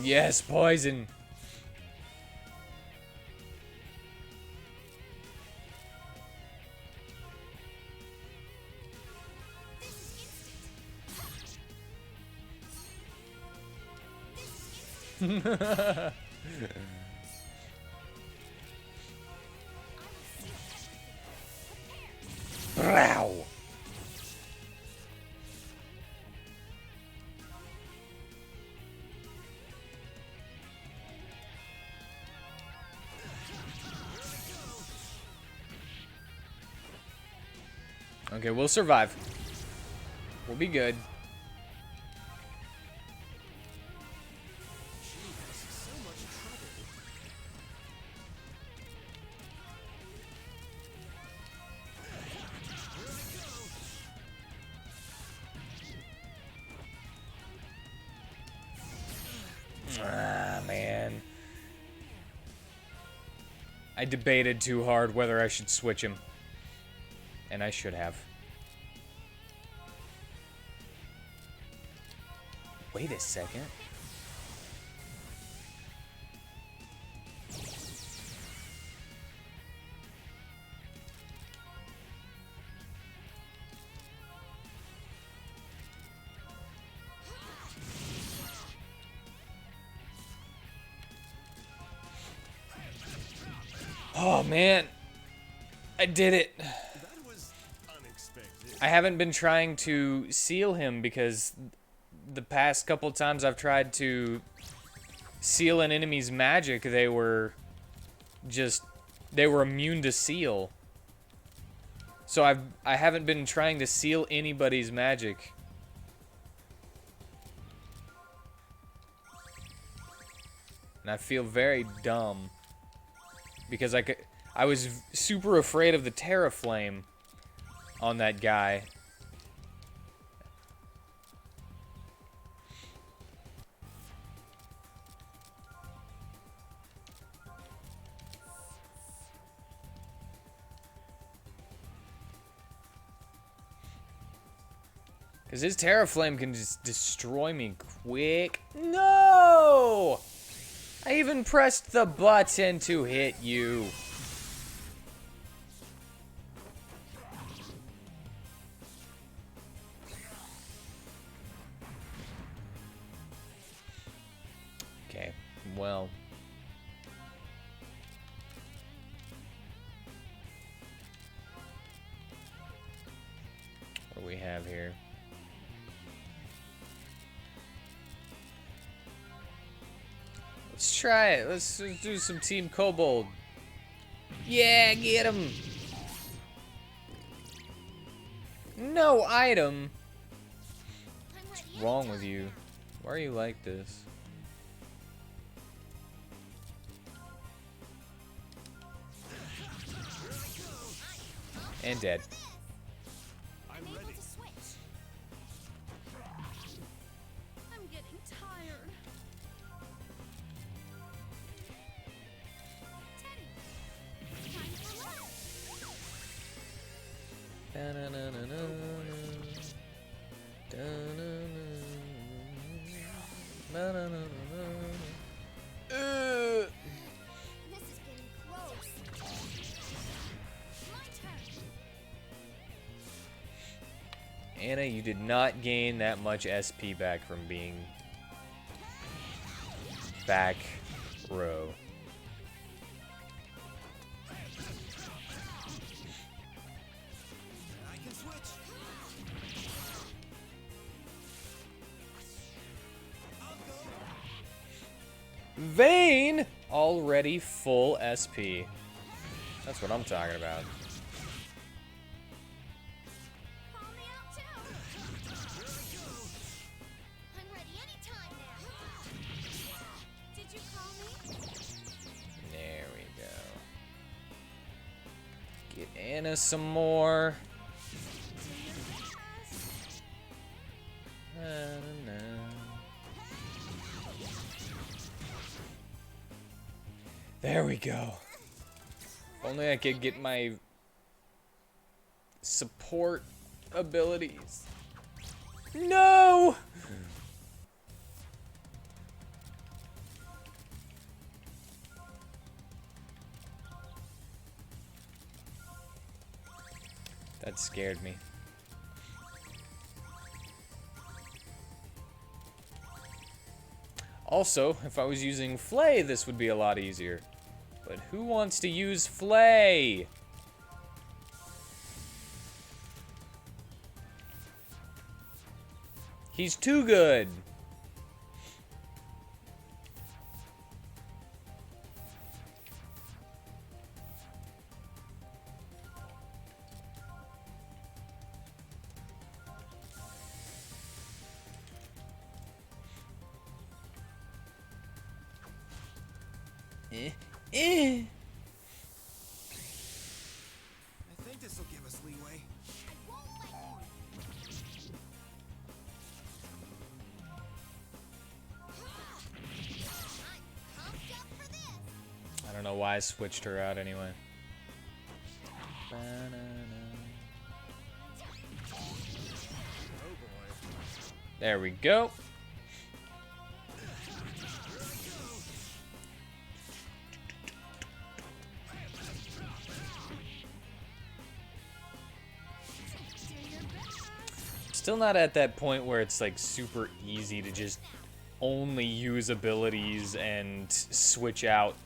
Yes, poison. Brow. Okay, we'll survive. We'll be good. Ah, man. I debated too hard whether I should switch him. And I should have. Wait a second. Oh, man. I did it. That was unexpected. I haven't been trying to seal him because the past couple times I've tried to seal an enemy's magic, they were immune to seal. So I haven't been trying to seal anybody's magic. And I feel very dumb because I was super afraid of the Terra Flame on that guy. Because his Terra Flame can just destroy me quick. No! I even pressed the button to hit you. Okay, well. What do we have here? Let's try it. Let's do some Team Kobold. Yeah, get him. No item. What's wrong with you? Why are you like this? And dead. I'm ready. I'm getting tired. This is getting close. My turn. Anna, you did not gain that much SP back from being back row. I can switch. Vayne already full SP. That's what I'm talking about. Call me out too. I'm ready anytime now. Did you call me? There we go. Get Anna some more. There we go. If only I could get my support abilities. No! That scared me. Also, if I was using Flay, this would be a lot easier. But who wants to use Flay? He's too good. I think this will give us leeway. I don't know why I switched her out anyway. There we go. Still not at that point where it's like super easy to just only use abilities and switch out.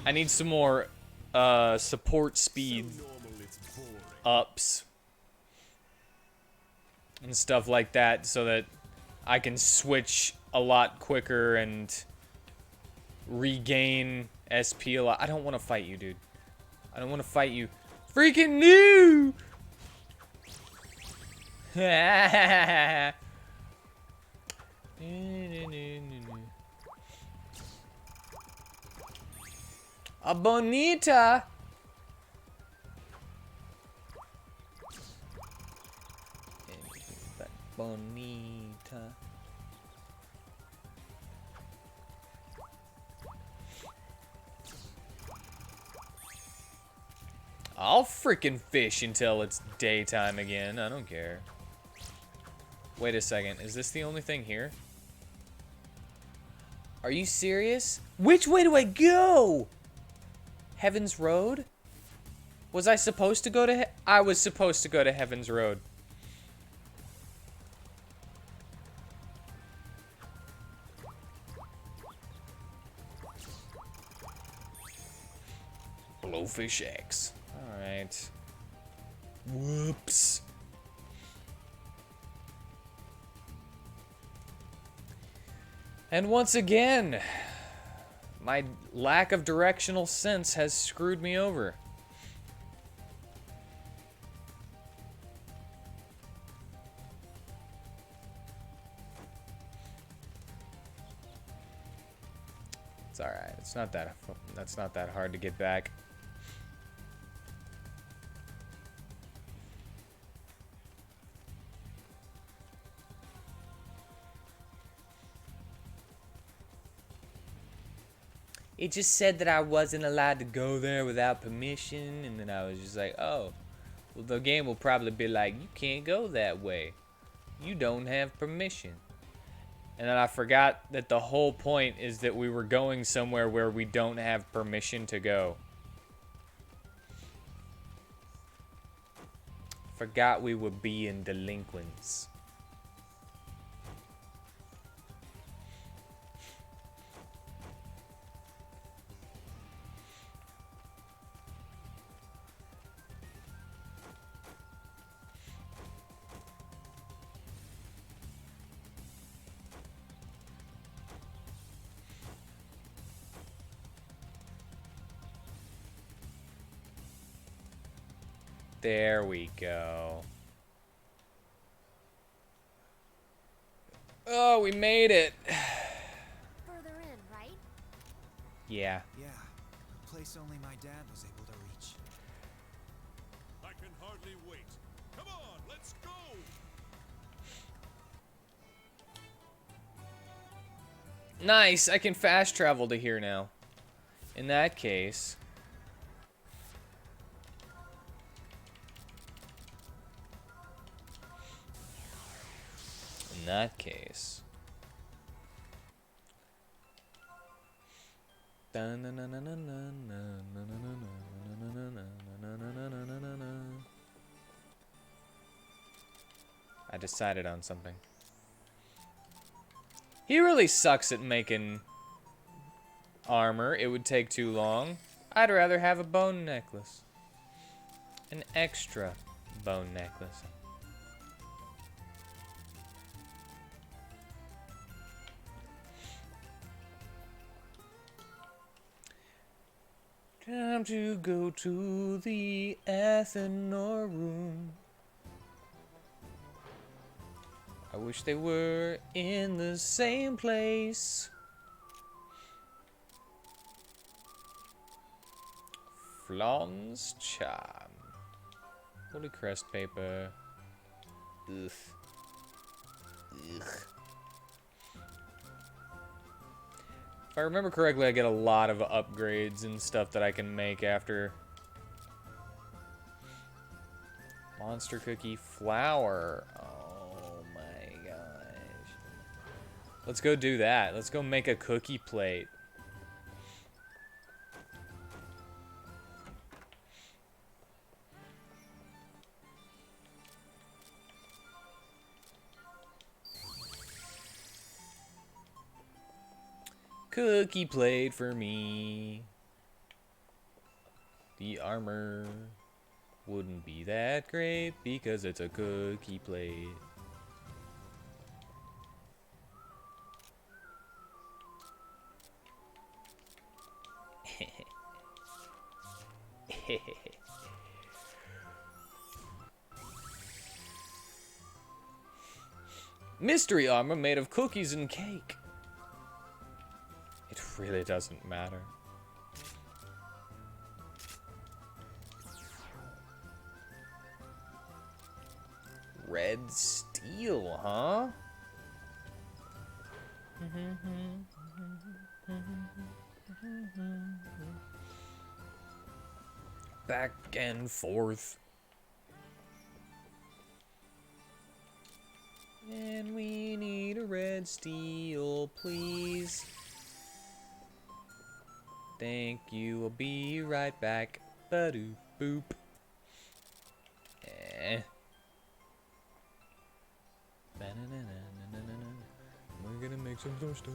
I need some more support speed ups and stuff like that so that I can switch a lot quicker and regain SP a lot. I don't want to fight you, dude. I don't want to fight you. Freaking new! A bonita! Bonita. I'll freaking fish until it's daytime again. I don't care. Wait a second. Is this the only thing here? Are you serious? Which way do I go? Heaven's Road? Was I supposed to go to I was supposed to go to Heaven's Road. Blowfish X. Alright. Whoops. And once again, my lack of directional sense has screwed me over. It's alright. That's not that hard to get back. It just said that I wasn't allowed to go there without permission, and then I was just like, oh, well, the game will probably be like, you can't go that way. You don't have permission. And then I forgot that the whole point is that we were going somewhere where we don't have permission to go. Forgot we were being delinquents. There we go. Oh, we made it. Further in, right? Yeah. Yeah, a place only my dad was able to reach. I can hardly wait. Come on, let's go! Nice, I can fast travel to here now. In that case... In that case... I decided on something. He really sucks at making armor. It would take too long. I'd rather have a bone necklace. An extra bone necklace. Time to go to the Athenor room. I wish they were in the same place. Flon's charm. Holy crest paper. Ugh. Ugh. If I remember correctly, I get a lot of upgrades and stuff that I can make after. Monster cookie flour. Oh my gosh. Let's go do that. Let's go make a cookie plate. Cookie plate for me. The armor wouldn't be that great because it's a cookie plate. Mystery armor made of cookies and cake. It really doesn't matter. Red steel, huh? Back and forth. And we need a red steel, please. Thank you, I'll be right back. Ba-doo boop. We're gonna make some more stuff.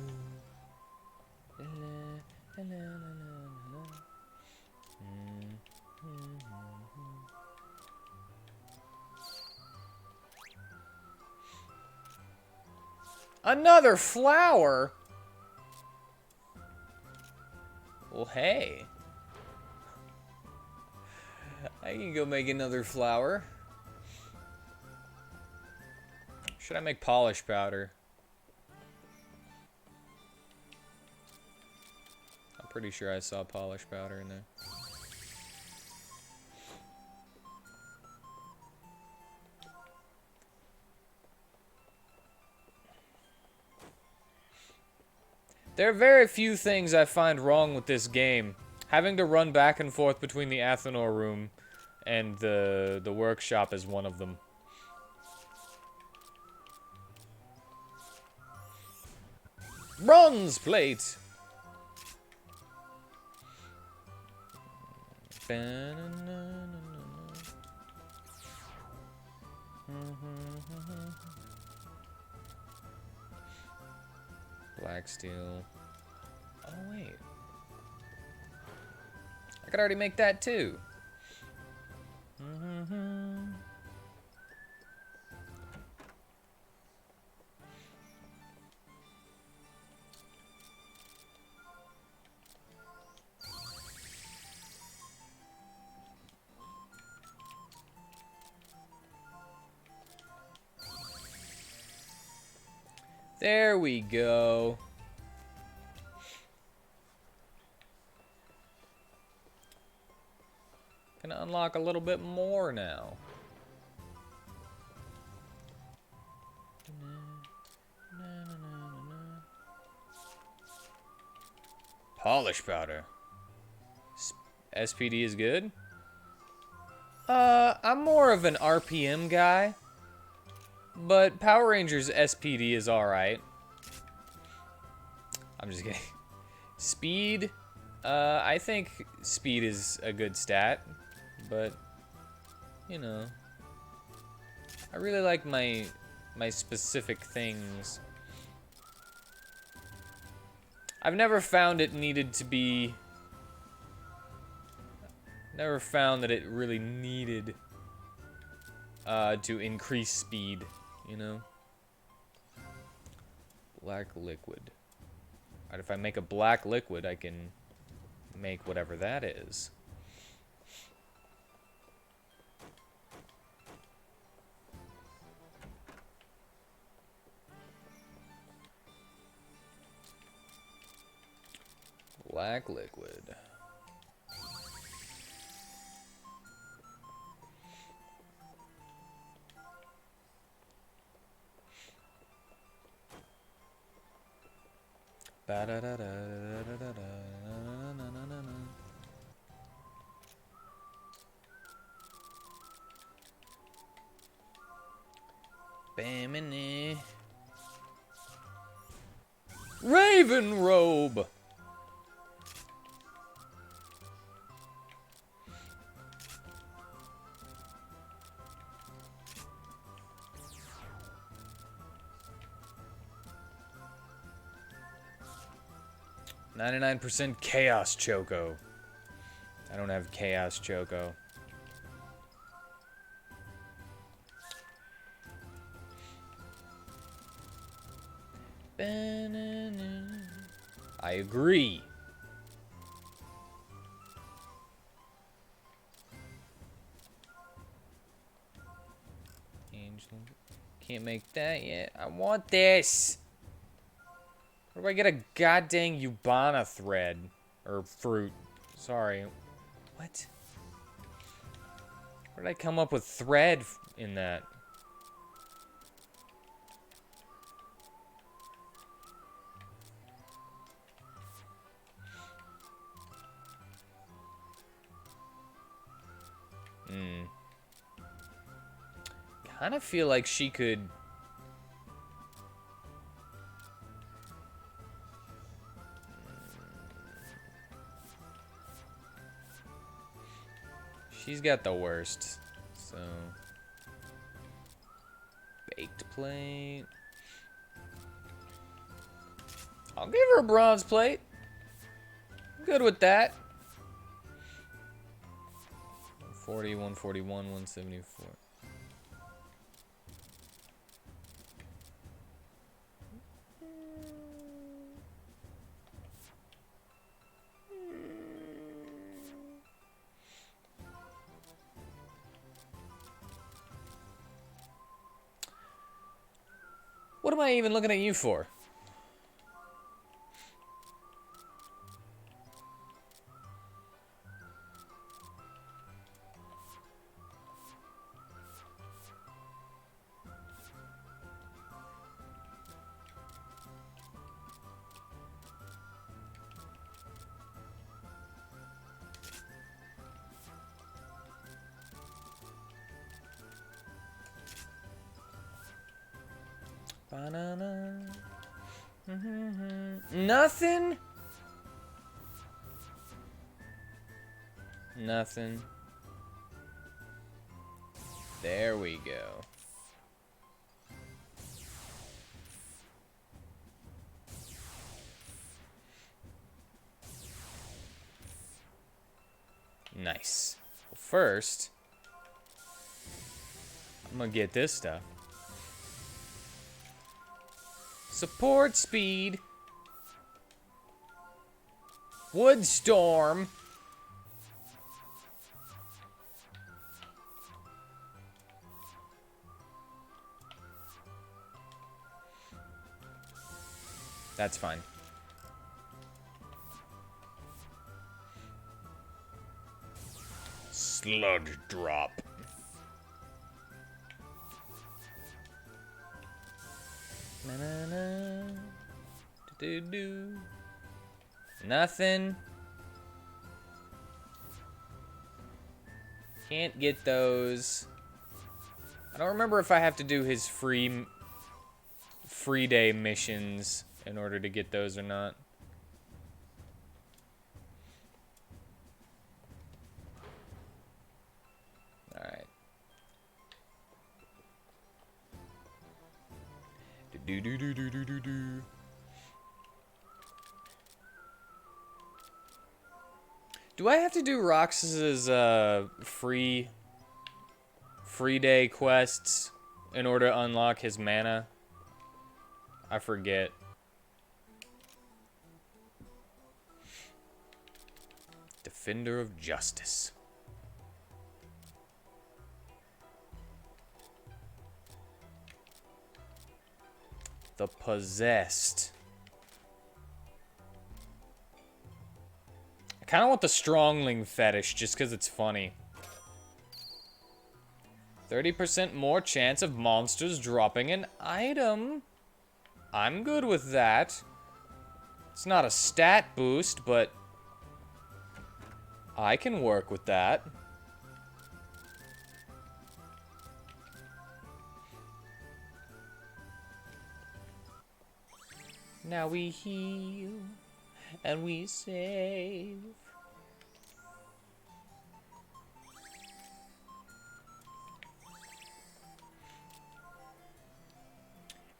Another flower? Well, hey. I can go make another flower. Should I make polish powder? I'm pretty sure I saw polish powder in there. There are very few things I find wrong with this game. Having to run back and forth between the Athenor room and the workshop is one of them. Bronze plate! Black steel. Oh, wait. I could already make that too. There we go. Gonna unlock a little bit more now. Polish powder. SPD is good. I'm more of an RPM guy. But Power Rangers SPD is alright. I'm just kidding. Speed I think speed is a good stat, but you know, I really like my specific things. I've never found it needed to be. Never found that it really needed to increase speed, you know. Black liquid. Alright, if I make a black liquid, I can make whatever that is. Black liquid. Bamini. Raven robe. %chaos choco. I don't have chaos choco. I agree. Angel. Can't make that yet. I want this. Where do I get a goddamn Ubana thread? Or fruit. Sorry. What? Where did I come up with thread in that? Kind of feel like she could. She's got the worst. So. Baked plate. I'll give her a bronze plate. I'm good with that. 140, 141, 174. What am I even looking at you for? Banana. Nothing? Nothing. There we go. Nice. Well, first, I'm gonna get this stuff. Support speed. Woodstorm. That's fine. Sludge drop. Na na na. Do do do. Nothing. Can't get those. I don't remember if I have to do his free day missions in order to get those or not. Do do do do do do do. Do I have to do Roxas's free day quests in order to unlock his mana? I forget. Defender of Justice. The Possessed. I kind of want the Strongling fetish just because it's funny. 30% more chance of monsters dropping an item. I'm good with that. It's not a stat boost, but I can work with that. Now we heal and we save.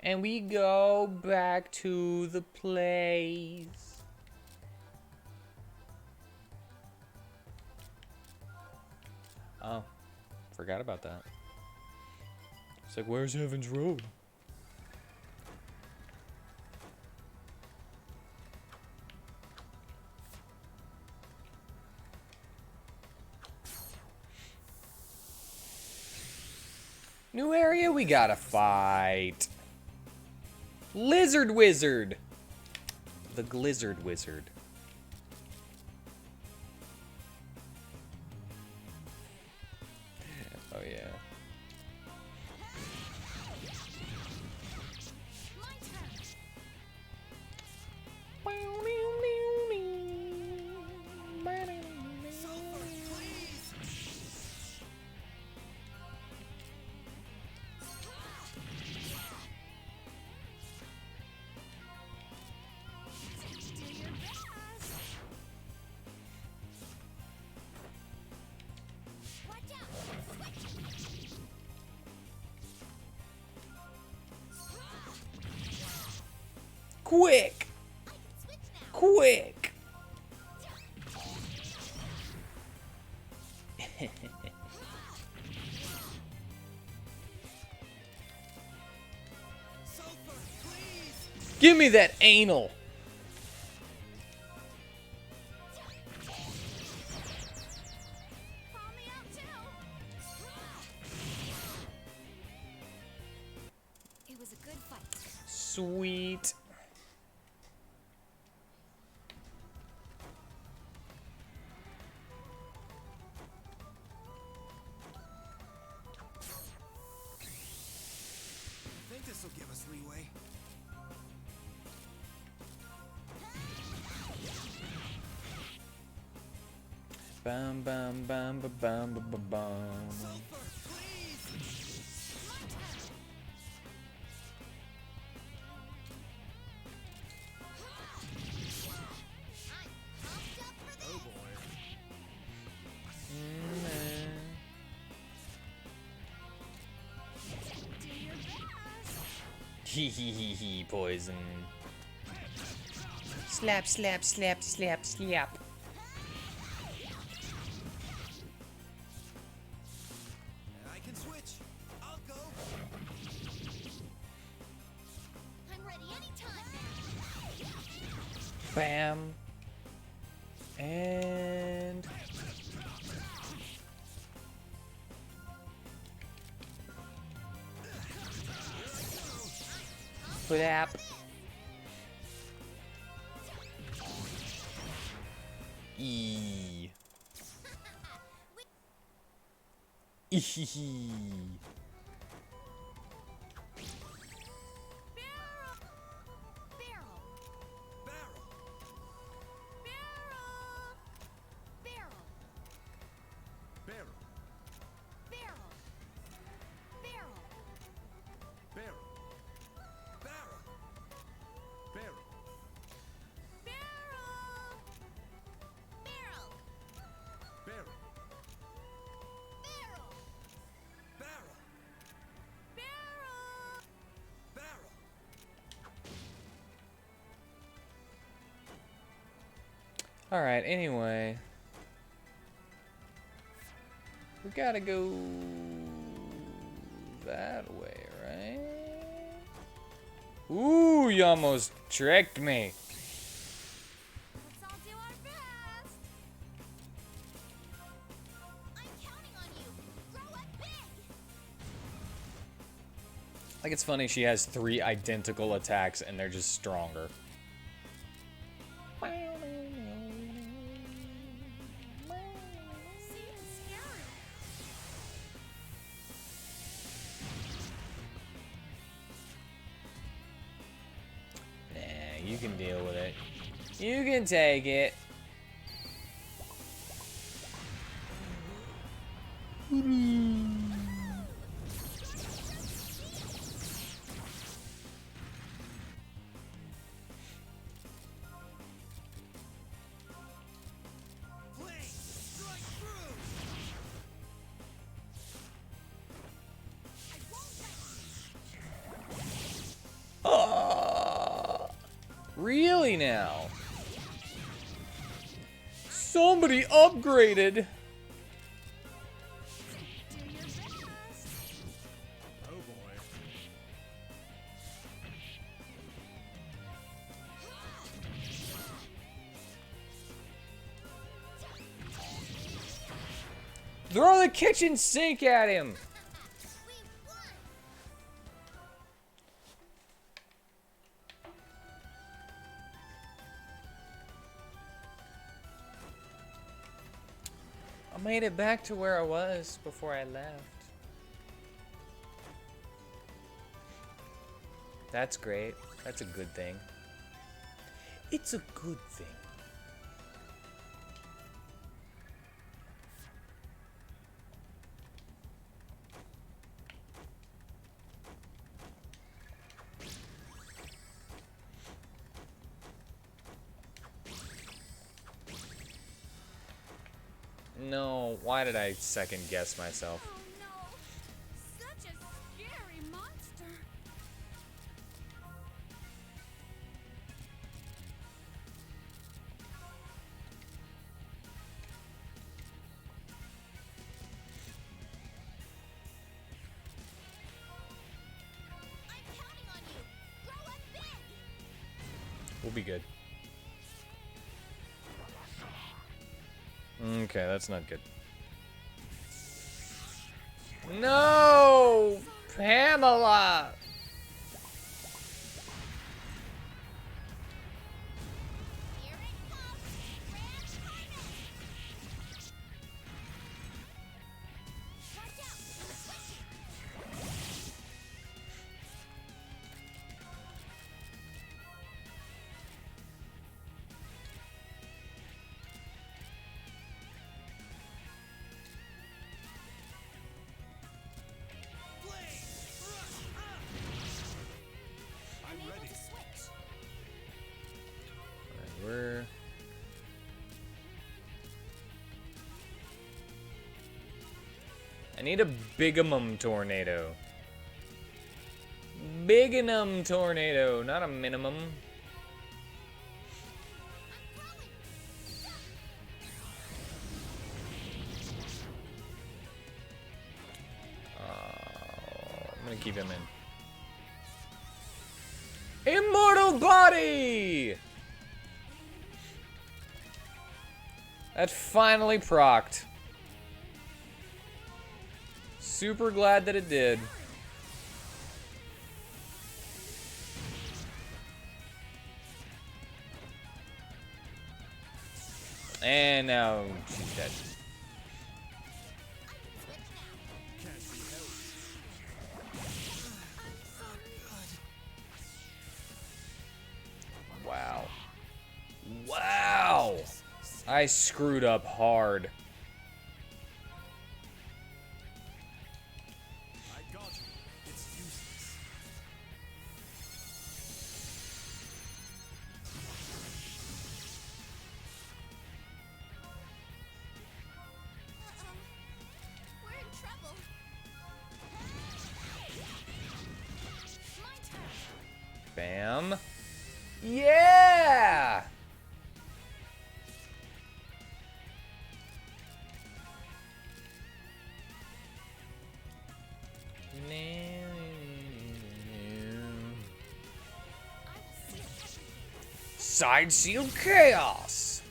And we go back to the place. Oh, forgot about that. It's like, where's Heaven's Road? New area we gotta fight. Lizard Wizard. The Glizzard Wizard. Oh yeah. Quick! Quick! Give me that anal! It was a good fight. Sweet. I think this will give us leeway. Bum bum bum ba bum ba ba bum. Oh boy. Hee hee hee hee, poison. Slap, slap, slap, slap, slap. I can switch. I'll go. I'm ready anytime. Bam. And... Flap. E. Ehehe. Barrel. Barrel. Barrel. Barrel. Barrel. Barrel. Barrel. Barrel. Barrel. Barrel. Barrel. Barrel. Alright, anyway. We gotta go that way, right? Ooh, you almost tricked me. Let's all do our best. I'm counting on you. Grow up big. Like, it's funny, she has 3 identical attacks and they're just stronger. Seems scary. Nah, you can deal with it. You can take it. Really now? Somebody upgraded. Do your best. Oh boy. Throw the kitchen sink at him. We won. I made it back to where I was before I left. That's great. That's a good thing. It's a good thing. No, why did I second guess myself? Oh no. Such a scary monster. I'm counting on you. Grow up big. We'll be good. Okay, that's not good. No! Pamela! Here it comes. Grand timing. Watch out. Switching. I'm Able ready. to switch. We're... I need a bigamum tornado. Bigamum tornado, not a minimum. I'm gonna keep him in. Immortal body! That finally procced. Super glad that it did. And now she's dead. Can't be helped. Wow. Wow! I screwed up hard. I got you. It's useless. We're in trouble. My turn. Bam. Yeah! Side sealed chaos.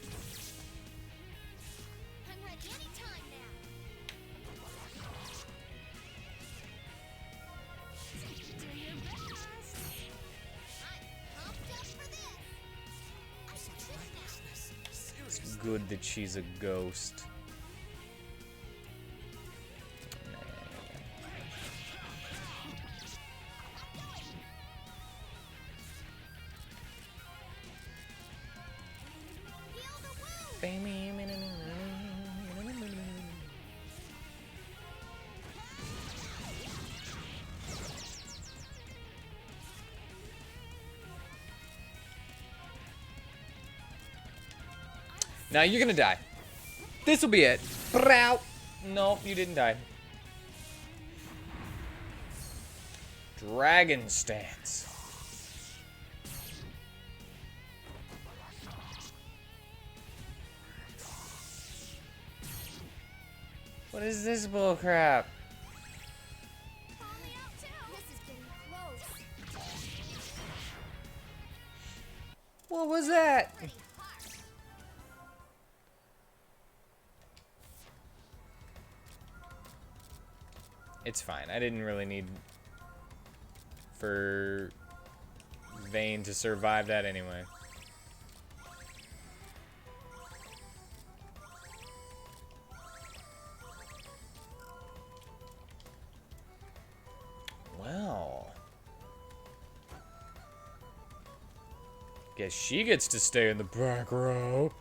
I'm ready anytime now. Do your best. I'm pumped up for this. I can switch now. It's good that she's a ghost. Feel the woo. Now you're gonna die. This will be it. Brow. No, you didn't die. Dragon stance. What is this bullcrap? Only out too. This is getting close. What was that? Pretty harsh. It's fine. I didn't really need for Vayne to survive that anyway. Well, guess she gets to stay in the back row.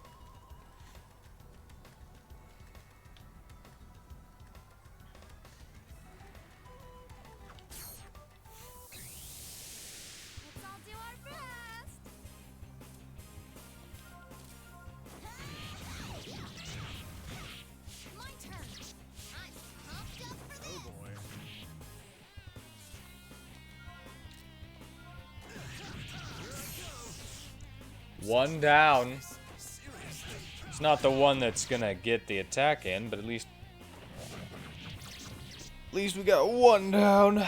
Let's all do our best. My turn. I'm pumped up for this. Oh boy. One down. It's not the one that's gonna get the attack in, but at least we got one down. Do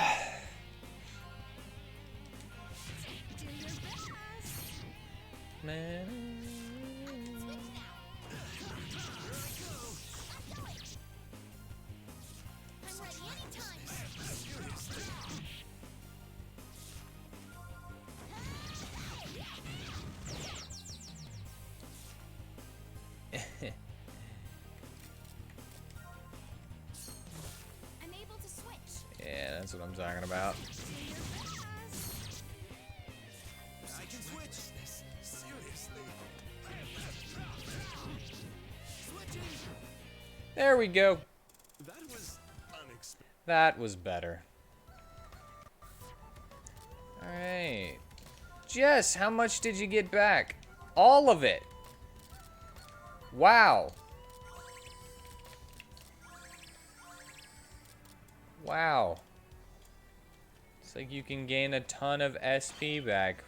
your best. Man. Switch now. I'm ready anytime. I'm able to switch. Yeah, that's what I'm talking about. Do your best. I can switch. Seriously. Switching. There we go. That was unexpected. That was better. Alright. Jess, how much did you get back? All of it. Wow. Wow. It's like you can gain a ton of SP back.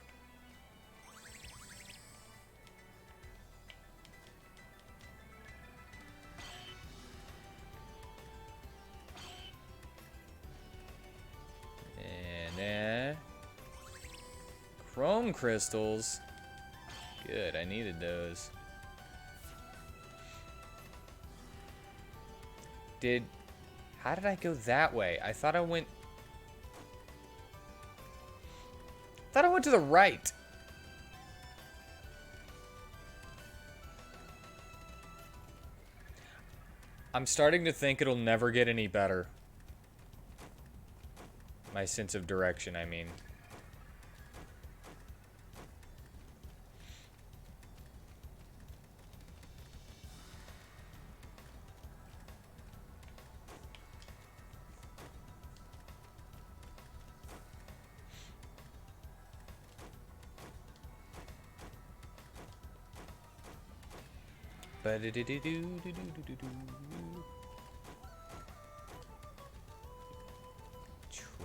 And chrome crystals. Good, I needed those. How did I go that way? I thought I went to the right. I'm starting to think it'll never get any better. My sense of direction, I mean.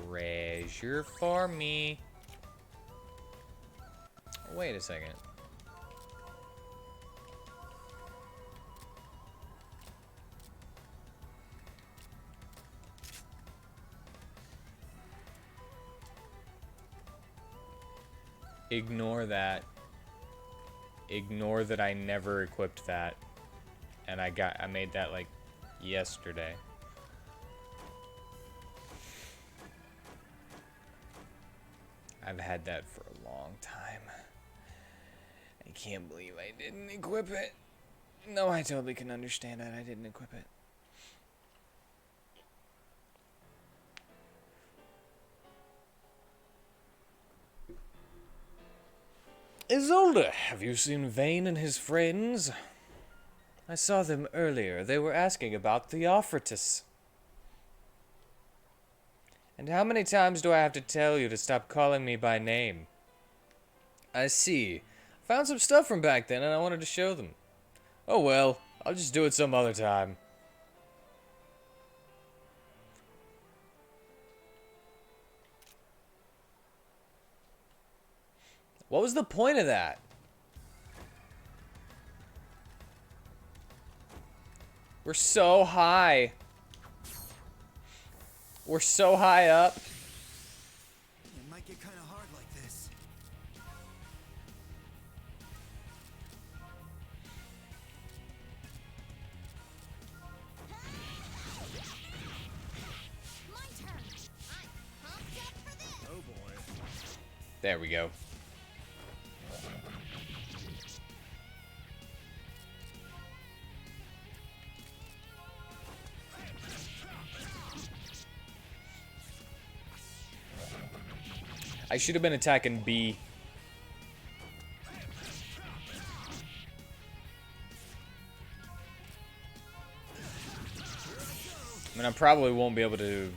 Treasure for me. Wait a second. Ignore that. ignore that I never equipped that. And I made that like yesterday. I've had that for a long time. I can't believe I didn't equip it. No, I totally can understand that I didn't equip it. Isolde, have you seen Vane and his friends? I saw them earlier. They were asking about Theophritus. And how many times do I have to tell you to stop calling me by name? I see. Found some stuff from back then and I wanted to show them. Oh well, I'll just do it some other time. What was the point of that? We're so high. We're so high up. It might get kind of hard like this. My turn. I'm pumped up for this. Oh boy. There we go. I should have been attacking B. I mean, I probably won't be able to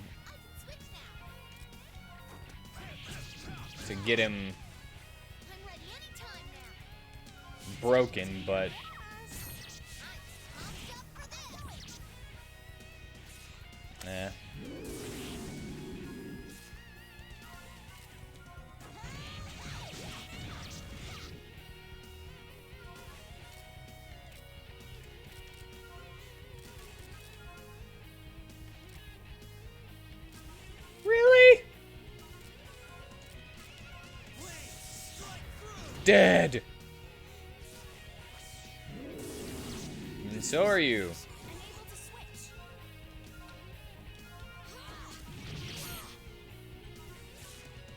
get him I'm ready anytime now. broken, but I'm pumped up for this. eh. Really? Dead. And so are you. I'm able to switch.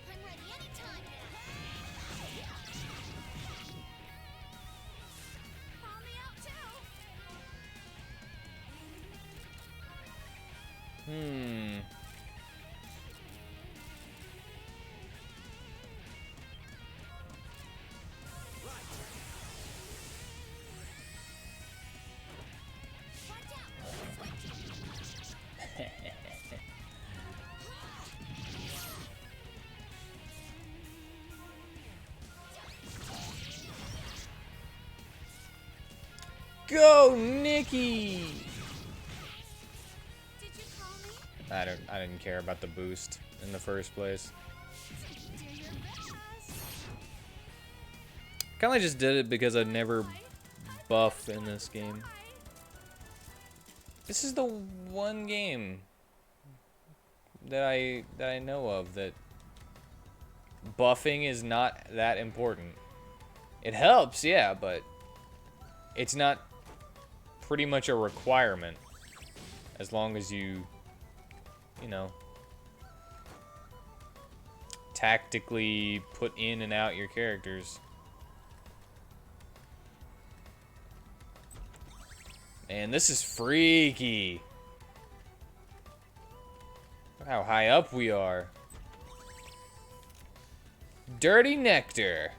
I'm ready anytime now. Call me out too. Hmm. Watch out. Switch. Go, Nikki! Did you call me? I didn't care about the boost in the first place. Do your best. Kinda just did it because I never buff in this game. This is the one game that I know of that buffing is not that important. It helps, yeah, but it's not pretty much a requirement as long as you know, tactically put in and out your characters. Man, this is freaky. Look how high up we are. Dirty nectar.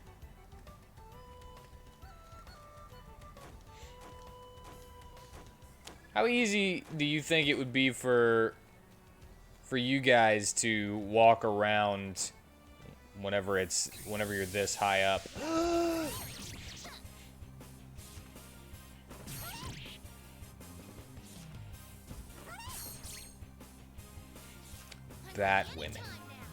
How easy do you think it would be for you guys to walk around whenever you're this high up? That winning. Time now.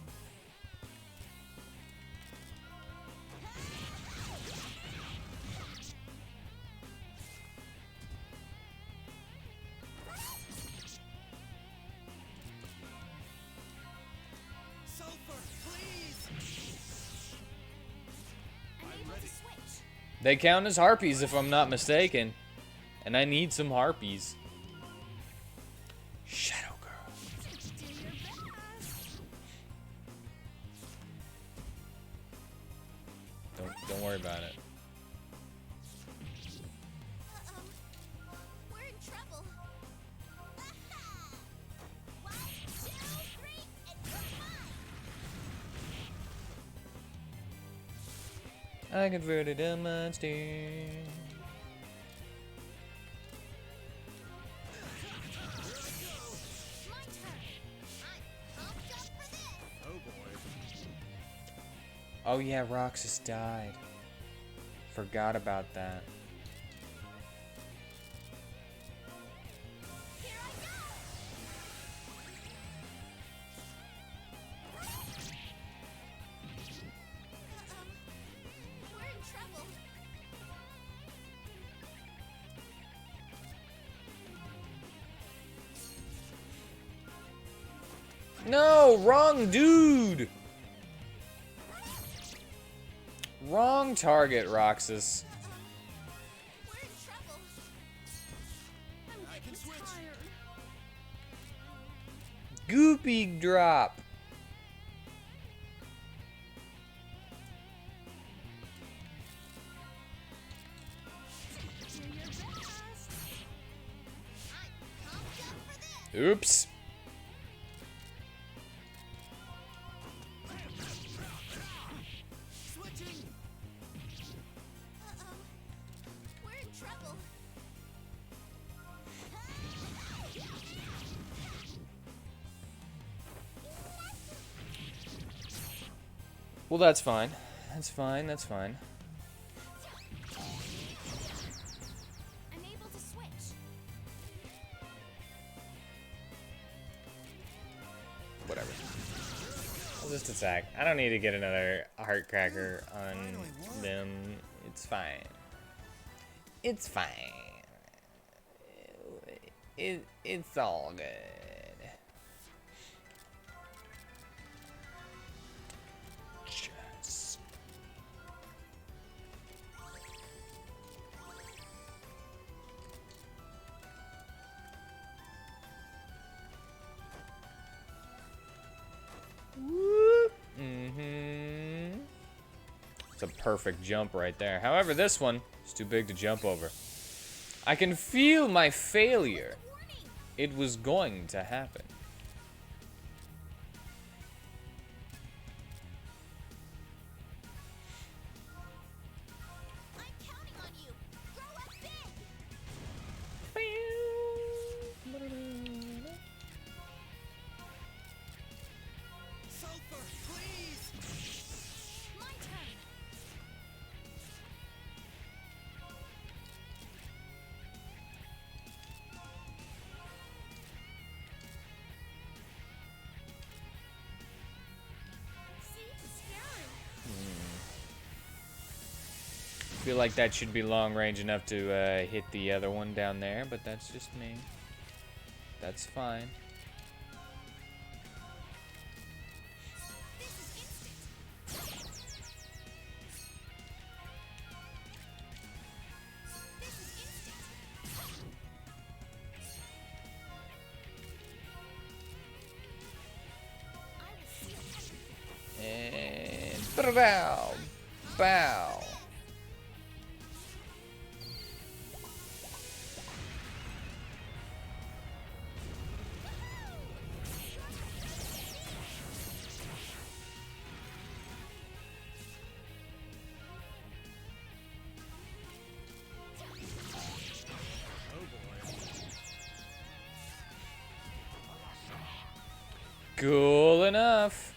Sulfur, please! I'm able to switch. They count as harpies if I'm not mistaken. And I need some harpies. Shadow Girl. Don't worry about it. We're in trouble. 1, 2, 3, and you're mine. I converted a monster. My turn. I'm pumped up for this. Oh boy. Oh yeah, Roxas died. Forgot about that. Here I go. We're in trouble. No, wrong dude. Wrong target, Roxas. We're in trouble. I can switch. Goopy drop. Pumped up for this. Oops. Switching. We're in trouble. Well, that's fine. That's fine. That's fine. I'm able to switch. Whatever. I'll just attack. I don't need to get another heart cracker on them. It's fine. It's fine. It's all good. Just. Whoop. It's a perfect jump right there. However, this one is too big to jump over. I can feel my failure. It was going to happen. I'm counting on you. Grow up big. Sulfur, please. My turn. See? Scary. Feel like that should be long range enough to hit the other one down there, but that's just me. That's fine. This is instant. This is instant. I will seal everything. And bow, bow. Oh boy. Cool enough.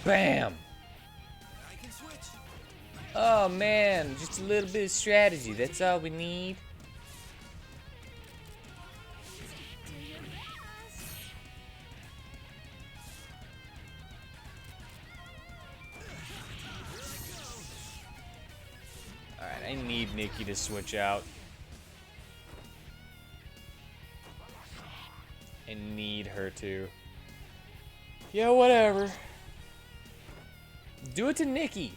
Bam. I can switch. Oh man, just a little bit of strategy. That's all we need. Do your best. Alright, I need Nikki to switch out. I need her to. Yeah, whatever. Do it to Nikki.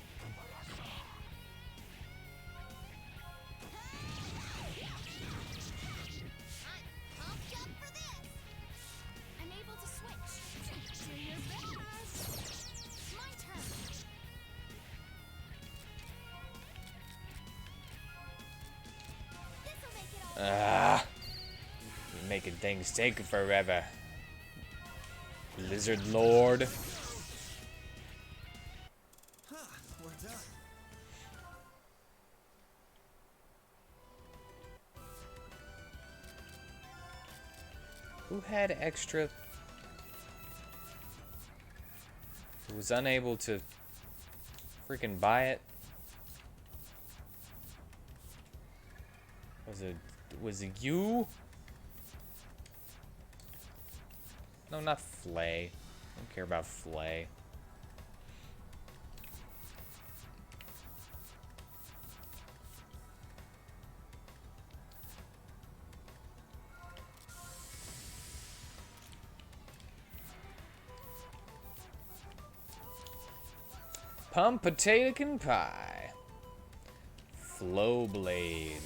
I'll jump for this. I'm able to switch. Do your best. My turn. This'll make it all. You're making things take forever. Lizard Lord. Huh, we're done. Who had extra? Who was unable to freaking buy it? Was it you? No, not Flay. I don't care about Flay. Pump potato pie. Flow blade.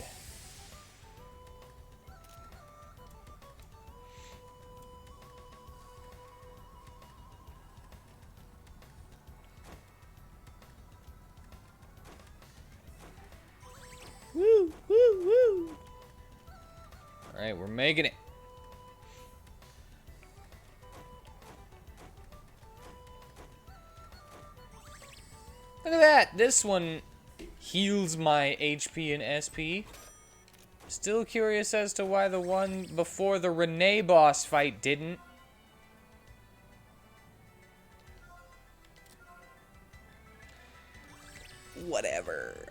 Woo, woo, woo. All right, we're making it. Look at that. This one heals my HP and SP. Still curious as to why the one before the Renee boss fight didn't. Whatever.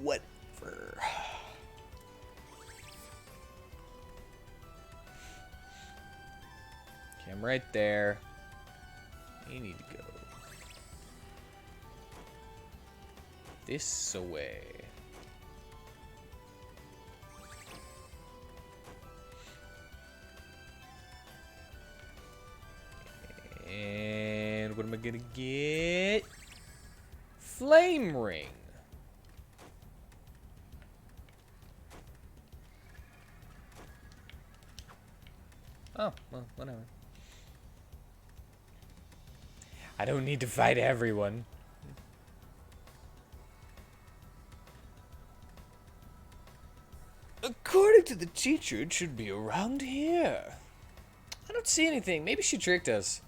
Whatever. Okay, I'm right there. You need to go this way. And what am I gonna get? Flame ring. Oh, well, whatever. I don't need to fight everyone. According to the teacher, it should be around here. I don't see anything. Maybe she tricked us.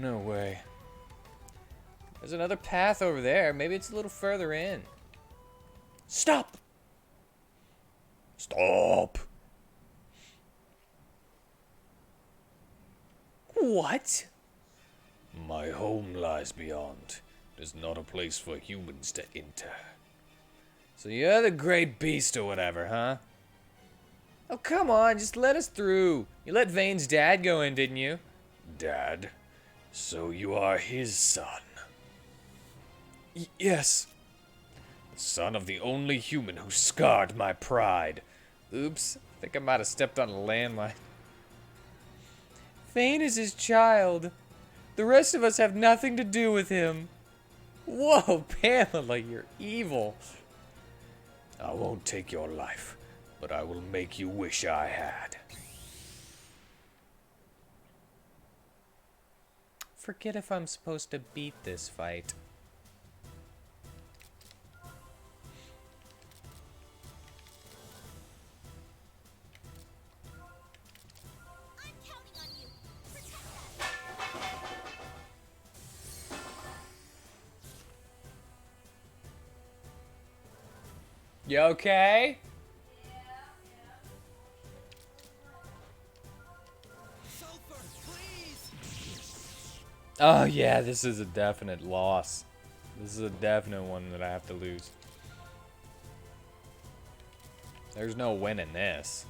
No way. There's another path over there. Maybe it's a little further in. Stop! Stop! What? My home lies beyond. It is not a place for humans to enter. So you're the great beast or whatever, huh? Oh, come on, just let us through. You let Vane's dad go in, didn't you? Dad? So you are his son? Yes. The son of the only human who scarred my pride. Oops, I think I might have stepped on a landmine. Vane is his child. The rest of us have nothing to do with him. Whoa, Pamela, you're evil. I won't take your life, but I will make you wish I had. Forget if I'm supposed to beat this fight. I'm counting on you. Protect us. You okay? Sulfur, please! Oh yeah, this is a definite loss. This is a definite one that I have to lose. There's no winning this.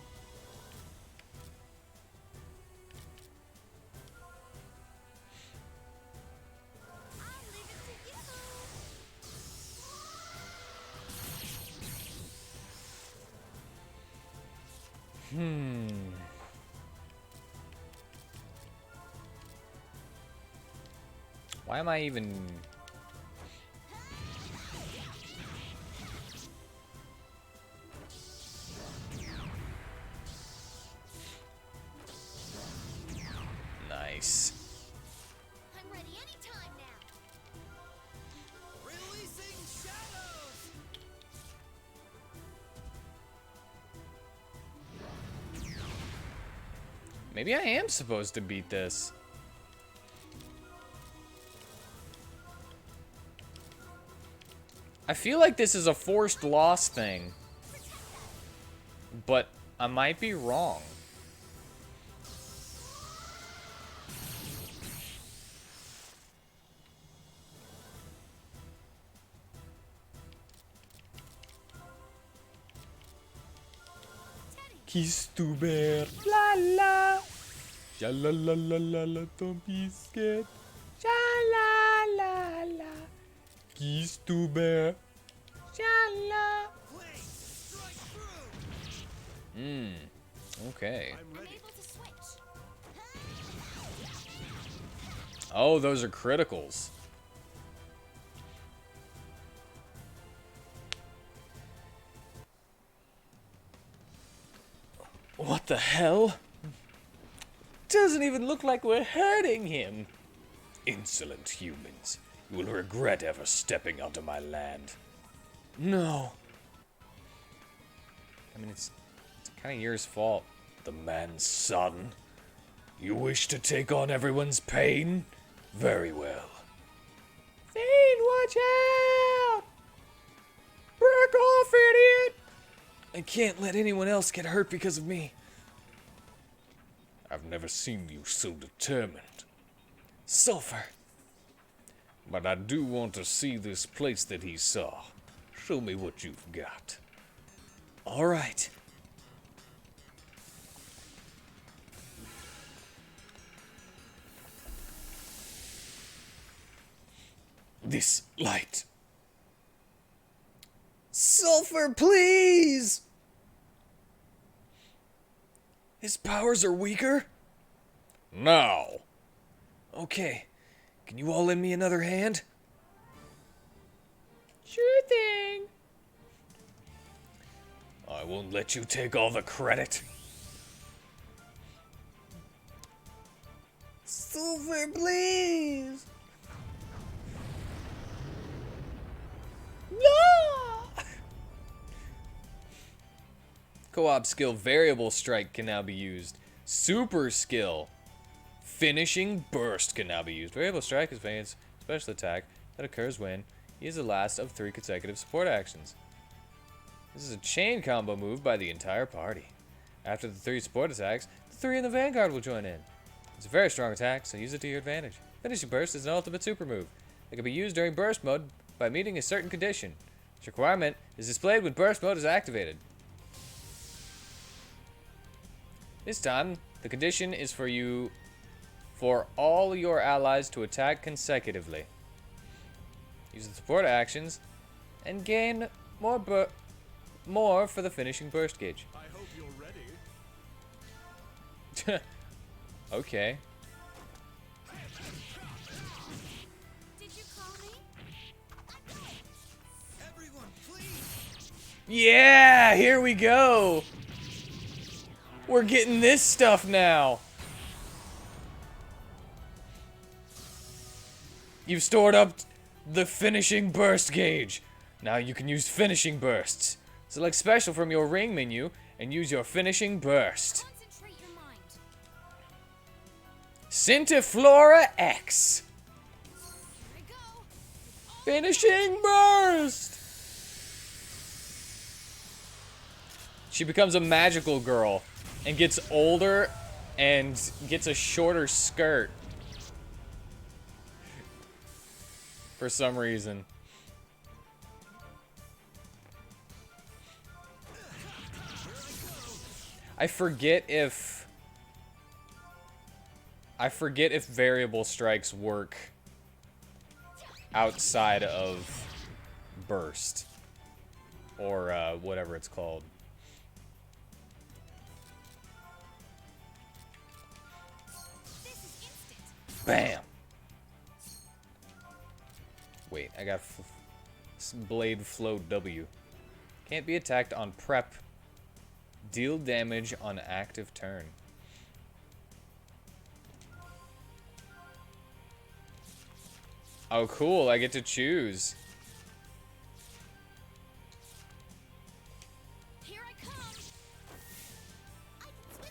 I'll leave it to you. Why am I even... Nice. I'm ready anytime now. Releasing shadows! Maybe I am supposed to beat this. I feel like this is a forced loss thing. But I might be wrong. Kiss to bear, la la, sha la la la la la, don't be scared, sha la la la, kiss to bear, sha la. Okay. I'm I'm ready. able to switch. Oh, those are criticals. What the hell? Doesn't even look like we're hurting him. Insolent humans. You will regret ever stepping onto my land. No. I mean, it's kind of yours fault. The man's son. You wish to take on everyone's pain? Very well. Thane, watch out! Break off, idiot! I can't let anyone else get hurt because of me. I've never seen you so determined. Sulfur. But I do want to see this place that he saw. Show me what you've got. All right. This light. Sulfur, please! His powers are weaker? No. Okay. Can you all lend me another hand? Sure thing. I won't let you take all the credit. Sulfur, please! No! Co-op skill variable strike can now be used. Super skill finishing burst can now be used. Variable strike is Vane's special attack that occurs when he is the last of 3 consecutive support actions. This is a chain combo move by the entire party. After the 3 support attacks, the 3 in the vanguard will join in. It's a very strong attack, so use it to your advantage. Finishing burst is an ultimate super move that can be used during burst mode by meeting a certain condition. This requirement is displayed when burst mode is activated. This time, the condition is for all your allies to attack consecutively. Use the support actions and gain more for the finishing burst gauge. I hope you're ready. Okay. Did you call me? Everyone, please! Yeah, here we go. We're getting this stuff now. You've stored up the finishing burst gauge. Now you can use finishing bursts. Select special from your ring menu and use your finishing burst. Concentrate your mind. Centiflora X. Here I go. Finishing burst. She becomes a magical girl and gets older and gets a shorter skirt. For some reason. I forget if variable strikes work outside of burst or whatever it's called. This is instant. Bam. Wait, I got blade flow W. Can't be attacked on prep. Deal damage on active turn. Oh, cool. I get to choose. Here I come. I can switch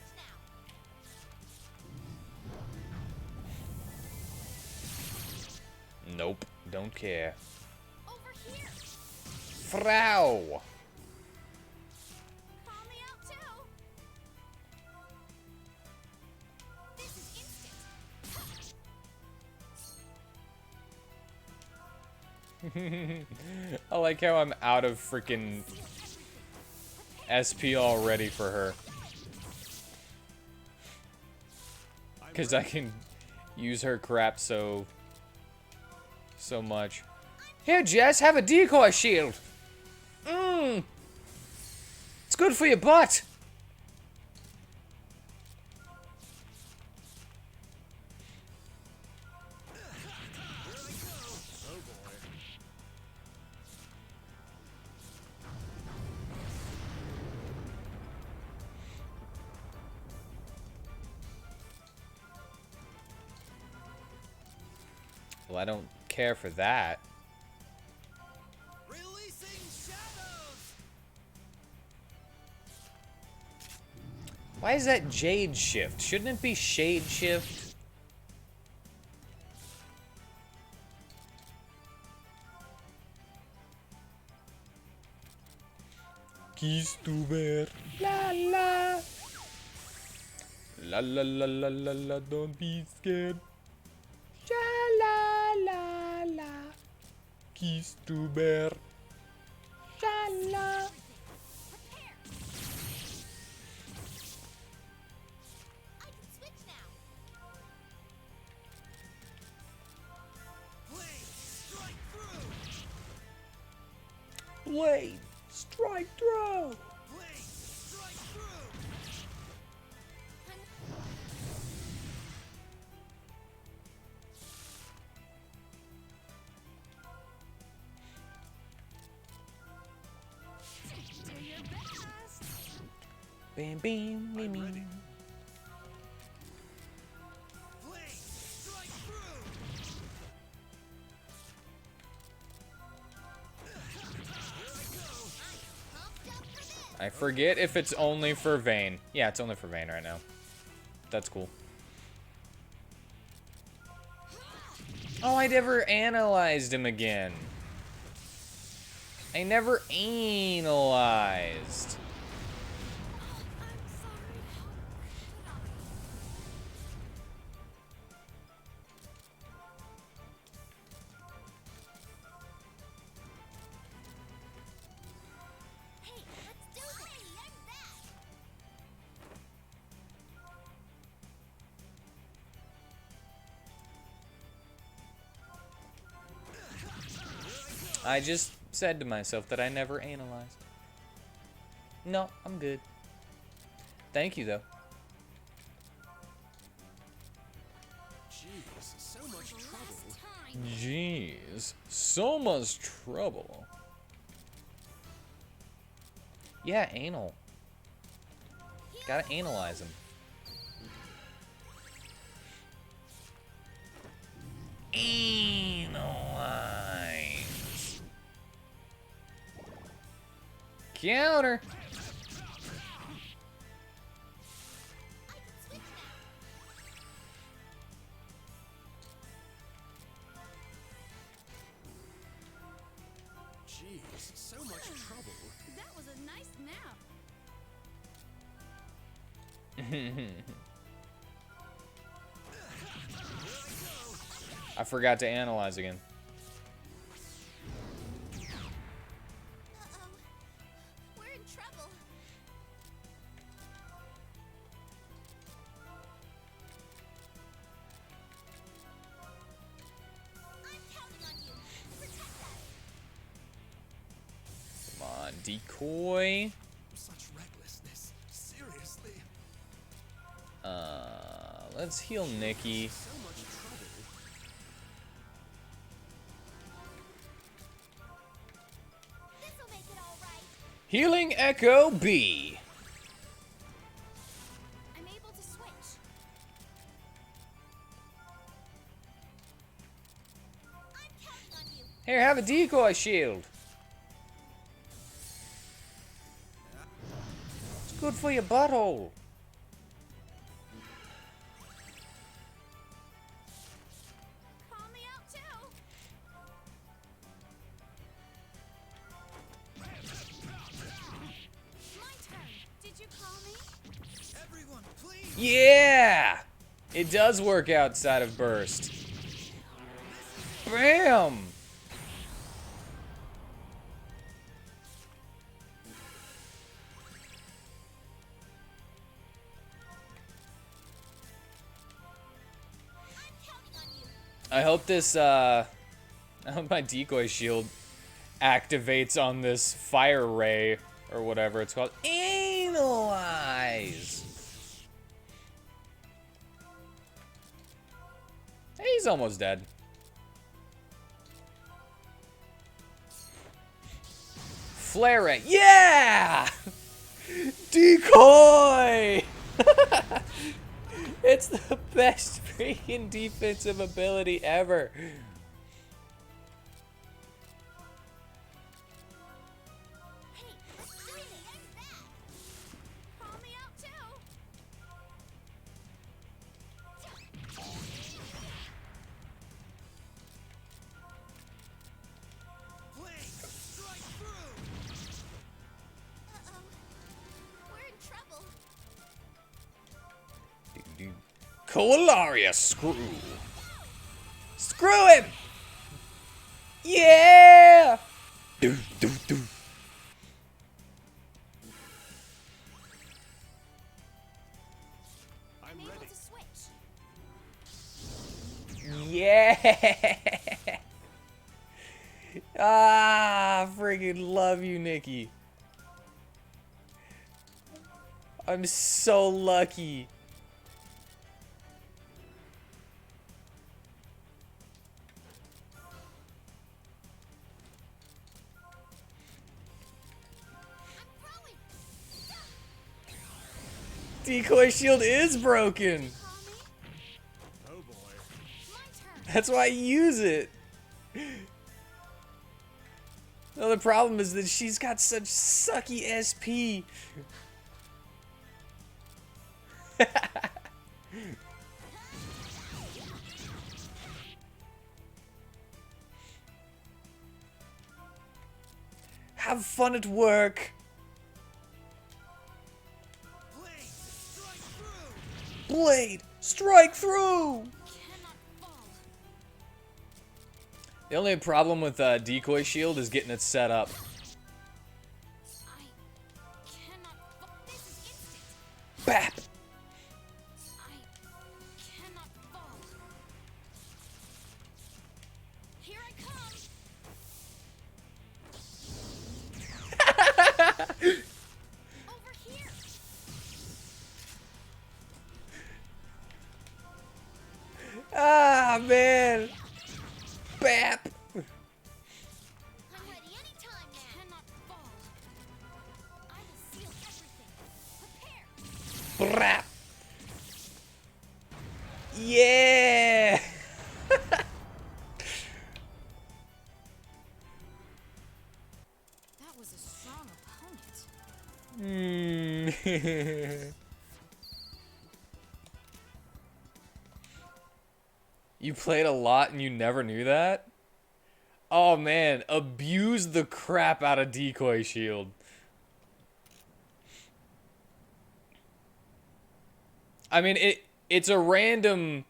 now. Nope. Don't care. Over here. Frau! Call me out too. This is instant. I like how I'm out of freaking SP already for her. Because I can use her crap so much. Here, Jess, have a decoy shield. It's good for your butt. Well, I don't care for that. Releasing shadows. Why is that Jade Shift? Shouldn't it be Shade Shift? Keys to bear. La la. La la la la la la. Don't be scared. Sha la la la. Keys to bear. Sha la. I can switch now. Blade, strike through. Blade, strike through. Blade, strike through. Do your best. Bam, bam, bam, I'm ready. bam. Blade, strike through. Pumped up for this. I forget if it's only for Vayne. Yeah, it's only for Vayne right now. That's cool. Oh, I never analyzed him again. I never analyzed. Hey, let's do this. I'm back. I just said to myself that I never analyzed. No, I'm good. Thank you, though. Jeez, so much trouble. Jeez, so much trouble. Yeah, anal. Gotta analyze him. Analyze. Counter. I can switch now. Jeez, so much trouble. That was a nice nap. I forgot to analyze again. Uh-oh. We're in trouble. I'm counting on you. Protect us. Come on, decoy. Such recklessness. Seriously. Let's heal Nikki. So much trouble. Healing Echo B. I'm able to switch. I'm counting on you. Here, have a decoy shield. It's good for your butthole. Call me out too. My turn. Did you call me? Everyone, please! Yeah! It does work outside of burst. Bam! I hope this, I hope my decoy shield activates on this fire ray, or whatever it's called. Analyze! Hey, he's almost dead. Flare ray. Yeah! Decoy! It's the best freaking defensive ability ever. Hey, let's do this. Call me out too. Please, strike through! Uh-oh. We're in trouble. Coalaria screw. Screw him! Yeah! Do, do, do. I'm I'm able ready. to switch. Yeah! Ah, freaking love you, Nikki. I'm so lucky. Decoy shield is broken. Call me. Oh boy. My turn. That's why I use it. The other problem is that she's got such sucky SP. Have fun at work. Please, strike through! Blade, strike through. Cannot fall. The only problem with decoy shield is getting it set up. I cannot fall. This is instant. Bap. I cannot fall. Here I come. Over here. Ah, man. Bap. I'm ready anytime now. Cannot fall. I will seal everything. Prepare. Brap. Yeah. That was a strong opponent. You played a lot and you never knew that? Oh man, abuse the crap out of decoy shield. I mean, it's a random,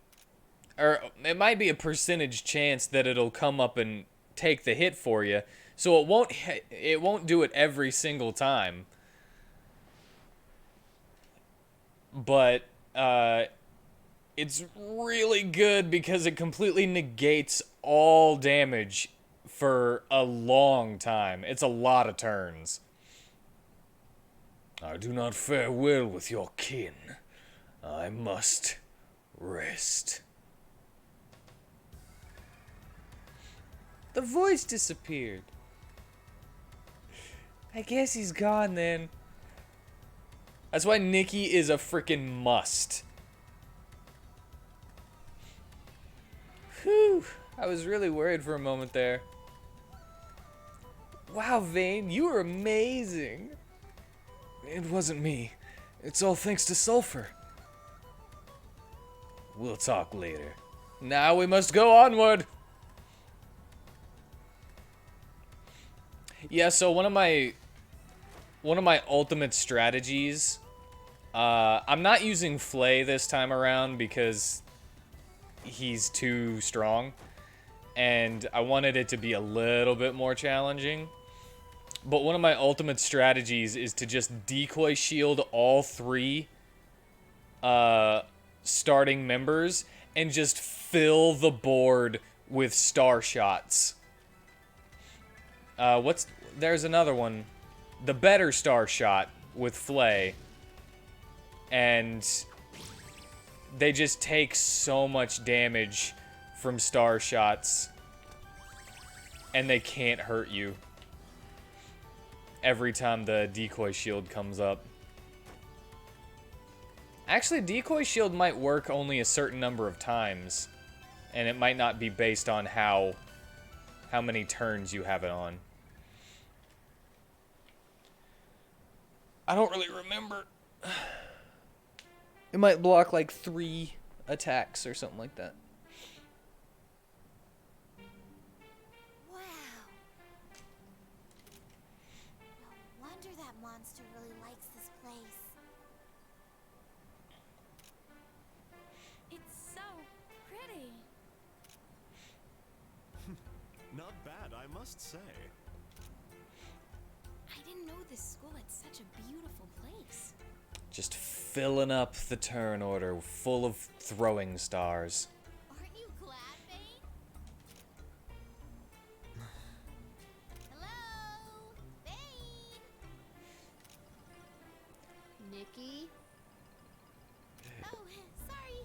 or it might be a percentage chance that it'll come up and take the hit for you. So it won't do it every single time. But it's really good because it completely negates all damage for a long time. It's a lot of turns. I do not fare well with your kin. I must rest. The voice disappeared. I guess he's gone then. That's why Nikki is a freaking must. Whew. I was really worried for a moment there. Wow, Vane, you were amazing. It wasn't me. It's all thanks to Sulfur. We'll talk later. Now we must go onward. Yeah, so one of my ultimate strategies, I'm not using Flay this time around because he's too strong, and I wanted it to be a little bit more challenging. But one of my ultimate strategies is to just decoy shield all 3 starting members and just fill the board with star shots. There's another one. The better star shot with Flay. And they just take so much damage from star shots. And they can't hurt you. Every time the decoy shield comes up. Actually, decoy shield might work only a certain number of times. And it might not be based on how many turns you have it on. I don't really remember. It might block like 3 attacks or something like that. Wow. No wonder that monster really likes this place. It's so pretty. Not bad, I must say. I didn't know this school had such a beautiful place. Just filling up the turn order full of throwing stars. Aren't you glad, Vane? Hello? Vane? Nikki? Oh, sorry.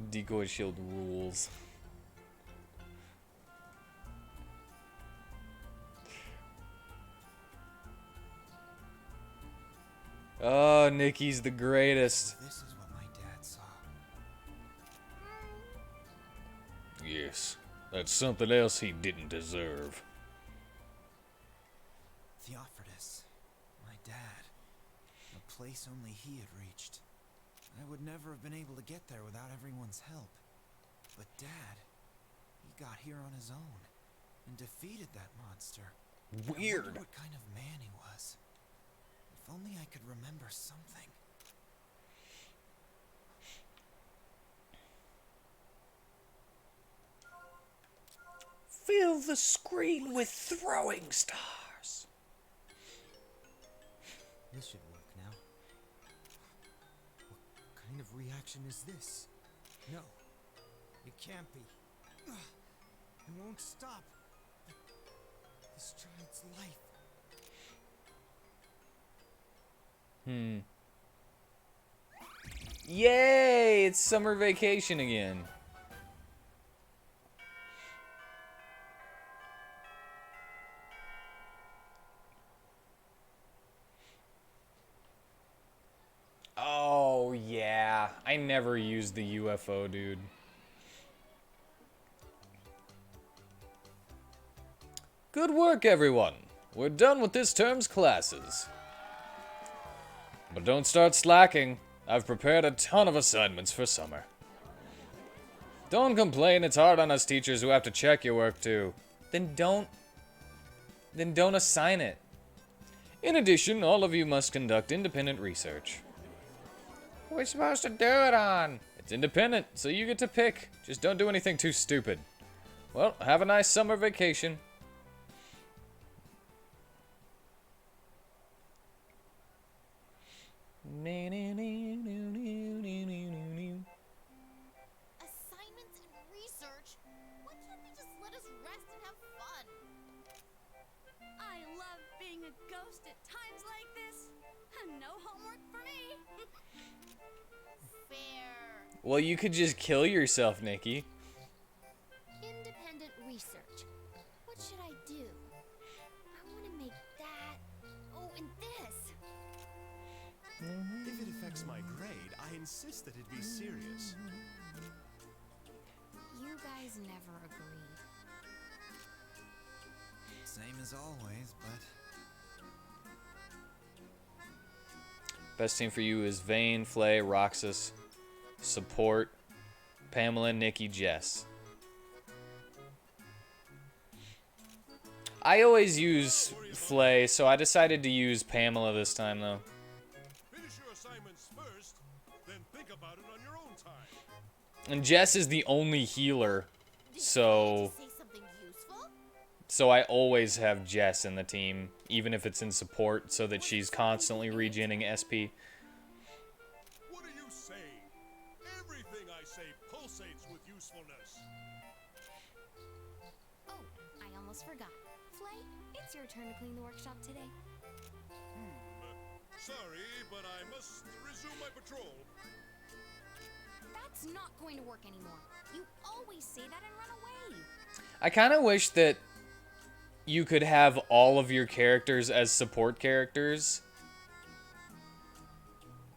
Decoy shield rules. Oh, Nikki's the greatest. This is what my dad saw. Yes, that's something else he didn't deserve. Theophorus, my dad. A place only he had reached. I would never have been able to get there without everyone's help. But Dad, he got here on his own and defeated that monster. I Weird. wonder what kind of man he was. If only I could remember something. Fill the screen with throwing stars. This should work now. What kind of reaction is this? No, it can't be. It won't stop. This giant's life. Yay! It's summer vacation again. Oh, yeah. I never used the UFO, dude. Good work, everyone. We're done with this term's classes. But don't start slacking. I've prepared a ton of assignments for summer. Don't complain, it's hard on us teachers who have to check your work too. Then don't assign it. In addition, all of you must conduct independent research. What are we supposed to do it on? It's independent, so you get to pick. Just don't do anything too stupid. Well, have a nice summer vacation. Assignments and research? Why can't they just let us rest and have fun? I love being a ghost at times like this. And no homework for me. Fair. Well, you could just kill yourself, Nikki. Independent research. What should I do? I want to make that. Oh, insist that it be serious. You guys never agree. Same as always, but Best team for you is Vayne, Flay, Roxas, Support, Pamela, Nikki, Jess. I always use Flay, so I decided to use Pamela this time, though. Finish your assignments first, then think about it on your own time. And Jess is the only healer, so Say something useful? I always have Jess in the team, even if it's in support, so that she's constantly regenning SP. What are you saying? Everything I say pulsates with usefulness. Oh, I almost forgot. Flay, it's your turn to clean the workshop today. Sorry, but I must resume my patrol. That's not going to work anymore. You always say that and run away. I kind of wish that you could have all of your characters as support characters,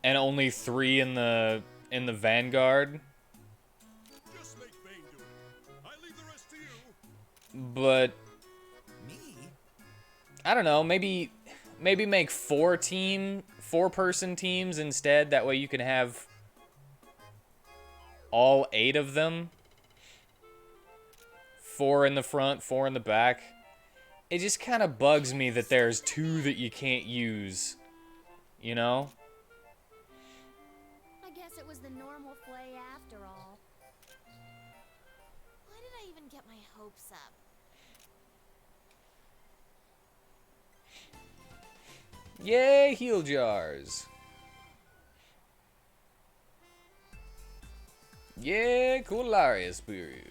and only 3 in the Vanguard. Just make Vayne do it. I leave the rest to you. But me? I don't know, maybe make 4-person teams instead. That way you can have all 8 of them. 4 in the front, 4 in the back. It just kind of bugs me that there's 2 that you can't use. You know? I guess it was the normal Flay after all. Why did I even get my hopes up? Yay, heal jars. Yeah, Colaria Spirits.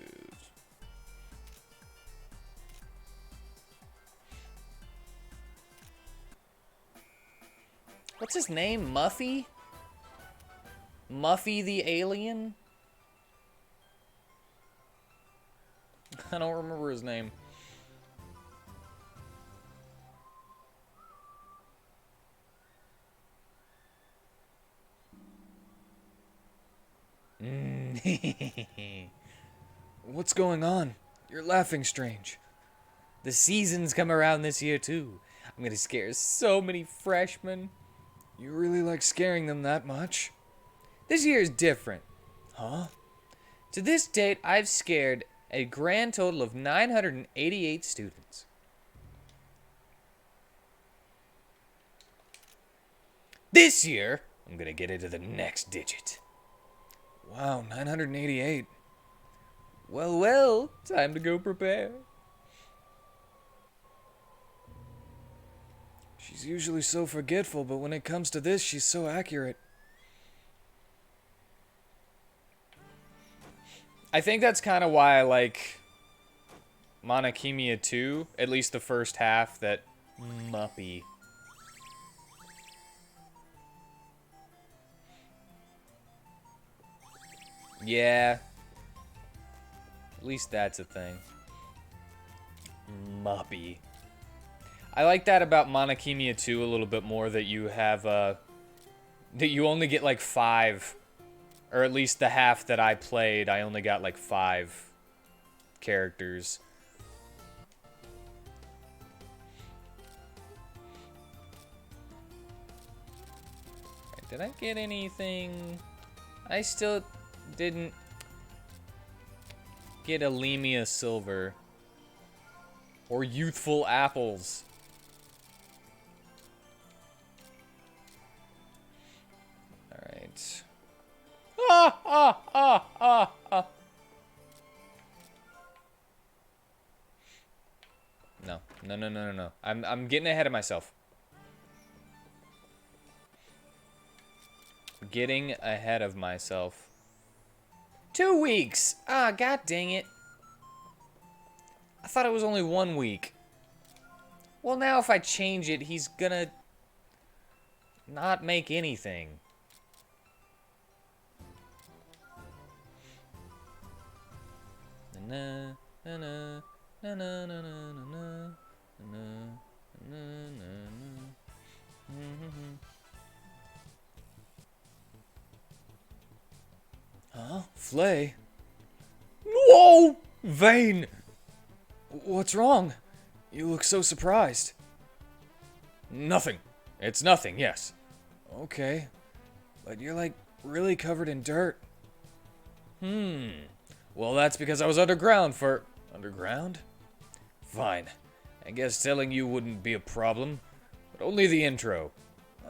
What's his name? Muffy? Muffy the alien? I don't remember his name. What's going on? You're laughing strange. The seasons come around this year too. I'm gonna scare so many freshmen. You really like scaring them that much? This year is different. Huh? To this date, I've scared a grand total of 988 students. This year, I'm gonna get into the next digit. Wow, 988. Well, well, time to go prepare. She's usually so forgetful, but when it comes to this, she's so accurate. I think that's kind of why I like Khemia 2, at least the first half, that Muppy. Yeah. At least that's a thing. Muppy. I like that about Khemia 2 a little bit more, that you have, that you only get like 5, or at least the half that I played, I only got like 5 characters. Right, did I get anything? I still didn't get a Lemia Silver or Youthful Apples. Alright. No. I'm getting ahead of myself. Getting ahead of myself. 2 weeks! Ah, god dang it. I thought it was only 1 week. Well, now if I change it, he's gonna not make anything. Na na na na na na na na na na. Huh? Flay? Whoa! Vane! What's wrong? You look so surprised. Nothing. It's nothing, yes. Okay. But you're like really covered in dirt. Well, that's because I was underground for... Underground? Fine. I guess telling you wouldn't be a problem. But only the intro.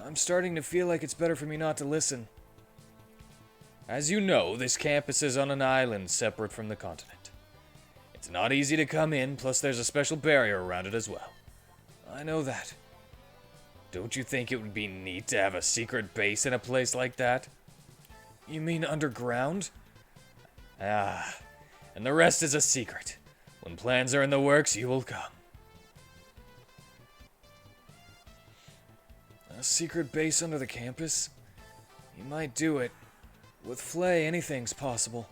I'm starting to feel like it's better for me not to listen. As you know, this campus is on an island separate from the continent. It's not easy to come in, plus there's a special barrier around it as well. I know that. Don't you think it would be neat to have a secret base in a place like that? You mean underground? Ah, and the rest is a secret. When plans are in the works, you will come. A secret base under the campus? You might do it. With Flay, anything's possible.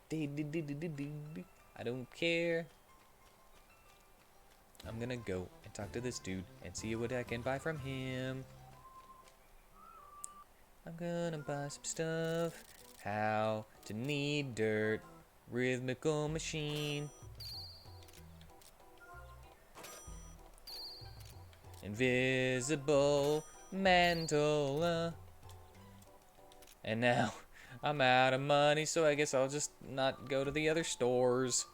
I don't care. I'm gonna go and talk to this dude and see what I can buy from him. I'm gonna buy some stuff. How to knead dirt. Rhythmical machine. Invisible mantle. And now I'm out of money, so I guess I'll just not go to the other stores.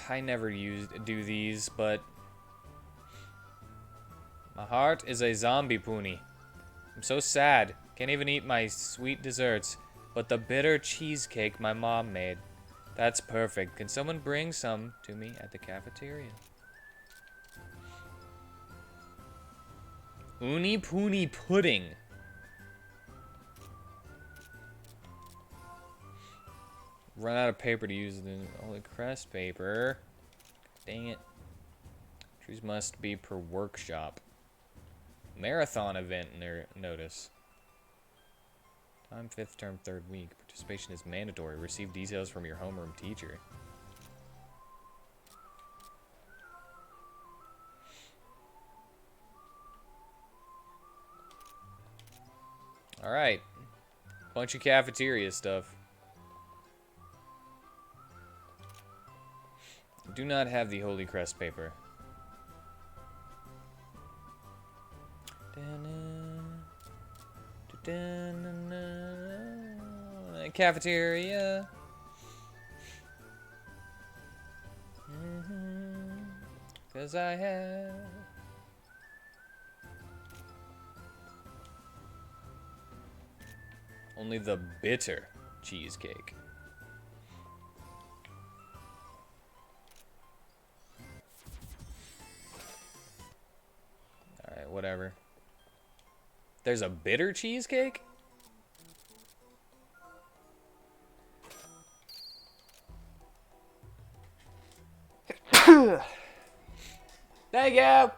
I never do these, but my heart is a zombie poonie. I'm so sad. Can't even eat my sweet desserts, but the bitter cheesecake my mom made. That's perfect. Can someone bring some to me at the cafeteria? Uni Poonie Pudding. Run out of paper to use the only crest paper. Dang it. Trees must be per workshop. Marathon event notice. Time 5th term 3rd week. Participation is mandatory. Receive details from your homeroom teacher. Alright. Bunch of cafeteria stuff. Do not have the Holy Crest paper. Cafeteria. Cause I have only the bitter cheesecake. Alright, whatever. There's a bitter cheesecake? Thank you!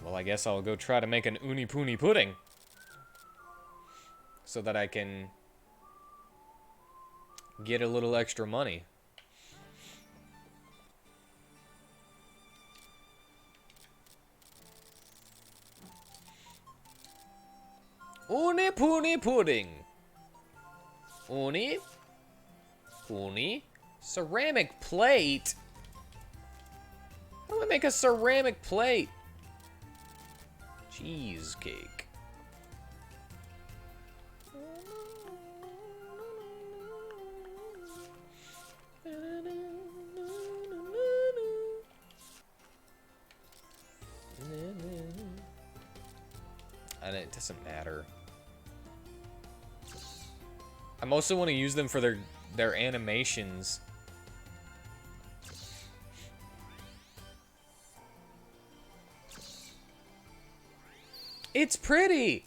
Well, I guess I'll go try to make an Uni Poonie pudding. So that I can get a little extra money. Uni Poonie pudding. Uni Poonie ceramic plate. How do I make a ceramic plate? Cheesecake. And it doesn't matter. I mostly want to use them for their animations. It's pretty.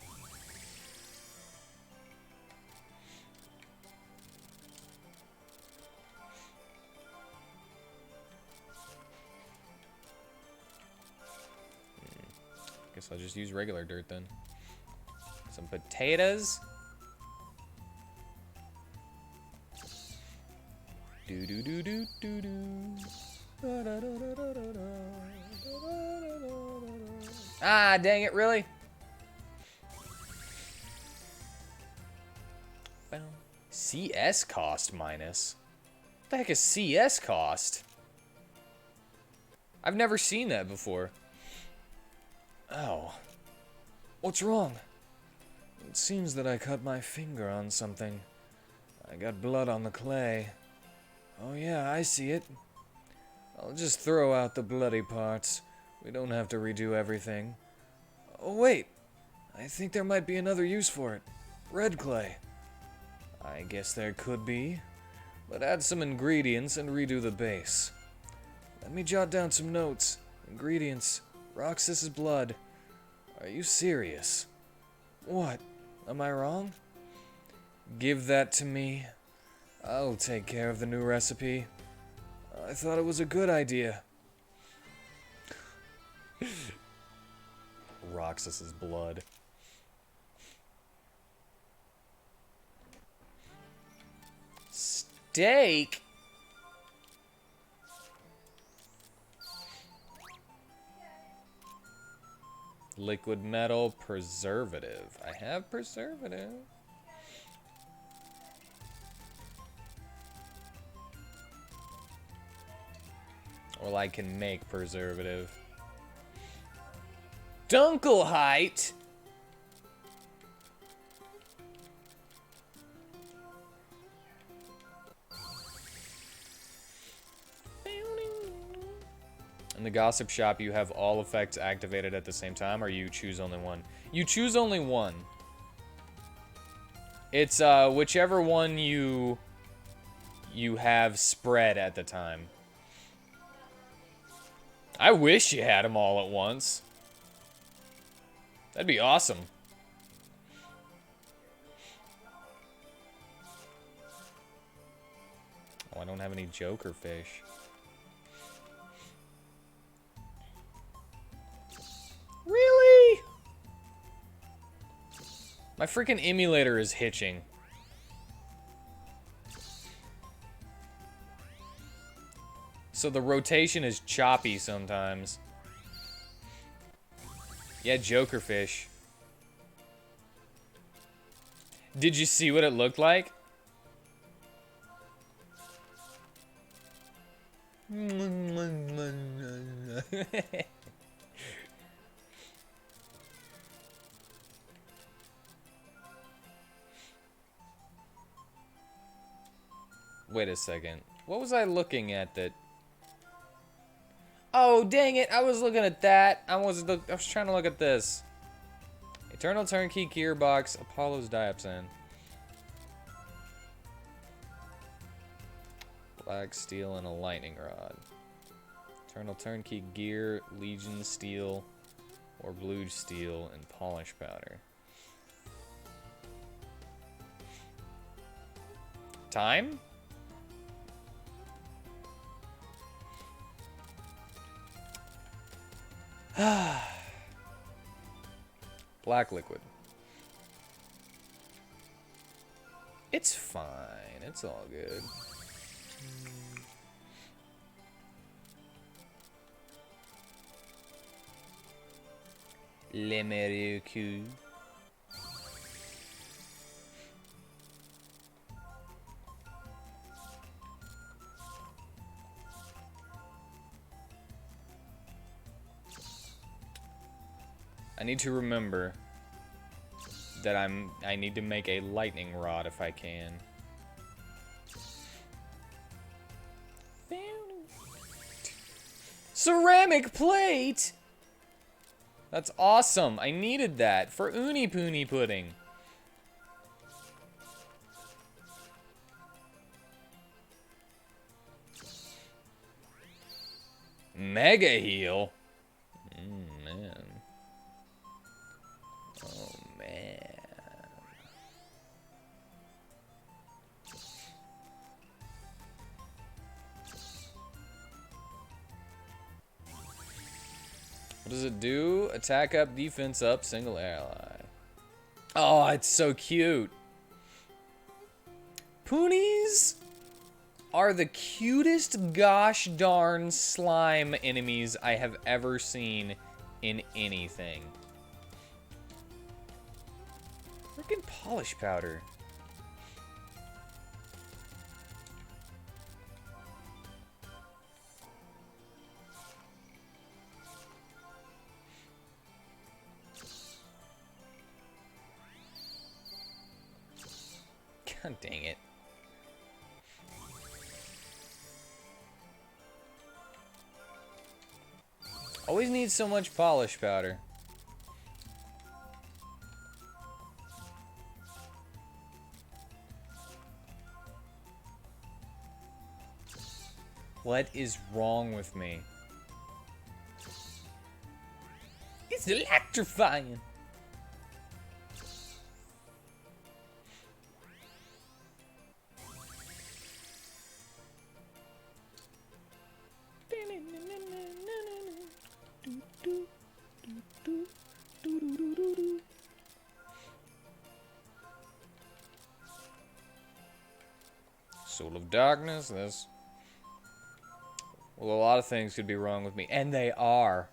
Guess I'll just use regular dirt then. Some potatoes. Do do do do do do. Ah, dang it, really? CS cost minus? What the heck is CS cost? I've never seen that before. Oh. What's wrong? It seems that I cut my finger on something. I got blood on the clay. Oh yeah, I see it. I'll just throw out the bloody parts. We don't have to redo everything. Oh wait, I think there might be another use for it. Red clay. I guess there could be. But add some ingredients and redo the base. Let me jot down some notes. Ingredients. Roxas's blood. Are you serious? What? Am I wrong? Give that to me. I'll take care of the new recipe. I thought it was a good idea. Roxas's blood. Steak? Liquid metal preservative. I have preservative. Well, I can make preservative. Dunkelheit? In the gossip shop, you have all effects activated at the same time, or you choose only one? You choose only one. It's whichever one you have spread at the time. I wish you had them all at once. That'd be awesome. Oh, I don't have any Joker fish. Really? My freaking emulator is hitching. So the rotation is choppy sometimes. Yeah, Joker fish. Did you see what it looked like? Wait a second. What was I looking at that... Oh, dang it. I was looking at that. I was trying to look at this. Eternal Turnkey Gearbox, Apollo's Diapson. Black steel and a lightning rod. Eternal Turnkey Gear, Legion Steel, or Blue Steel and polish powder. Time? Black liquid. It's fine. It's all good. Lemeruku. I need to remember that I need to make a lightning rod if I can. Ceramic plate! That's awesome. I needed that for Uni Poony pudding. Mega heal? Man. Oh, man. What does it do? Attack up, defense up, single ally. Oh, it's so cute. Poonies? are the cutest gosh darn slime enemies I have ever seen in anything. Freaking polish powder. God dang it. Always need so much polish powder. What is wrong with me? It's electrifying. Soul of Darkness, this. Well, a lot of things could be wrong with me, and they are.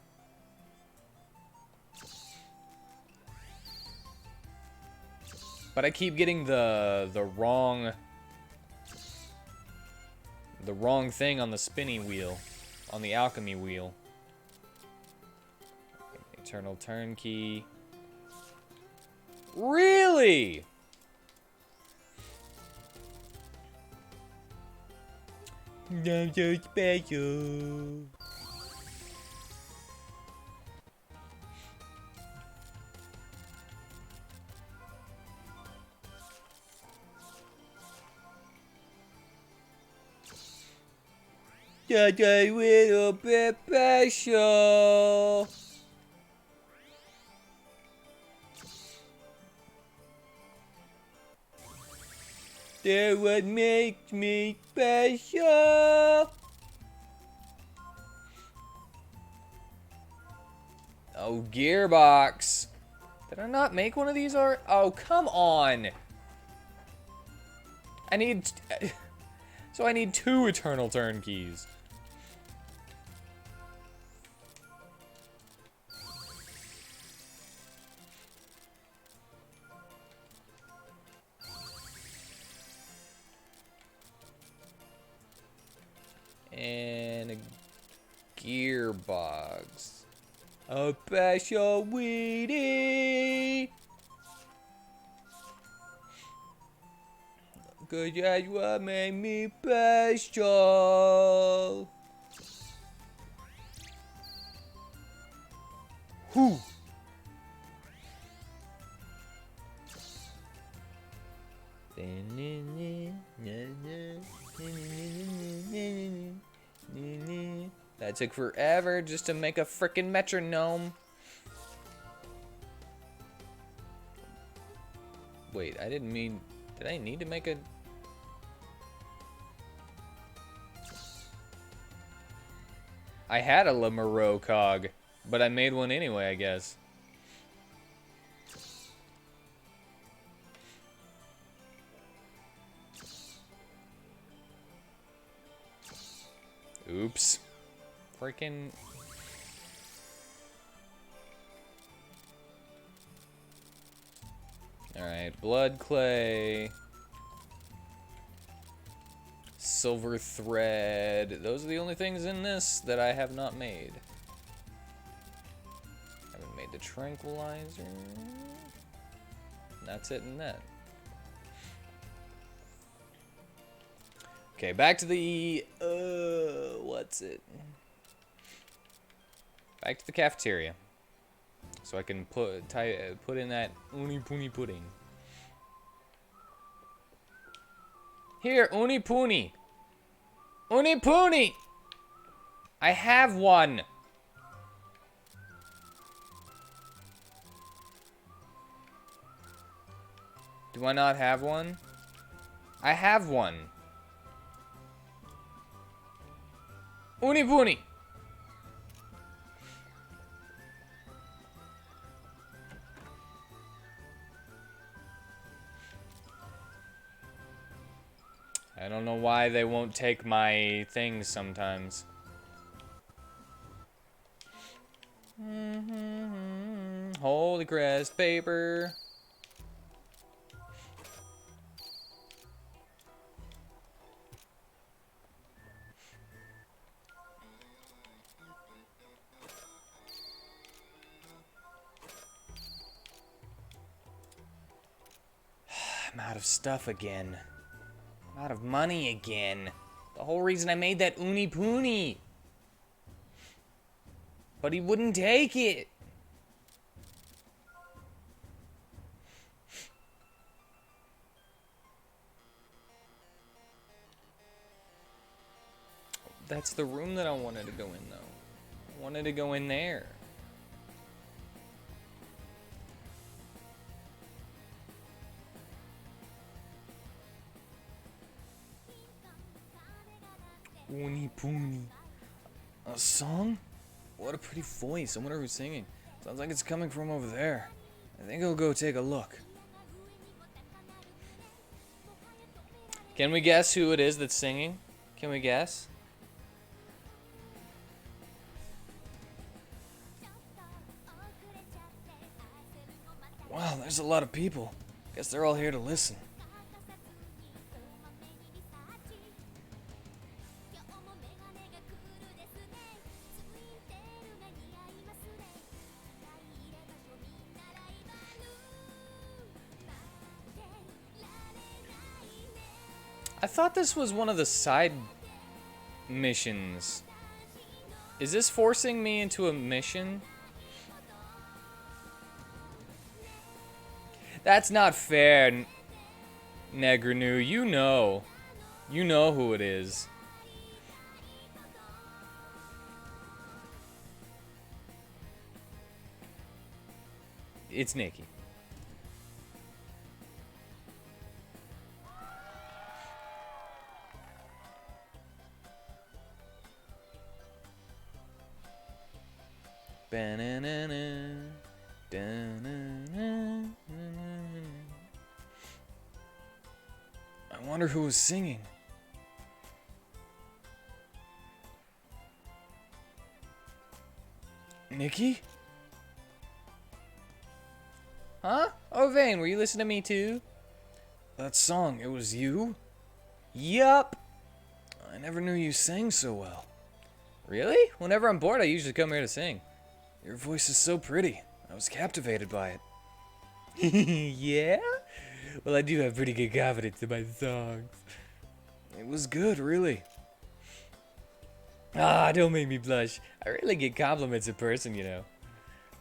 But I keep getting the wrong thing on the spinny wheel, on the alchemy wheel. Eternal Turnkey. Really? I'm so special. Just a little bit special. That's what makes me special. Oh, Gearbox. Did I not make one of these already? Oh, come on. I need... So I need 2 Eternal Turnkeys. And a Gearbox. A special Wheatie. Cause that's what made me special. Whew. That took forever just to make a frickin' metronome. Wait, I didn't mean... Did I need to make a... I had a Lemureau cog, but I made one anyway, I guess. Oops. Freaking... Alright, blood clay. Silver thread. Those are the only things in this that I have not made. Haven't made the tranquilizer. And that's it in that. Okay, back to the what's it? Back to the cafeteria. So I can put in that uni puni pudding. Here, uni puni. Uni puni. I have one. Do I not have one? I have one. Uni puni. I don't know why they won't take my things sometimes. Holy crest paper. I'm out of stuff again. I'm out of money again. The whole reason I made that uni poony. But he wouldn't take it. That's the room that I wanted to go in, though. I wanted to go in there. Uni poony. A song? What a pretty voice. I wonder who's singing. Sounds like it's coming from over there. I think I'll go take a look. Can we guess who it is that's singing? Can we guess? Wow, there's a lot of people. Guess they're all here to listen. I thought this was one of the side missions. Is this forcing me into a mission? That's not fair, Negranu. You know. You know who it is. It's Nikki. Ba-na-na-na, da-na-na-na. I wonder who was singing. Nikki? Huh? Oh, Vane, were you listening to me too? That song, it was you? Yup. I never knew you sang so well. Really? Whenever I'm bored, I usually come here to sing. Your voice is so pretty. I was captivated by it. Yeah? Well, I do have pretty good confidence in my songs. It was good, really. Ah, don't make me blush. I really get compliments in person, you know.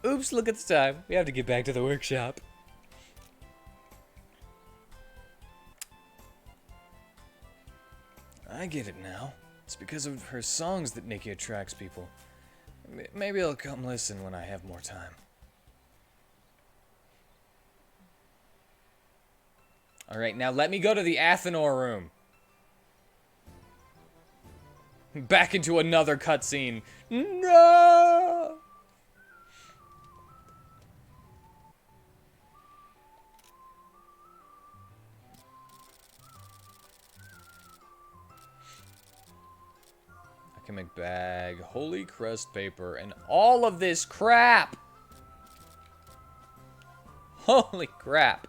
Oops, look at the time. We have to get back to the workshop. I get it now. It's because of her songs that Nikki attracts people. Maybe I'll come listen when I have more time. Alright, now let me go to the Athenor room. Back into another cutscene. No! I can make bag, holy crust paper, and all of this crap! Holy crap.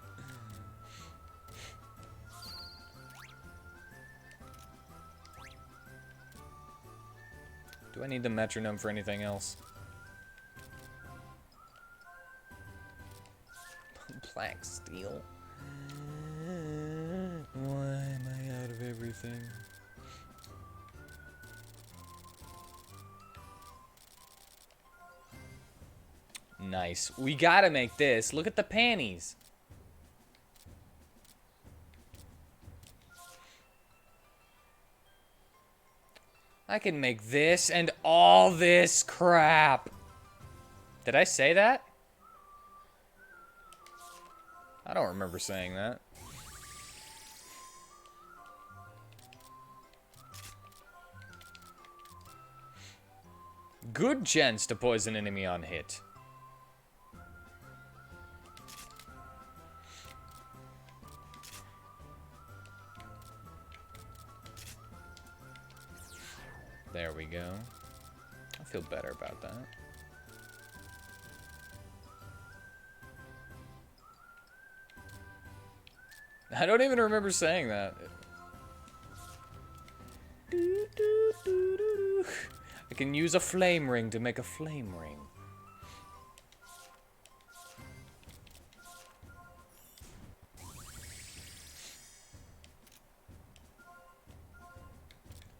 Do I need the metronome for anything else? Black steel. Why am I out of everything? Nice. We gotta make this. Look at the panties. I can make this and all this crap. Did I say that? I don't remember saying that. Good chance to poison enemy on hit. There we go. I feel better about that. I don't even remember saying that. I can use a flame ring to make a flame ring.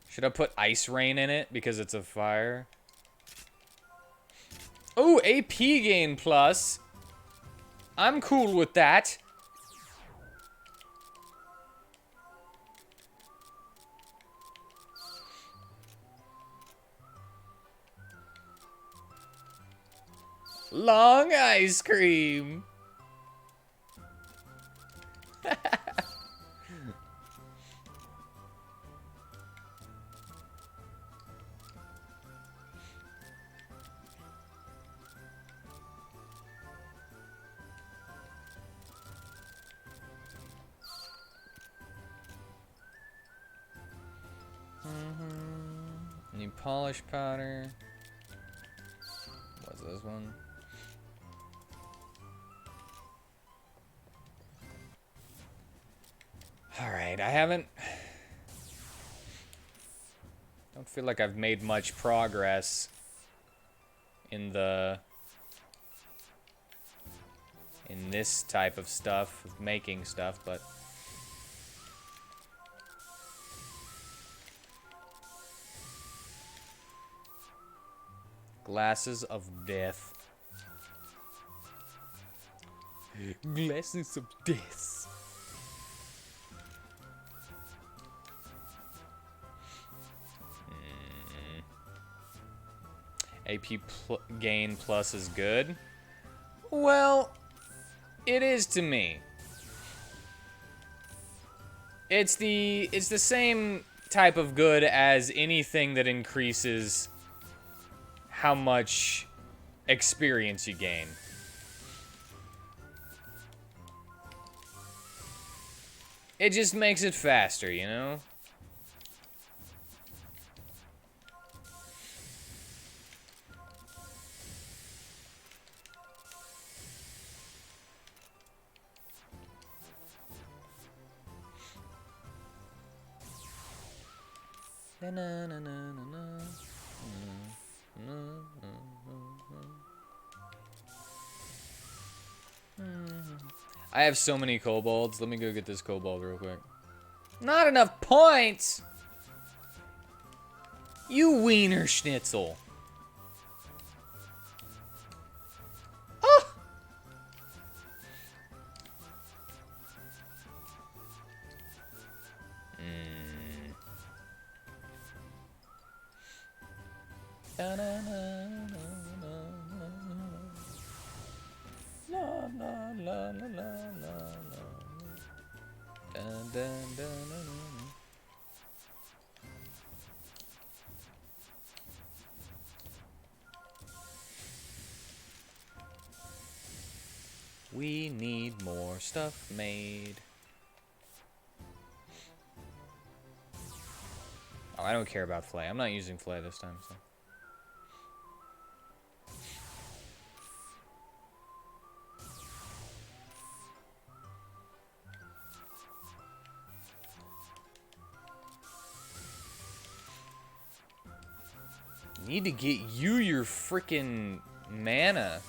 Should I put ice rain in it because it's a fire? Oh, AP gain plus. I'm cool with that. Long ice cream. New polish powder. What's this one? Alright, I don't feel like I've made much progress in this type of stuff, of making stuff, but glasses of death. Glasses of death. Gain plus is good. Well, it is to me. It's the same type of good as anything that increases how much experience you gain. It just makes it faster, you know? I have so many kobolds. Let me go get this kobold real quick. Not enough points! You wiener schnitzel. Oh! We need more stuff made. Oh, I don't care about flay. I'm not using flay this time, so. Need to get you your freaking mana.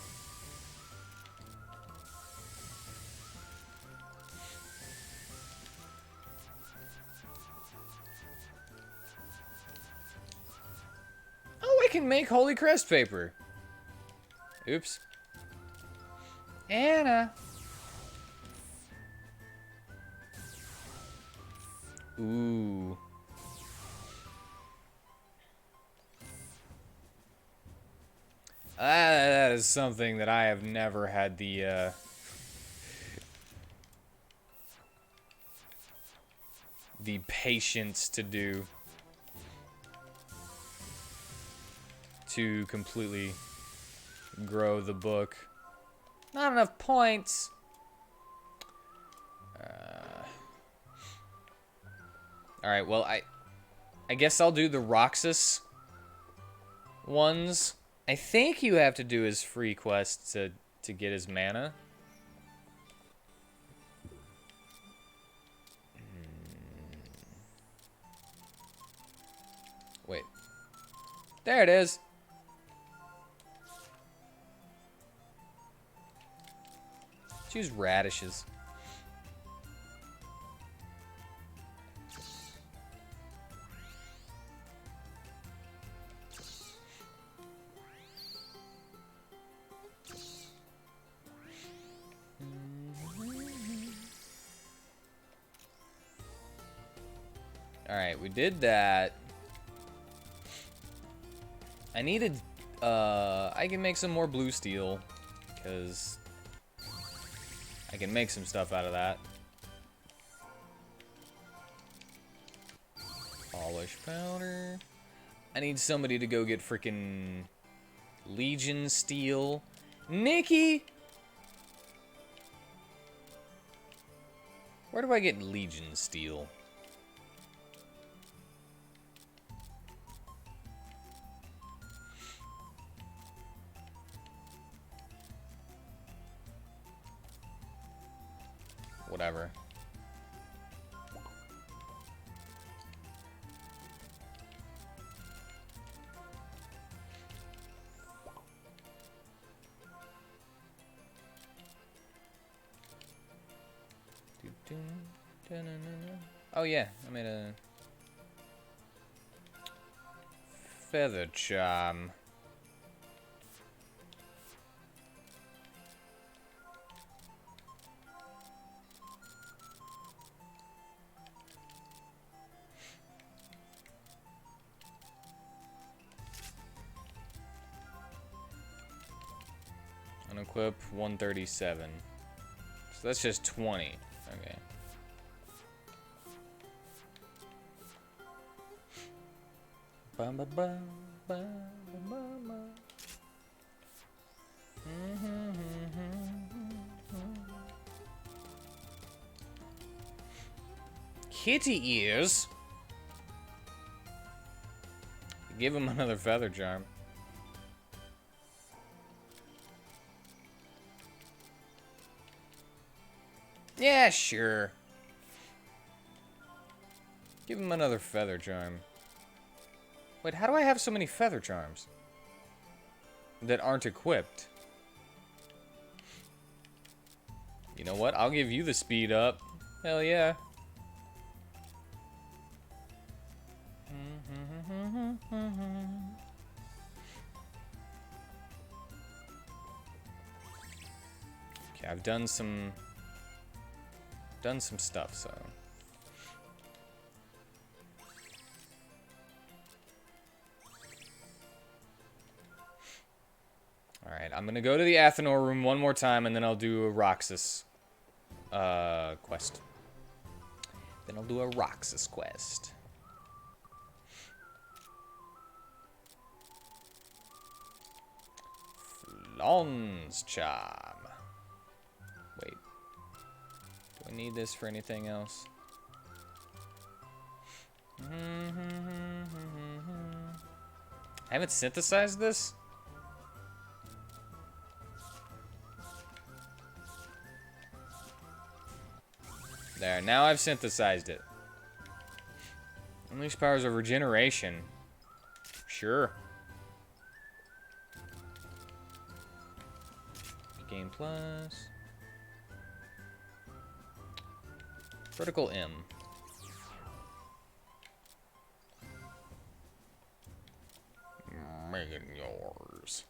Oh, I can make holy crest paper. Oops. Anna. Ooh. That is something that I have never had the patience to do. To completely grow the book. Not enough points. Alright, well, I guess I'll do the Roxas ones. I think you have to do his free quest to get his mana. Wait. There it is. Choose radishes. Alright, we did that. I needed, I can make some more blue steel, because I can make some stuff out of that. Polish powder. I need somebody to go get freaking Legion steel. Nikki! Where do I get Legion steel? Whatever. Oh yeah, I made a feather charm. Unequip 137. So that's just 20. Okay. Bum, ba, bum, ba, ba, ba, ba. Kitty ears. Give him another feather charm. Yeah, sure. Give him another feather charm. Wait, how do I have so many feather charms that aren't equipped? You know what? I'll give you the speed up. Hell yeah. Okay, I've done some stuff, so. Alright, I'm gonna go to the Athenor room one more time, and then I'll do a Roxas quest. Then I'll do a Roxas quest. Flon's charm. Wait. Do I need this for anything else? I haven't synthesized this? There, now I've synthesized it. Unleash powers of regeneration. Sure. Game plus. Vertical M. Making yours.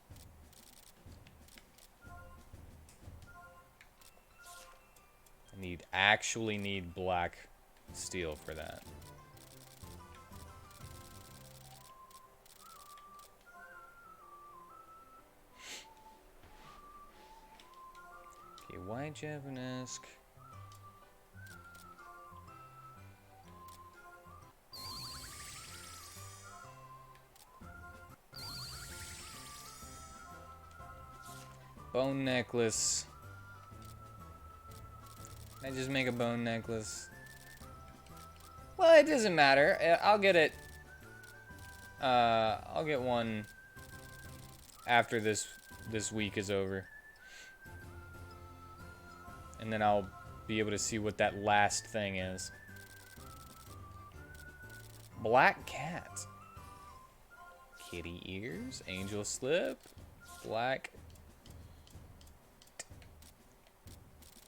Actually need black steel for that. Okay, white Japanese. Bone necklace. I just make a bone necklace. Well, it doesn't matter. I'll get it. I'll get one after this week is over. And then I'll be able to see what that last thing is. Black cat. Kitty ears. Angel slip. Black.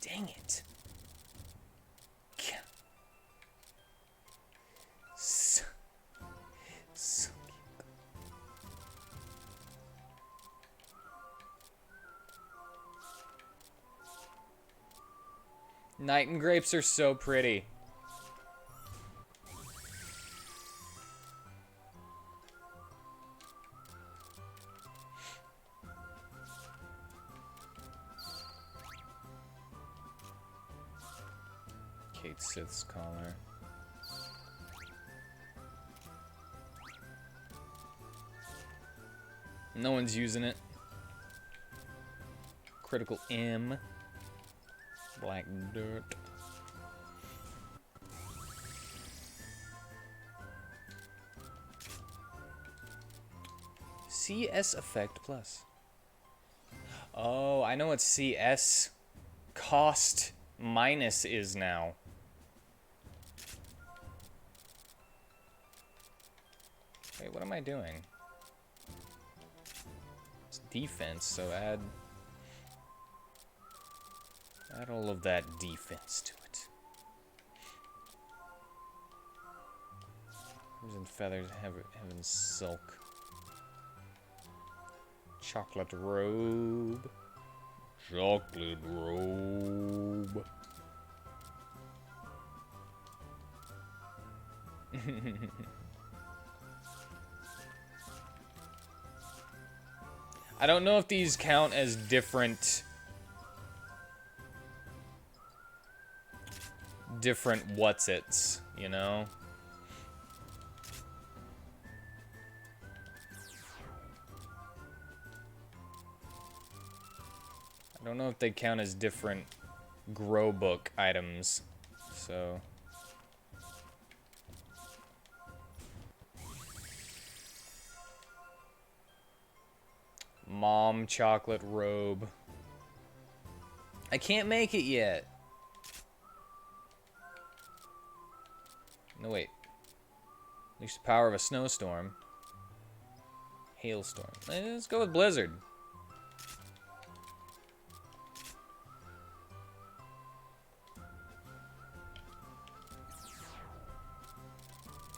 Dang it. So Night and grapes are so pretty. Kate Sith's collar. No one's using it. Critical M. Black dirt. CS effect plus. Oh, I know what CS cost minus is now. Wait, what am I doing? It's defense, so add all of that defense to it. Crimson feathers, heaven silk. Chocolate robe. Chocolate robe. I don't know if these count as different what's-its, you know? I don't know if they count as different grow book items, so... Mom chocolate robe. I can't make it yet. No, wait. Unleash the power of a snowstorm. Hailstorm. Let's go with blizzard.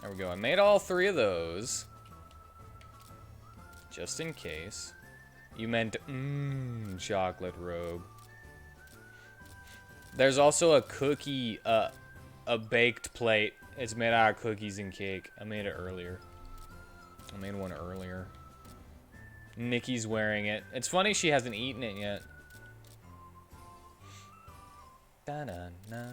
There we go. I made all three of those. Just in case. You meant, chocolate robe. There's also a cookie, a baked plate. It's made out of cookies and cake. I made it earlier. I made one earlier. Nikki's wearing it. It's funny she hasn't eaten it yet. Da-da-da.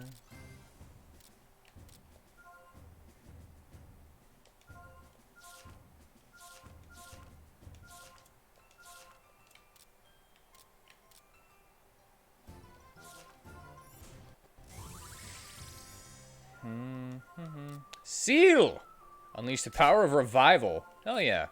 Seal! Unleash the power of revival. Hell yeah.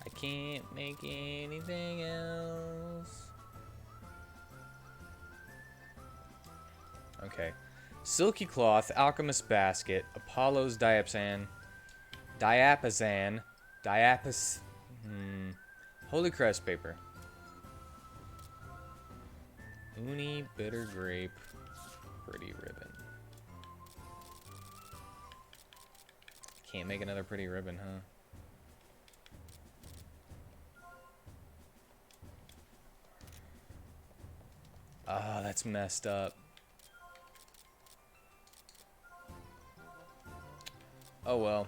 I can't make anything else. Okay. Silky cloth, alchemist basket, Apollo's diapason, holy crest paper, uni bitter grape, pretty ribbon. Can't make another pretty ribbon, huh? Ah, that's messed up. Oh well.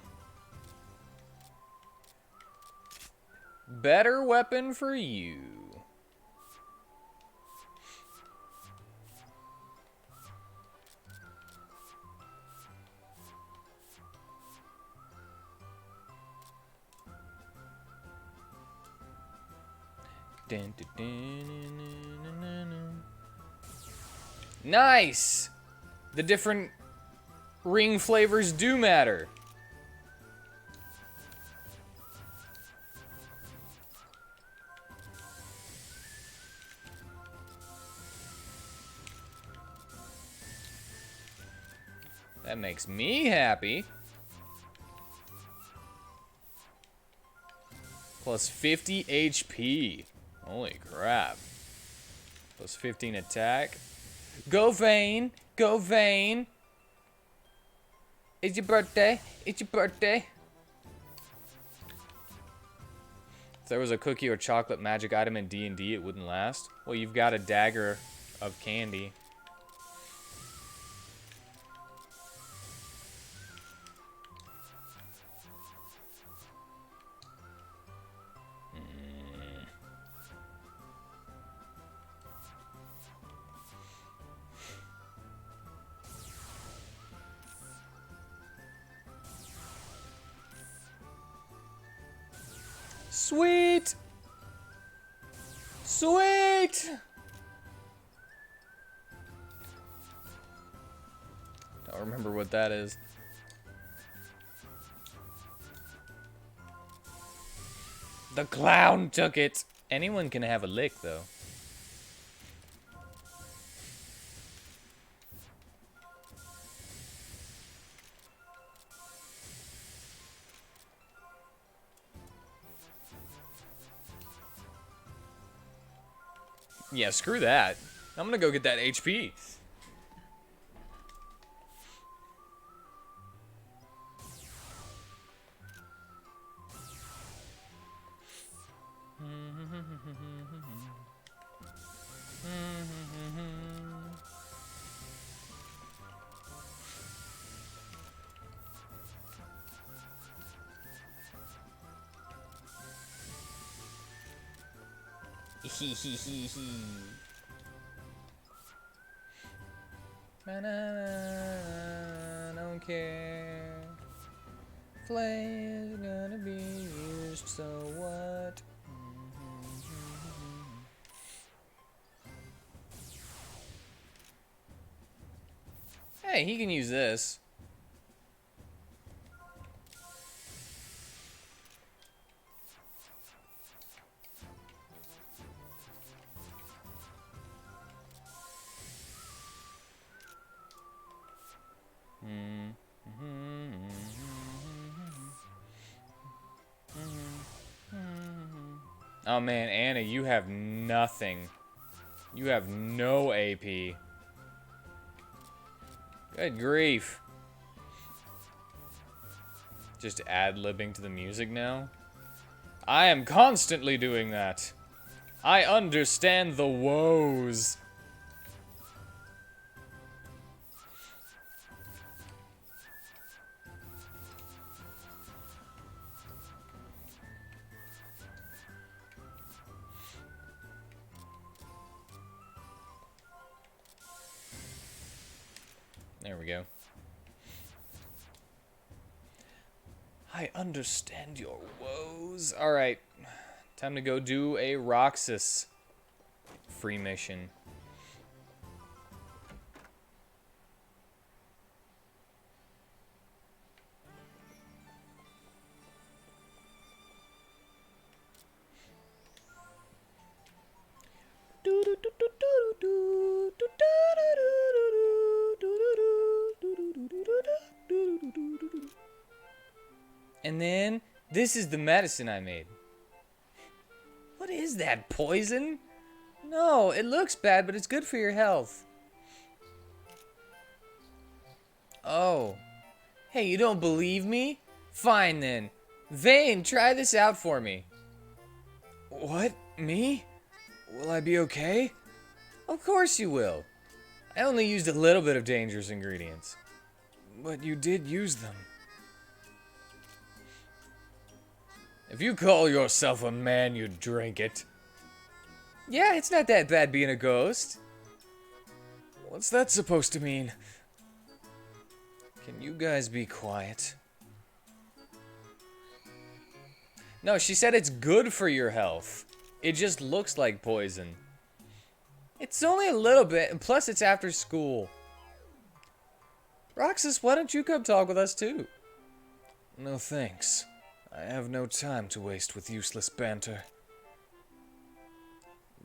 Better weapon for you. Nice! The different ring flavors do matter. That makes me happy. Plus 50 HP. Holy crap. Plus 15 attack. Go Vayne! Go Vayne! It's your birthday. It's your birthday. If there was a cookie or chocolate magic item in D&D, it wouldn't last. Well, you've got a dagger of candy. Sweet! Sweet! Don't remember what that is. The clown took it! Anyone can have a lick, though. Yeah, screw that. I'm gonna go get that HP. Hee hee hee hee. I don't care. Flay is gonna be used, so what? Hey, he can use this. Oh man, Anna, you have nothing. You have no AP. Good grief. Just ad-libbing to the music now? I am constantly doing that. I understand the woes. There we go. I understand your woes. Alright. Time to go do a Roxas free mission. And then, this is the medicine I made. What is that, poison? No, it looks bad, but it's good for your health. Oh. Hey, you don't believe me? Fine then. Vayne, try this out for me. What? Me? Will I be okay? Of course you will. I only used a little bit of dangerous ingredients. But you did use them. If you call yourself a man, you drink it. Yeah, it's not that bad being a ghost. What's that supposed to mean? Can you guys be quiet? No, she said it's good for your health. It just looks like poison. It's only a little bit, and plus it's after school. Roxas, why don't you come talk with us too? No thanks. I have no time to waste with useless banter.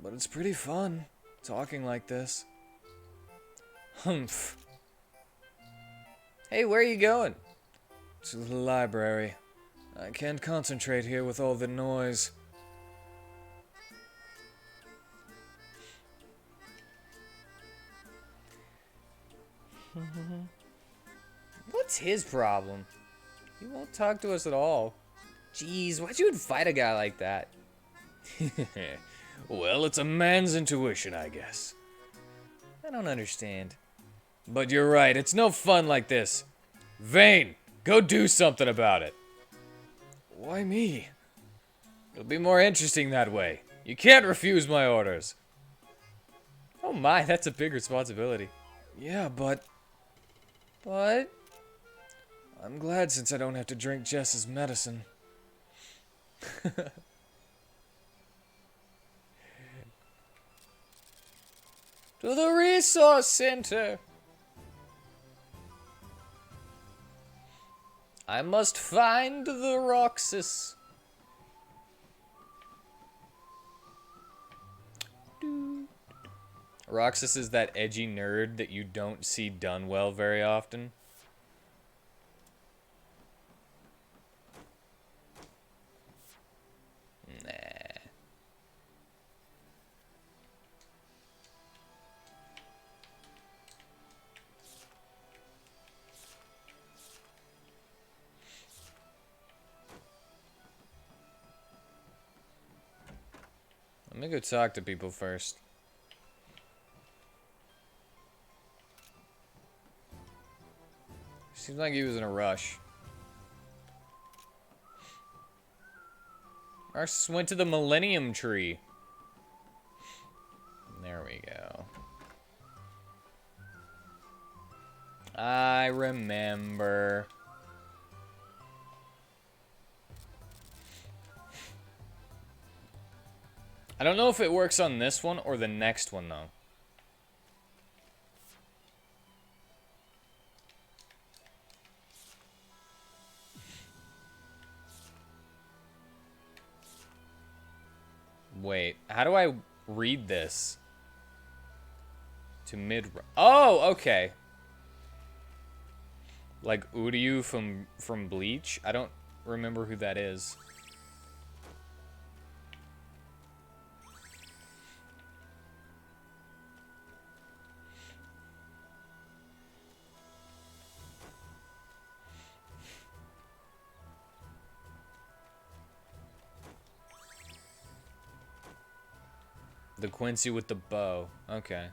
But it's pretty fun, talking like this. Humph. Hey, where are you going? To the library. I can't concentrate here with all the noise. What's his problem? He won't talk to us at all. Jeez, why'd you invite a guy like that? Well, it's a man's intuition, I guess. I don't understand. But you're right, it's no fun like this. Vane, go do something about it. Why me? It'll be more interesting that way. You can't refuse my orders. Oh my, that's a big responsibility. Yeah, but... I'm glad since I don't have to drink Jess's medicine. To the resource center. I must find the Roxas. Roxas is that edgy nerd that you don't see done well very often. Nah. Let me go talk to people first. Seems like he was in a rush. Arceus went to the Millennium Tree. There we go. I remember. I don't know if it works on this one or the next one, though. Wait, how do I read this? To mid... Oh, okay. Like Uryu from Bleach? I don't remember who that is. The Quincy with the bow. Okay.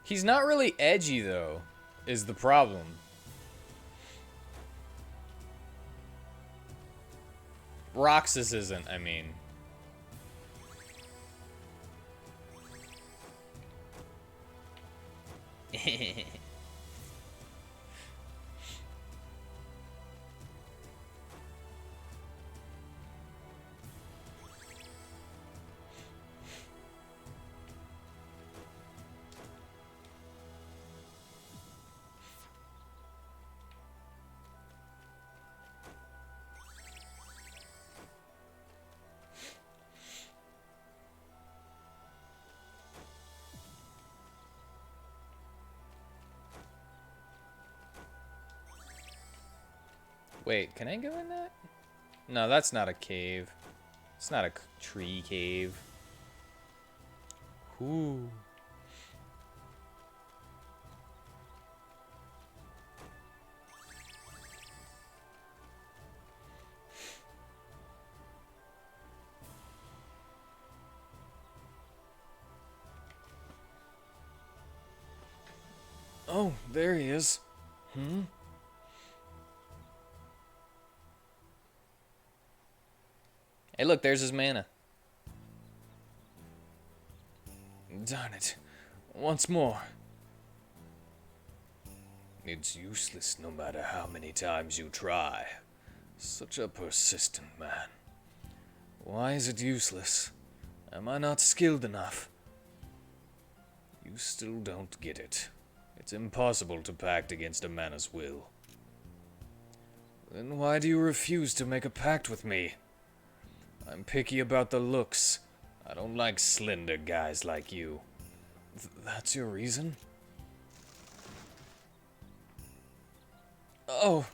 He's not really edgy, though, is the problem. Roxas isn't, I mean. Wait, can I go in that? No, that's not a cave. It's not a tree cave. Ooh. Oh, there he is. Hmm? Hey, look, there's his mana. Darn it. Once more. It's useless no matter how many times you try. Such a persistent man. Why is it useless? Am I not skilled enough? You still don't get it. It's impossible to pact against a mana's will. Then why do you refuse to make a pact with me? I'm picky about the looks. I don't like slender guys like you. That's your reason? Oh.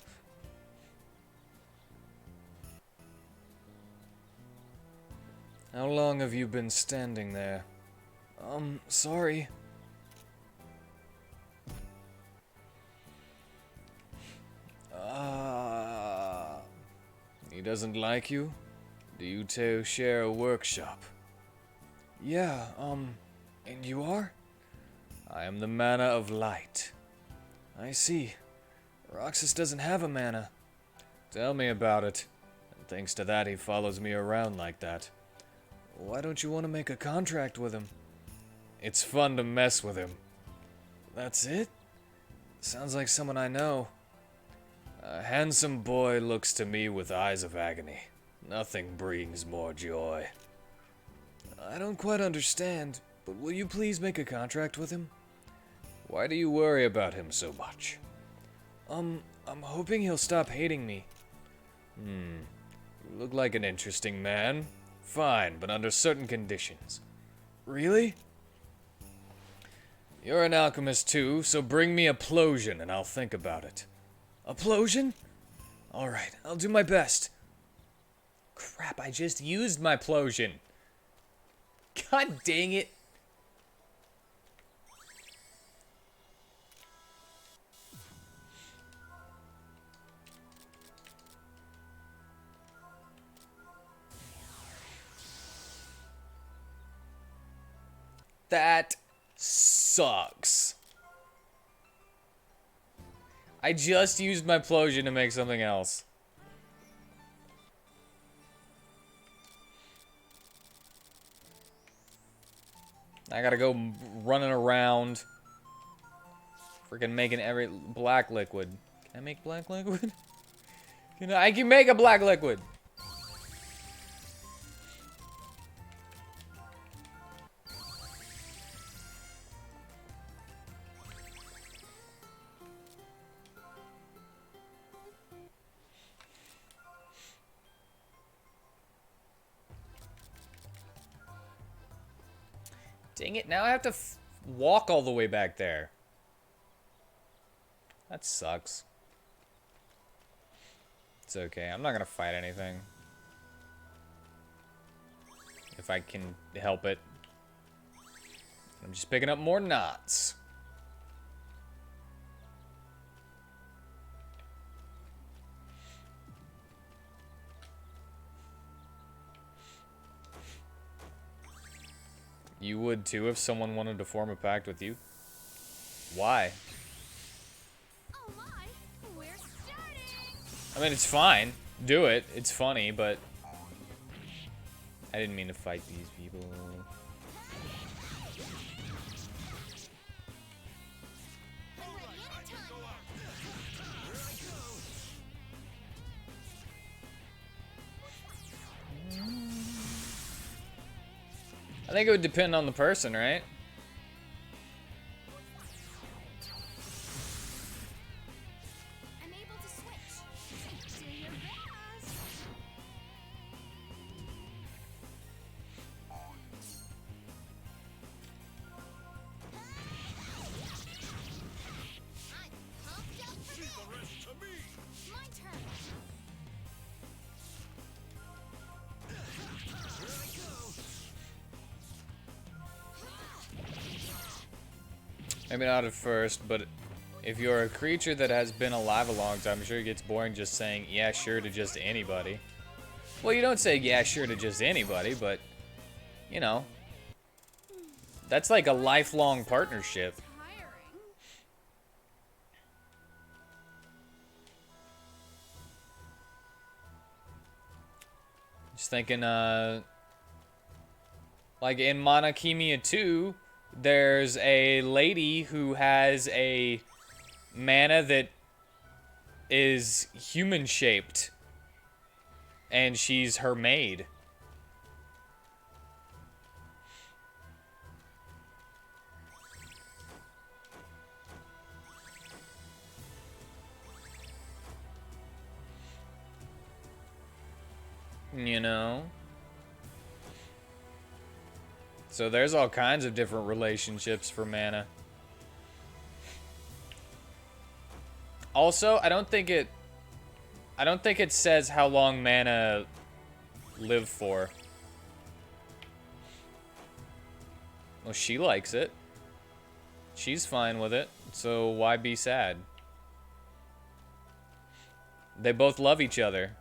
How long have you been standing there? Sorry. He doesn't like you? Do you two share a workshop? Yeah, and you are? I am the mana of light. I see. Roxas doesn't have a mana. Tell me about it. And thanks to that, he follows me around like that. Why don't you want to make a contract with him? It's fun to mess with him. That's it? Sounds like someone I know. A handsome boy looks to me with eyes of agony. Nothing brings more joy. I don't quite understand, but will you please make a contract with him? Why do you worry about him so much? I'm hoping he'll stop hating me. You look like an interesting man. Fine, but under certain conditions. Really? You're an alchemist too, so bring me a plosion and I'll think about it. A plosion? Alright, I'll do my best. Crap, I just used my plosion. God dang it. That sucks. I just used my plosion to make something else. I gotta go running around. Freaking making every black liquid. Can I make black liquid? I can make a black liquid. Dang it, now I have to walk all the way back there. That sucks. It's okay, I'm not gonna fight anything. If I can help it. I'm just picking up more knots. You would too if someone wanted to form a pact with you? Why? Oh my, we're starting! I mean, it's fine. Do it. It's funny, but... I didn't mean to fight these people. I think it would depend on the person, right? I'm able to switch. Do your best. I'm pumped up for Leave this. the rest to me. My turn. Maybe not at first, but if you're a creature that has been alive a long time, I'm sure it gets boring just saying, yeah, sure to just anybody. Well, you don't say, yeah, sure to just anybody, but, you know. That's like a lifelong partnership. Tiring. Just thinking, like in Khemia 2, There's a lady who has a mana that is human-shaped, and she's her maid. You know? So there's all kinds of different relationships for mana. Also, I don't think it says how long mana live for. Well, she likes it. She's fine with it, so why be sad? They both love each other.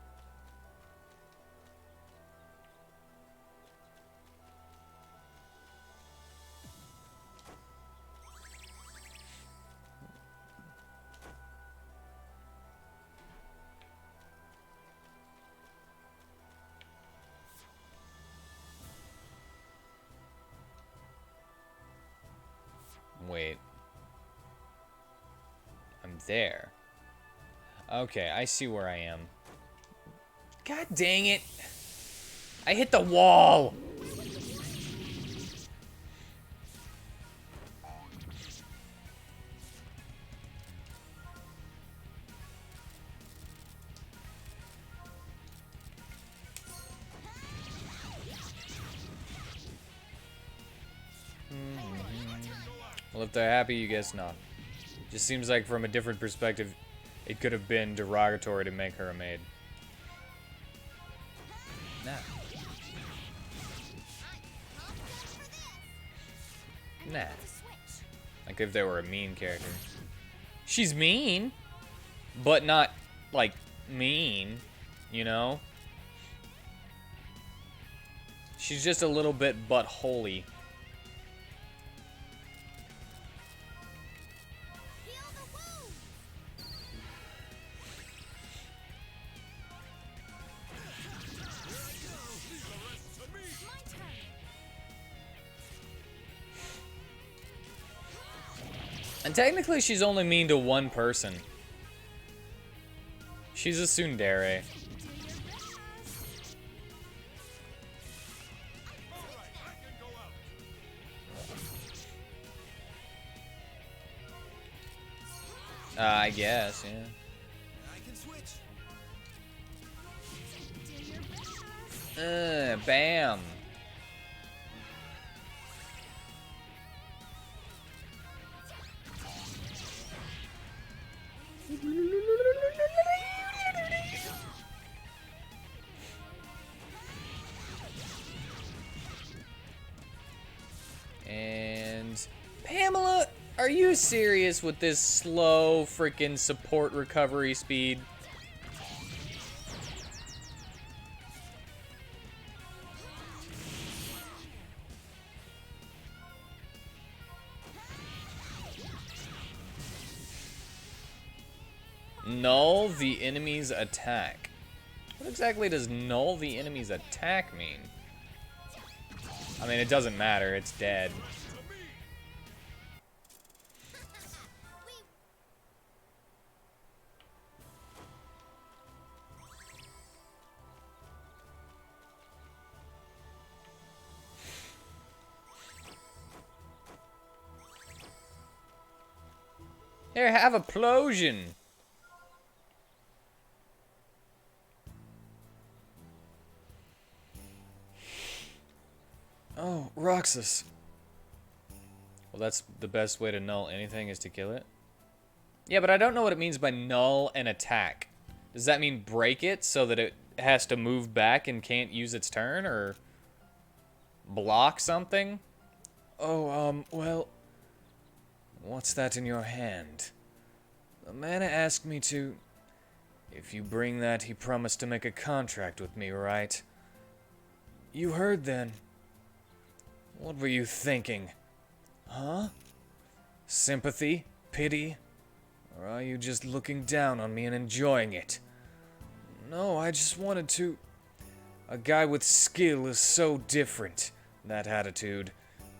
Wait. I'm there. Okay, I see where I am. God dang it! I hit the wall! Well, if they're happy, you guess not. Just seems like from a different perspective, it could have been derogatory to make her a maid. Nah. Nah. Like if they were a mean character. She's mean, but not, like, mean, you know? She's just a little bit buttholy. And technically, she's only mean to one person. She's a tsundere. I guess, yeah. I can switch. Bam. And Pamela, are you serious with this slow freaking support recovery speed? Null the enemy's attack. What exactly does null the enemy's attack mean? I mean, it doesn't matter, it's dead. Here, have a plosion. Oh, Roxas. Well, that's the best way to null anything is to kill it. Yeah, but I don't know what it means by null and attack. Does that mean break it so that it has to move back and can't use its turn, or block something? Oh, well, what's that in your hand? The man asked me to... If you bring that, he promised to make a contract with me, right? You heard then. What were you thinking? Huh? Sympathy? Pity? Or are you just looking down on me and enjoying it? No, I just wanted to... A guy with skill is so different. That attitude.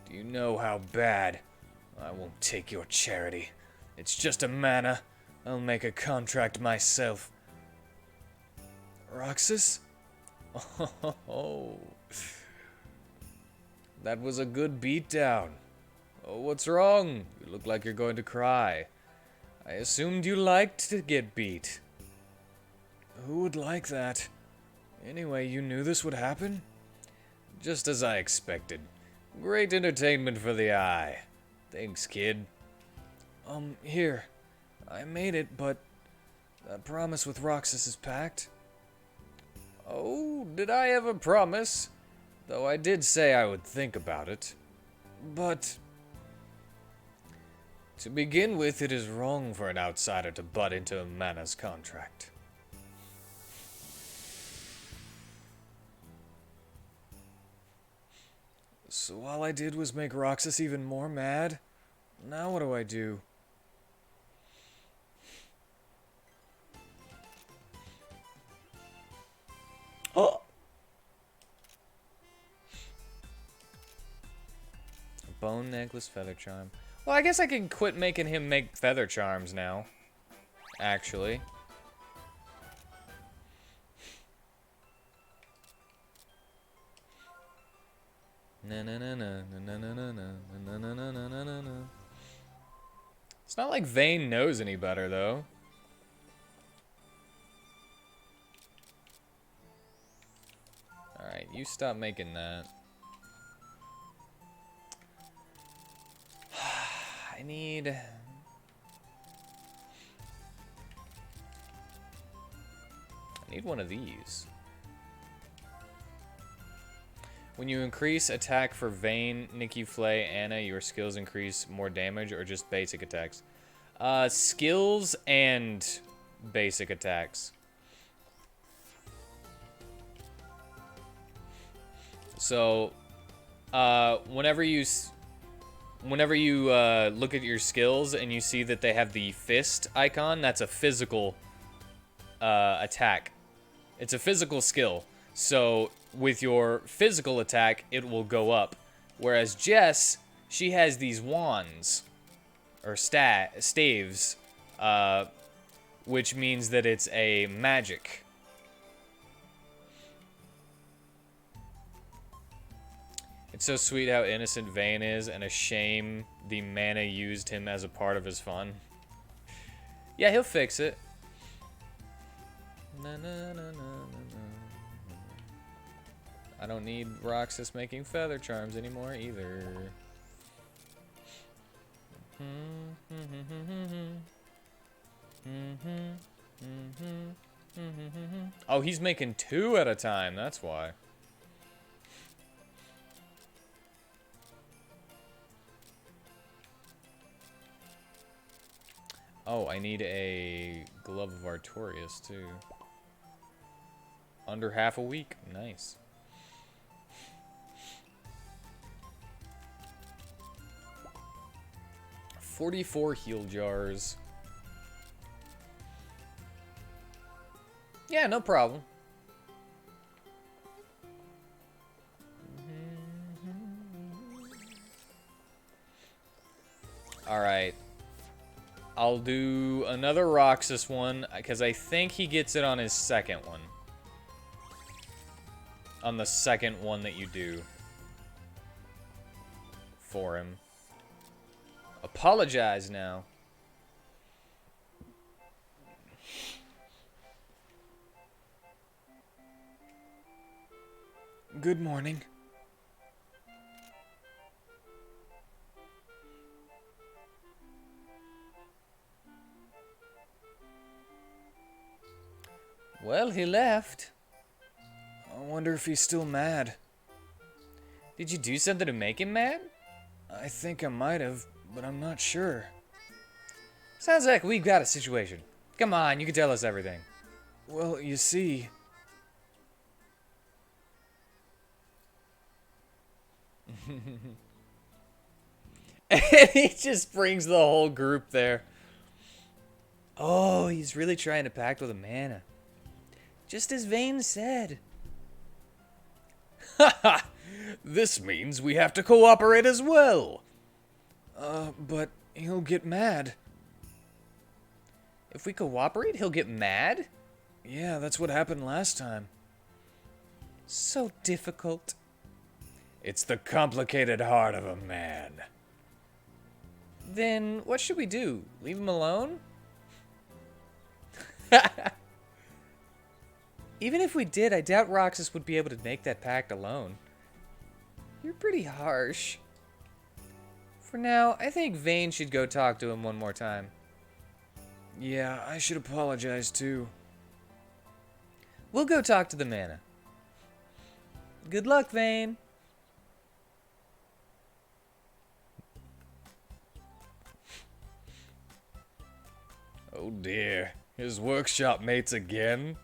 Do you know how bad? I won't take your charity. It's just a mana. I'll make a contract myself. Roxas? Oh, that was a good beatdown. Oh, what's wrong? You look like you're going to cry. I assumed you liked to get beat. Who would like that? Anyway, you knew this would happen? Just as I expected. Great entertainment for the eye. Thanks, kid. Here. I made it, but that promise with Roxas is packed. Oh, did I ever promise? Though I did say I would think about it. But to begin with, it is wrong for an outsider to butt into a mana's contract. So all I did was make Roxas even more mad? Now what do I do? Oh! Bone necklace, feather charm. Well, I guess I can quit making him make feather charms now. Actually. It's not like Vayne knows any better, though. Alright, you stop making that. I need one of these. When you increase attack for Vayne, Nikki, Flay, Anna, your skills increase more damage or just basic attacks? Skills and basic attacks. So, whenever you look at your skills and you see that they have the fist icon, that's a physical attack. It's a physical skill. So with your physical attack, it will go up. Whereas Jess, she has these wands or staves, which means that it's a magic. It's so sweet how innocent Vayne is, and a shame the mana used him as a part of his fun. Yeah, he'll fix it. Na, na, na, na, na. I don't need Roxas making feather charms anymore either. Oh, he's making 2 at a time, that's why. Oh, I need a Glove of Artorias, too. Under half a week. Nice. $44 heal jars. Yeah, no problem. Alright. I'll do another Roxas one, because I think he gets it on his second one. On the second one that you do. For him. Apologize now. Good morning. Well, he left. I wonder if he's still mad. Did you do something to make him mad? I think I might have, but I'm not sure. Sounds like we've got a situation. Come on, you can tell us everything. Well, you see... And he just brings the whole group there. Oh, he's really trying to pact with a mana. Just as Vayne said. Haha! This means we have to cooperate as well. But he'll get mad. If we cooperate, he'll get mad? Yeah, that's what happened last time. So difficult. It's the complicated heart of a man. Then what should we do? Leave him alone? Even if we did, I doubt Roxas would be able to make that pact alone. You're pretty harsh. For now, I think Vane should go talk to him one more time. Yeah, I should apologize too. We'll go talk to the mana. Good luck, Vane. Oh dear, his workshop mates again?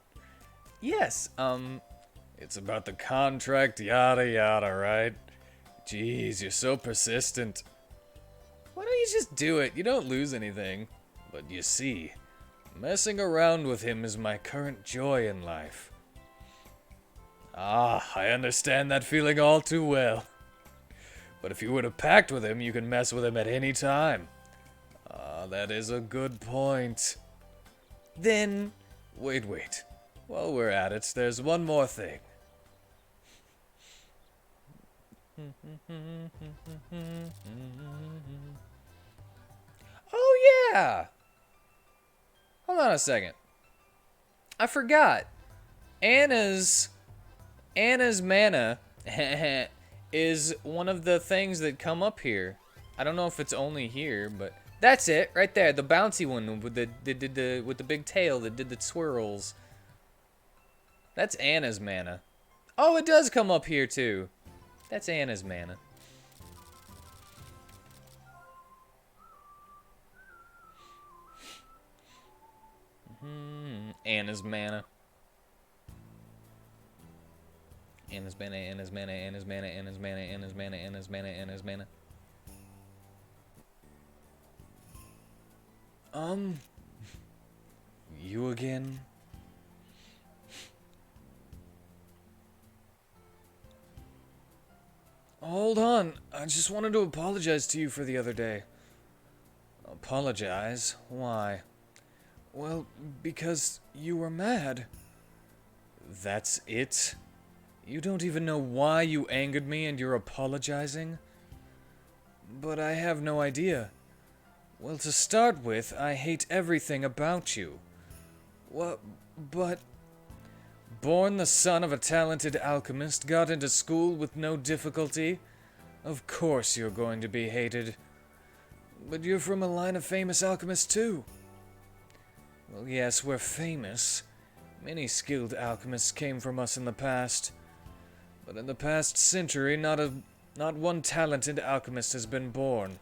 Yes, it's about the contract, yada yada, right? Jeez, you're so persistent. Why don't you just do it? You don't lose anything. But you see, messing around with him is my current joy in life. Ah, I understand that feeling all too well. But if you were to pact with him, you can mess with him at any time. Ah, that is a good point. Then, wait. While we're at it, there's one more thing. Oh yeah! Hold on a second. I forgot. Anna's mana is one of the things that come up here. I don't know if it's only here, but that's it right there. The bouncy one with the big tail that did the swirls. That's Anna's mana. Oh, it does come up here too. That's Anna's mana. Anna's mana. Anna's mana, Anna's mana, Anna's mana, Anna's mana, Anna's mana, Anna's mana, Anna's mana. You again? Hold on, I just wanted to apologize to you for the other day. Apologize? Why? Well, because you were mad. That's it? You don't even know why you angered me and you're apologizing? But I have no idea. Well, to start with, I hate everything about you. What? But... Born the son of a talented alchemist, got into school with no difficulty. Of course you're going to be hated. But you're from a line of famous alchemists too. Well, yes, we're famous. Many skilled alchemists came from us in the past. But in the past century, not one talented alchemist has been born.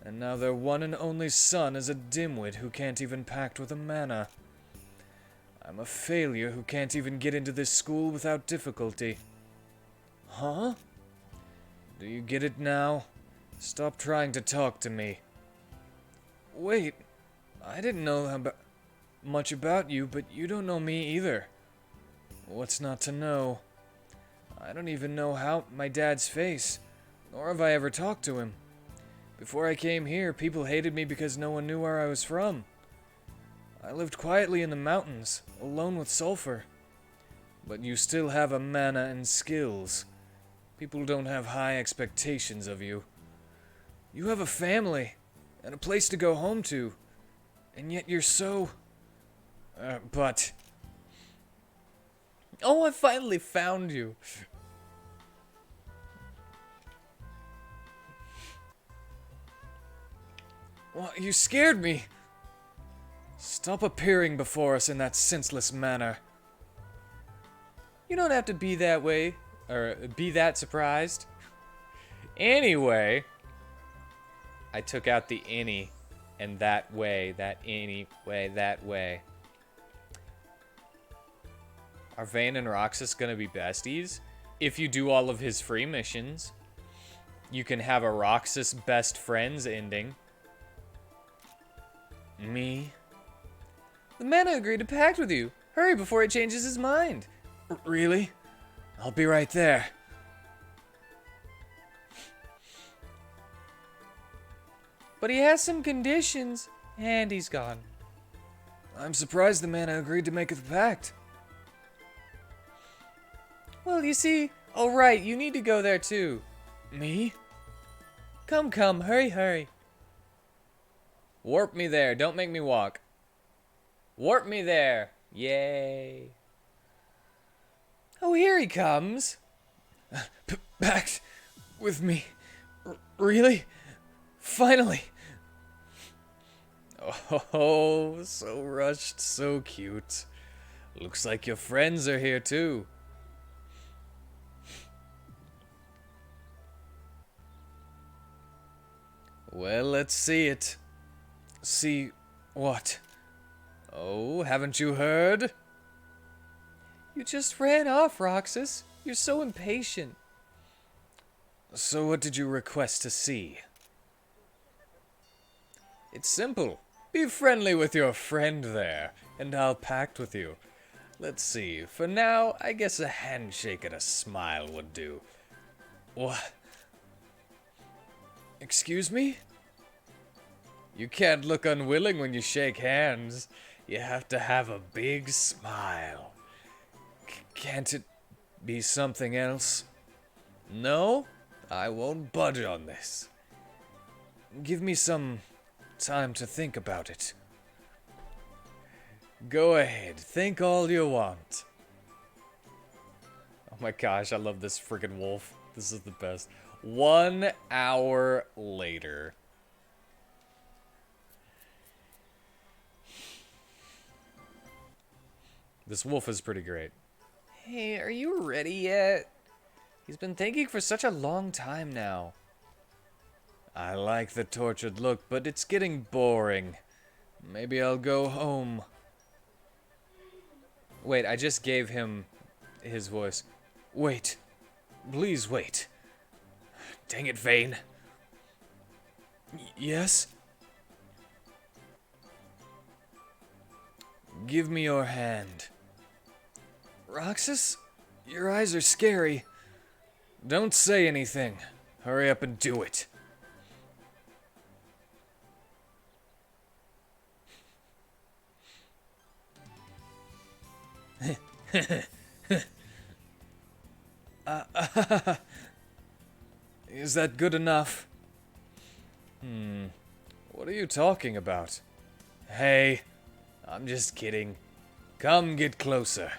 And now their one and only son is a dimwit who can't even pact with a mana. I'm a failure who can't even get into this school without difficulty. Huh? Do you get it now? Stop trying to talk to me. Wait, I didn't know much about you, but you don't know me either. What's not to know? I don't even know my dad's face, nor have I ever talked to him. Before I came here, people hated me because no one knew where I was from. I lived quietly in the mountains, alone with sulfur. But you still have a mana and skills. People don't have high expectations of you. You have a family, and a place to go home to. And yet you're so... but... Oh, I finally found you. Well, you scared me. Stop appearing before us in that senseless manner. You don't have to be that way, or be that surprised. Anyway, I took out the any and that way, that anyway, that way. Are Vane and Roxas gonna be besties? If you do all of his free missions, you can have a Roxas best friends ending. Me? The mana agreed to pact with you. Hurry before he changes his mind. Really? I'll be right there. But he has some conditions, and he's gone. I'm surprised the man agreed to make the pact. Well, you see, oh right, you need to go there too. Me? Come, hurry, hurry. Warp me there, don't make me walk. Warp me there, yay. Oh, here he comes. Pact with me. Really? Finally. Oh, so rushed, so cute. Looks like your friends are here too. Well, let's see it. See what? Oh, haven't you heard? You just ran off, Roxas. You're so impatient. So what did you request to see? It's simple. Be friendly with your friend there, and I'll pact with you. Let's see. For now, I guess a handshake and a smile would do. What? Excuse me? You can't look unwilling when you shake hands. You have to have a big smile. Can't it be something else? No, I won't budge on this. Give me some time to think about it. Go ahead, think all you want. Oh my gosh, I love this freaking wolf. This is the best. 1 hour later. This wolf is pretty great. Hey, are you ready yet? He's been thinking for such a long time now. I like the tortured look, but it's getting boring. Maybe I'll go home. Wait, I just gave him his voice. Wait. Please wait. Dang it, Vane. Yes? Give me your hand. Roxas, your eyes are scary. Don't say anything. Hurry up and do it. Is that good enough? What are you talking about? Hey, I'm just kidding. Come get closer.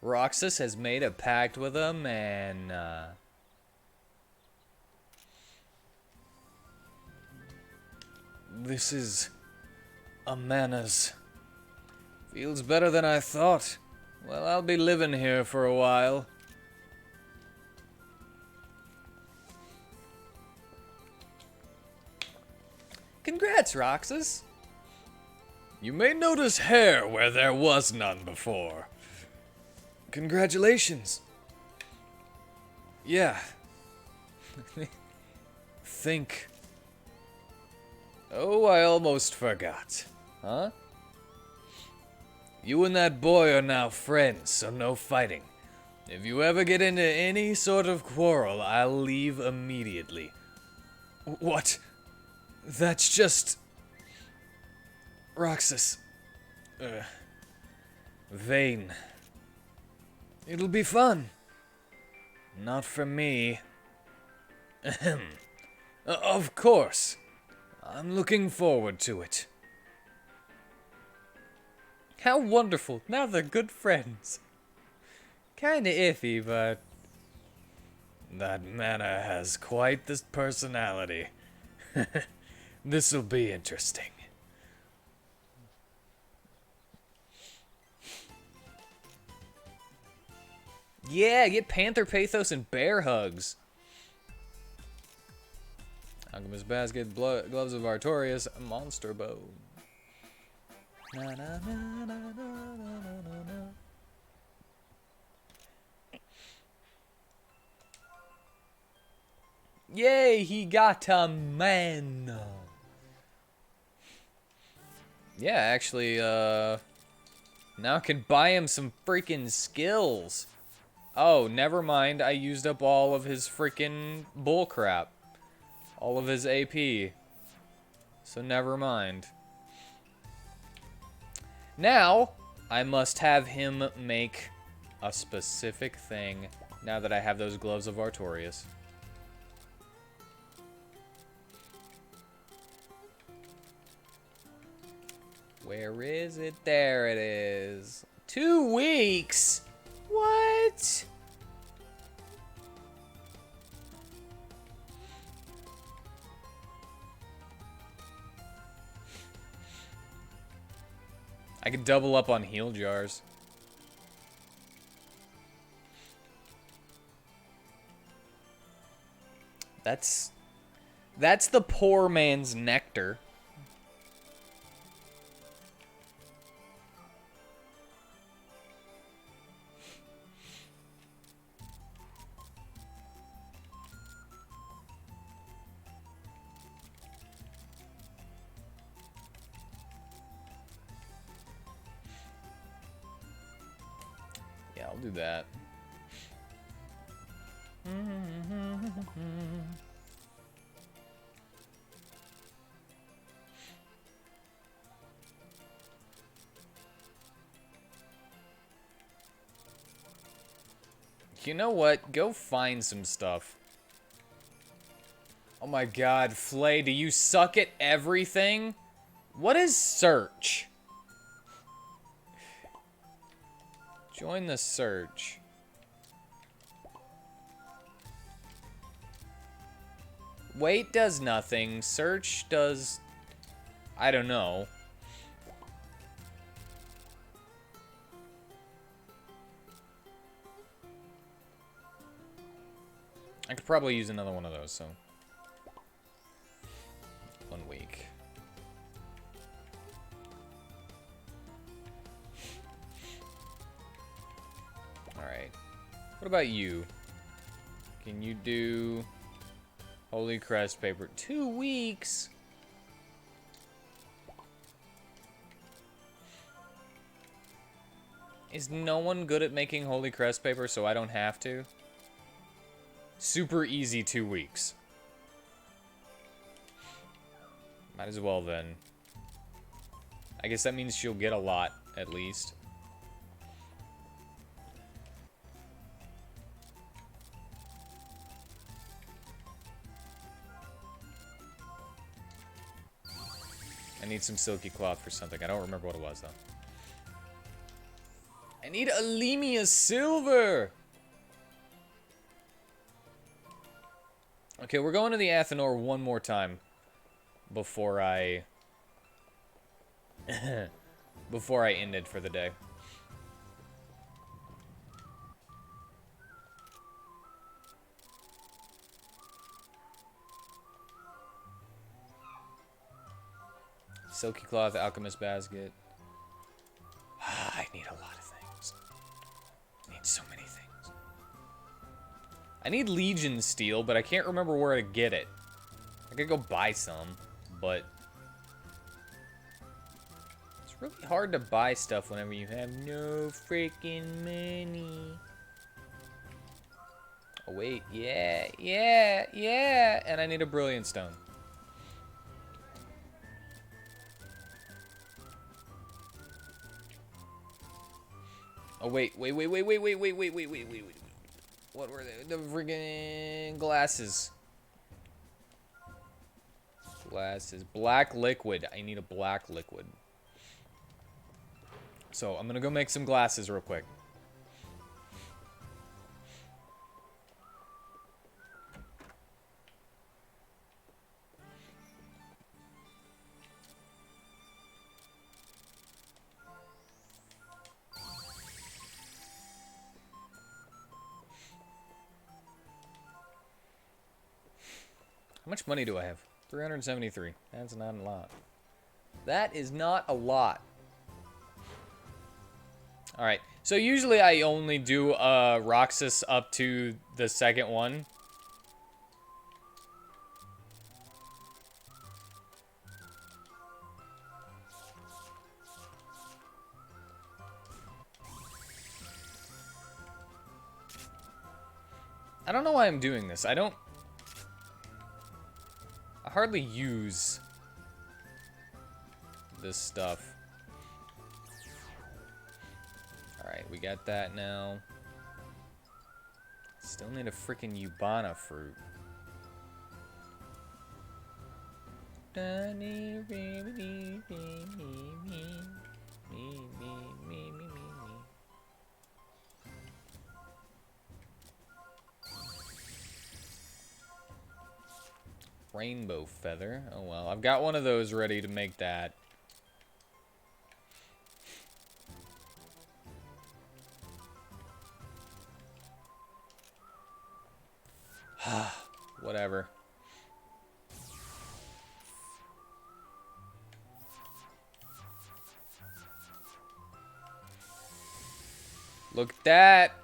Roxas has made a pact with him, and this is a manners. feels better than I thought. Well, I'll be living here for a while. Congrats, Roxas. You may notice hair where there was none before. Congratulations. Yeah. Think. Oh, I almost forgot. Huh? You and that boy are now friends, so no fighting. If you ever get into any sort of quarrel, I'll leave immediately. What? That's just... Roxas. Vane. It'll be fun. Not for me. Ahem. Of course. I'm looking forward to it. How wonderful. Now they're good friends. Kinda iffy, but... that manor has quite this personality. This'll be interesting. Yeah, get Panther Pathos and Bear Hugs. Alchemist Basket, Gloves of Artorias, Monster Bow. Na, na, na, na, na, na, na. Yay, he got a man. Yeah, actually, Now I can buy him some freaking skills. Oh, never mind. I used up all of his freaking bullcrap. All of his AP. So never mind. Now, I must have him make a specific thing now that I have those gloves of Artorias. Where is it? There it is. 2 weeks? What? I could double up on heal jars. That's the poor man's nectar. Yeah, I'll do that. You know what? Go find some stuff. Oh my god, Flay, do you suck at everything? What is search? Join the search. Wait does nothing. Search does... I don't know. I could probably use another one of those, so... 1 week. Alright. What about you? Can you do... Holy Crest paper? 2 weeks? Is no one good at making Holy Crest paper so I don't have to? Super easy 2 weeks. Might as well then. I guess that means she'll get a lot, at least. I need some silky cloth for something. I don't remember what it was, though. I need Alemia silver! Okay, we're going to the Athenor one more time before I... before I end it for the day. Silky cloth, alchemist basket. I need a lot of things. I need so many things. I need Legion steel, but I can't remember where to get it. I could go buy some, but... It's really hard to buy stuff whenever you have no freaking money. Oh, wait. Yeah, yeah, yeah! And I need a Brilliant Stone. Oh, wait. What were they? The friggin' glasses. Glasses. Black liquid. I need a black liquid. So, I'm gonna go make some glasses real quick. How much money do I have? 373. That's not a lot. That is not a lot. Alright, so usually I only do Roxas up to the second one. I don't know why I'm doing this. I hardly use this stuff. Alright, we got that now. Still need a freaking Ubana fruit. Rainbow feather. Oh well, I've got one of those ready to make that. Whatever. Look at that.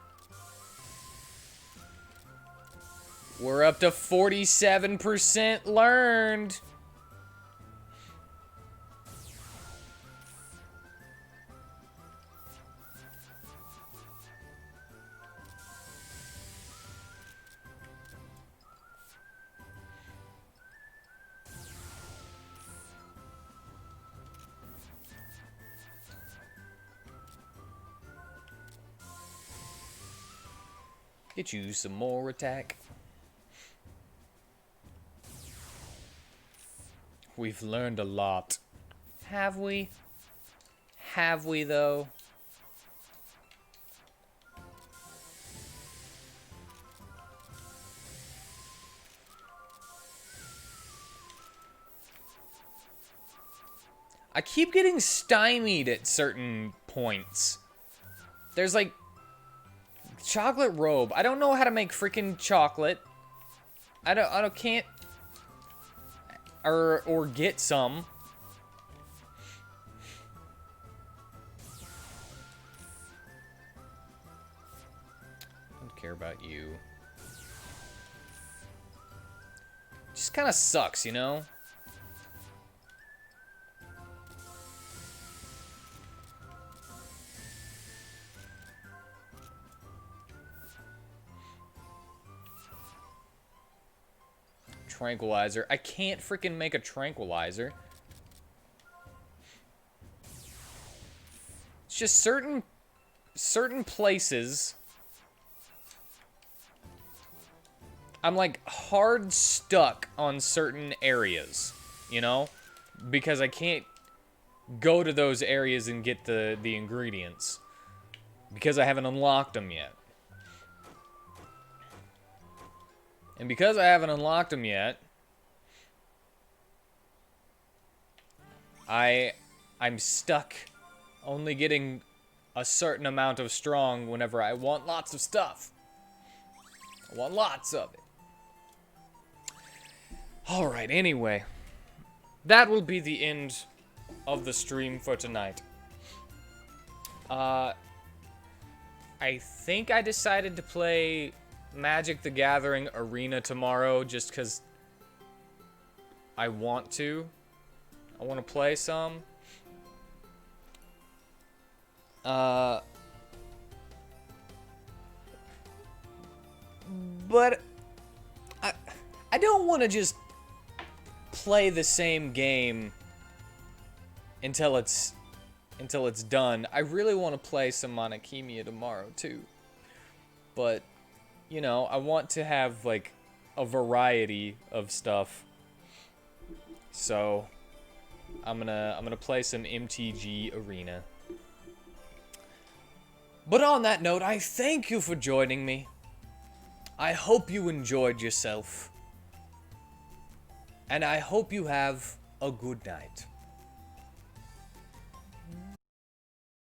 We're up to 47% learned. Get you some more attack. We've learned a lot. Have we? Have we, though? I keep getting stymied at certain points. There's like chocolate robe. I don't know how to make freaking chocolate. I can't or get some. I don't care about you. Just kind of sucks, you know? Tranquilizer. I can't freaking make a tranquilizer. It's just certain places I'm like hard stuck on certain areas, you know? Because I can't go to those areas and get the ingredients because I haven't unlocked them yet. And because I haven't unlocked them yet, I'm stuck only getting a certain amount of strong whenever I want lots of stuff. I want lots of it. Alright, anyway. That will be the end of the stream for tonight. I think I decided to play Magic the Gathering Arena tomorrow just because I want to. I want to play some. But I don't want to just play the same game until it's done. I really want to play some Khemia tomorrow too. But you know, I want to have, like, a variety of stuff. So, I'm gonna play some MTG Arena. But on that note, I thank you for joining me. I hope you enjoyed yourself. And I hope you have a good night.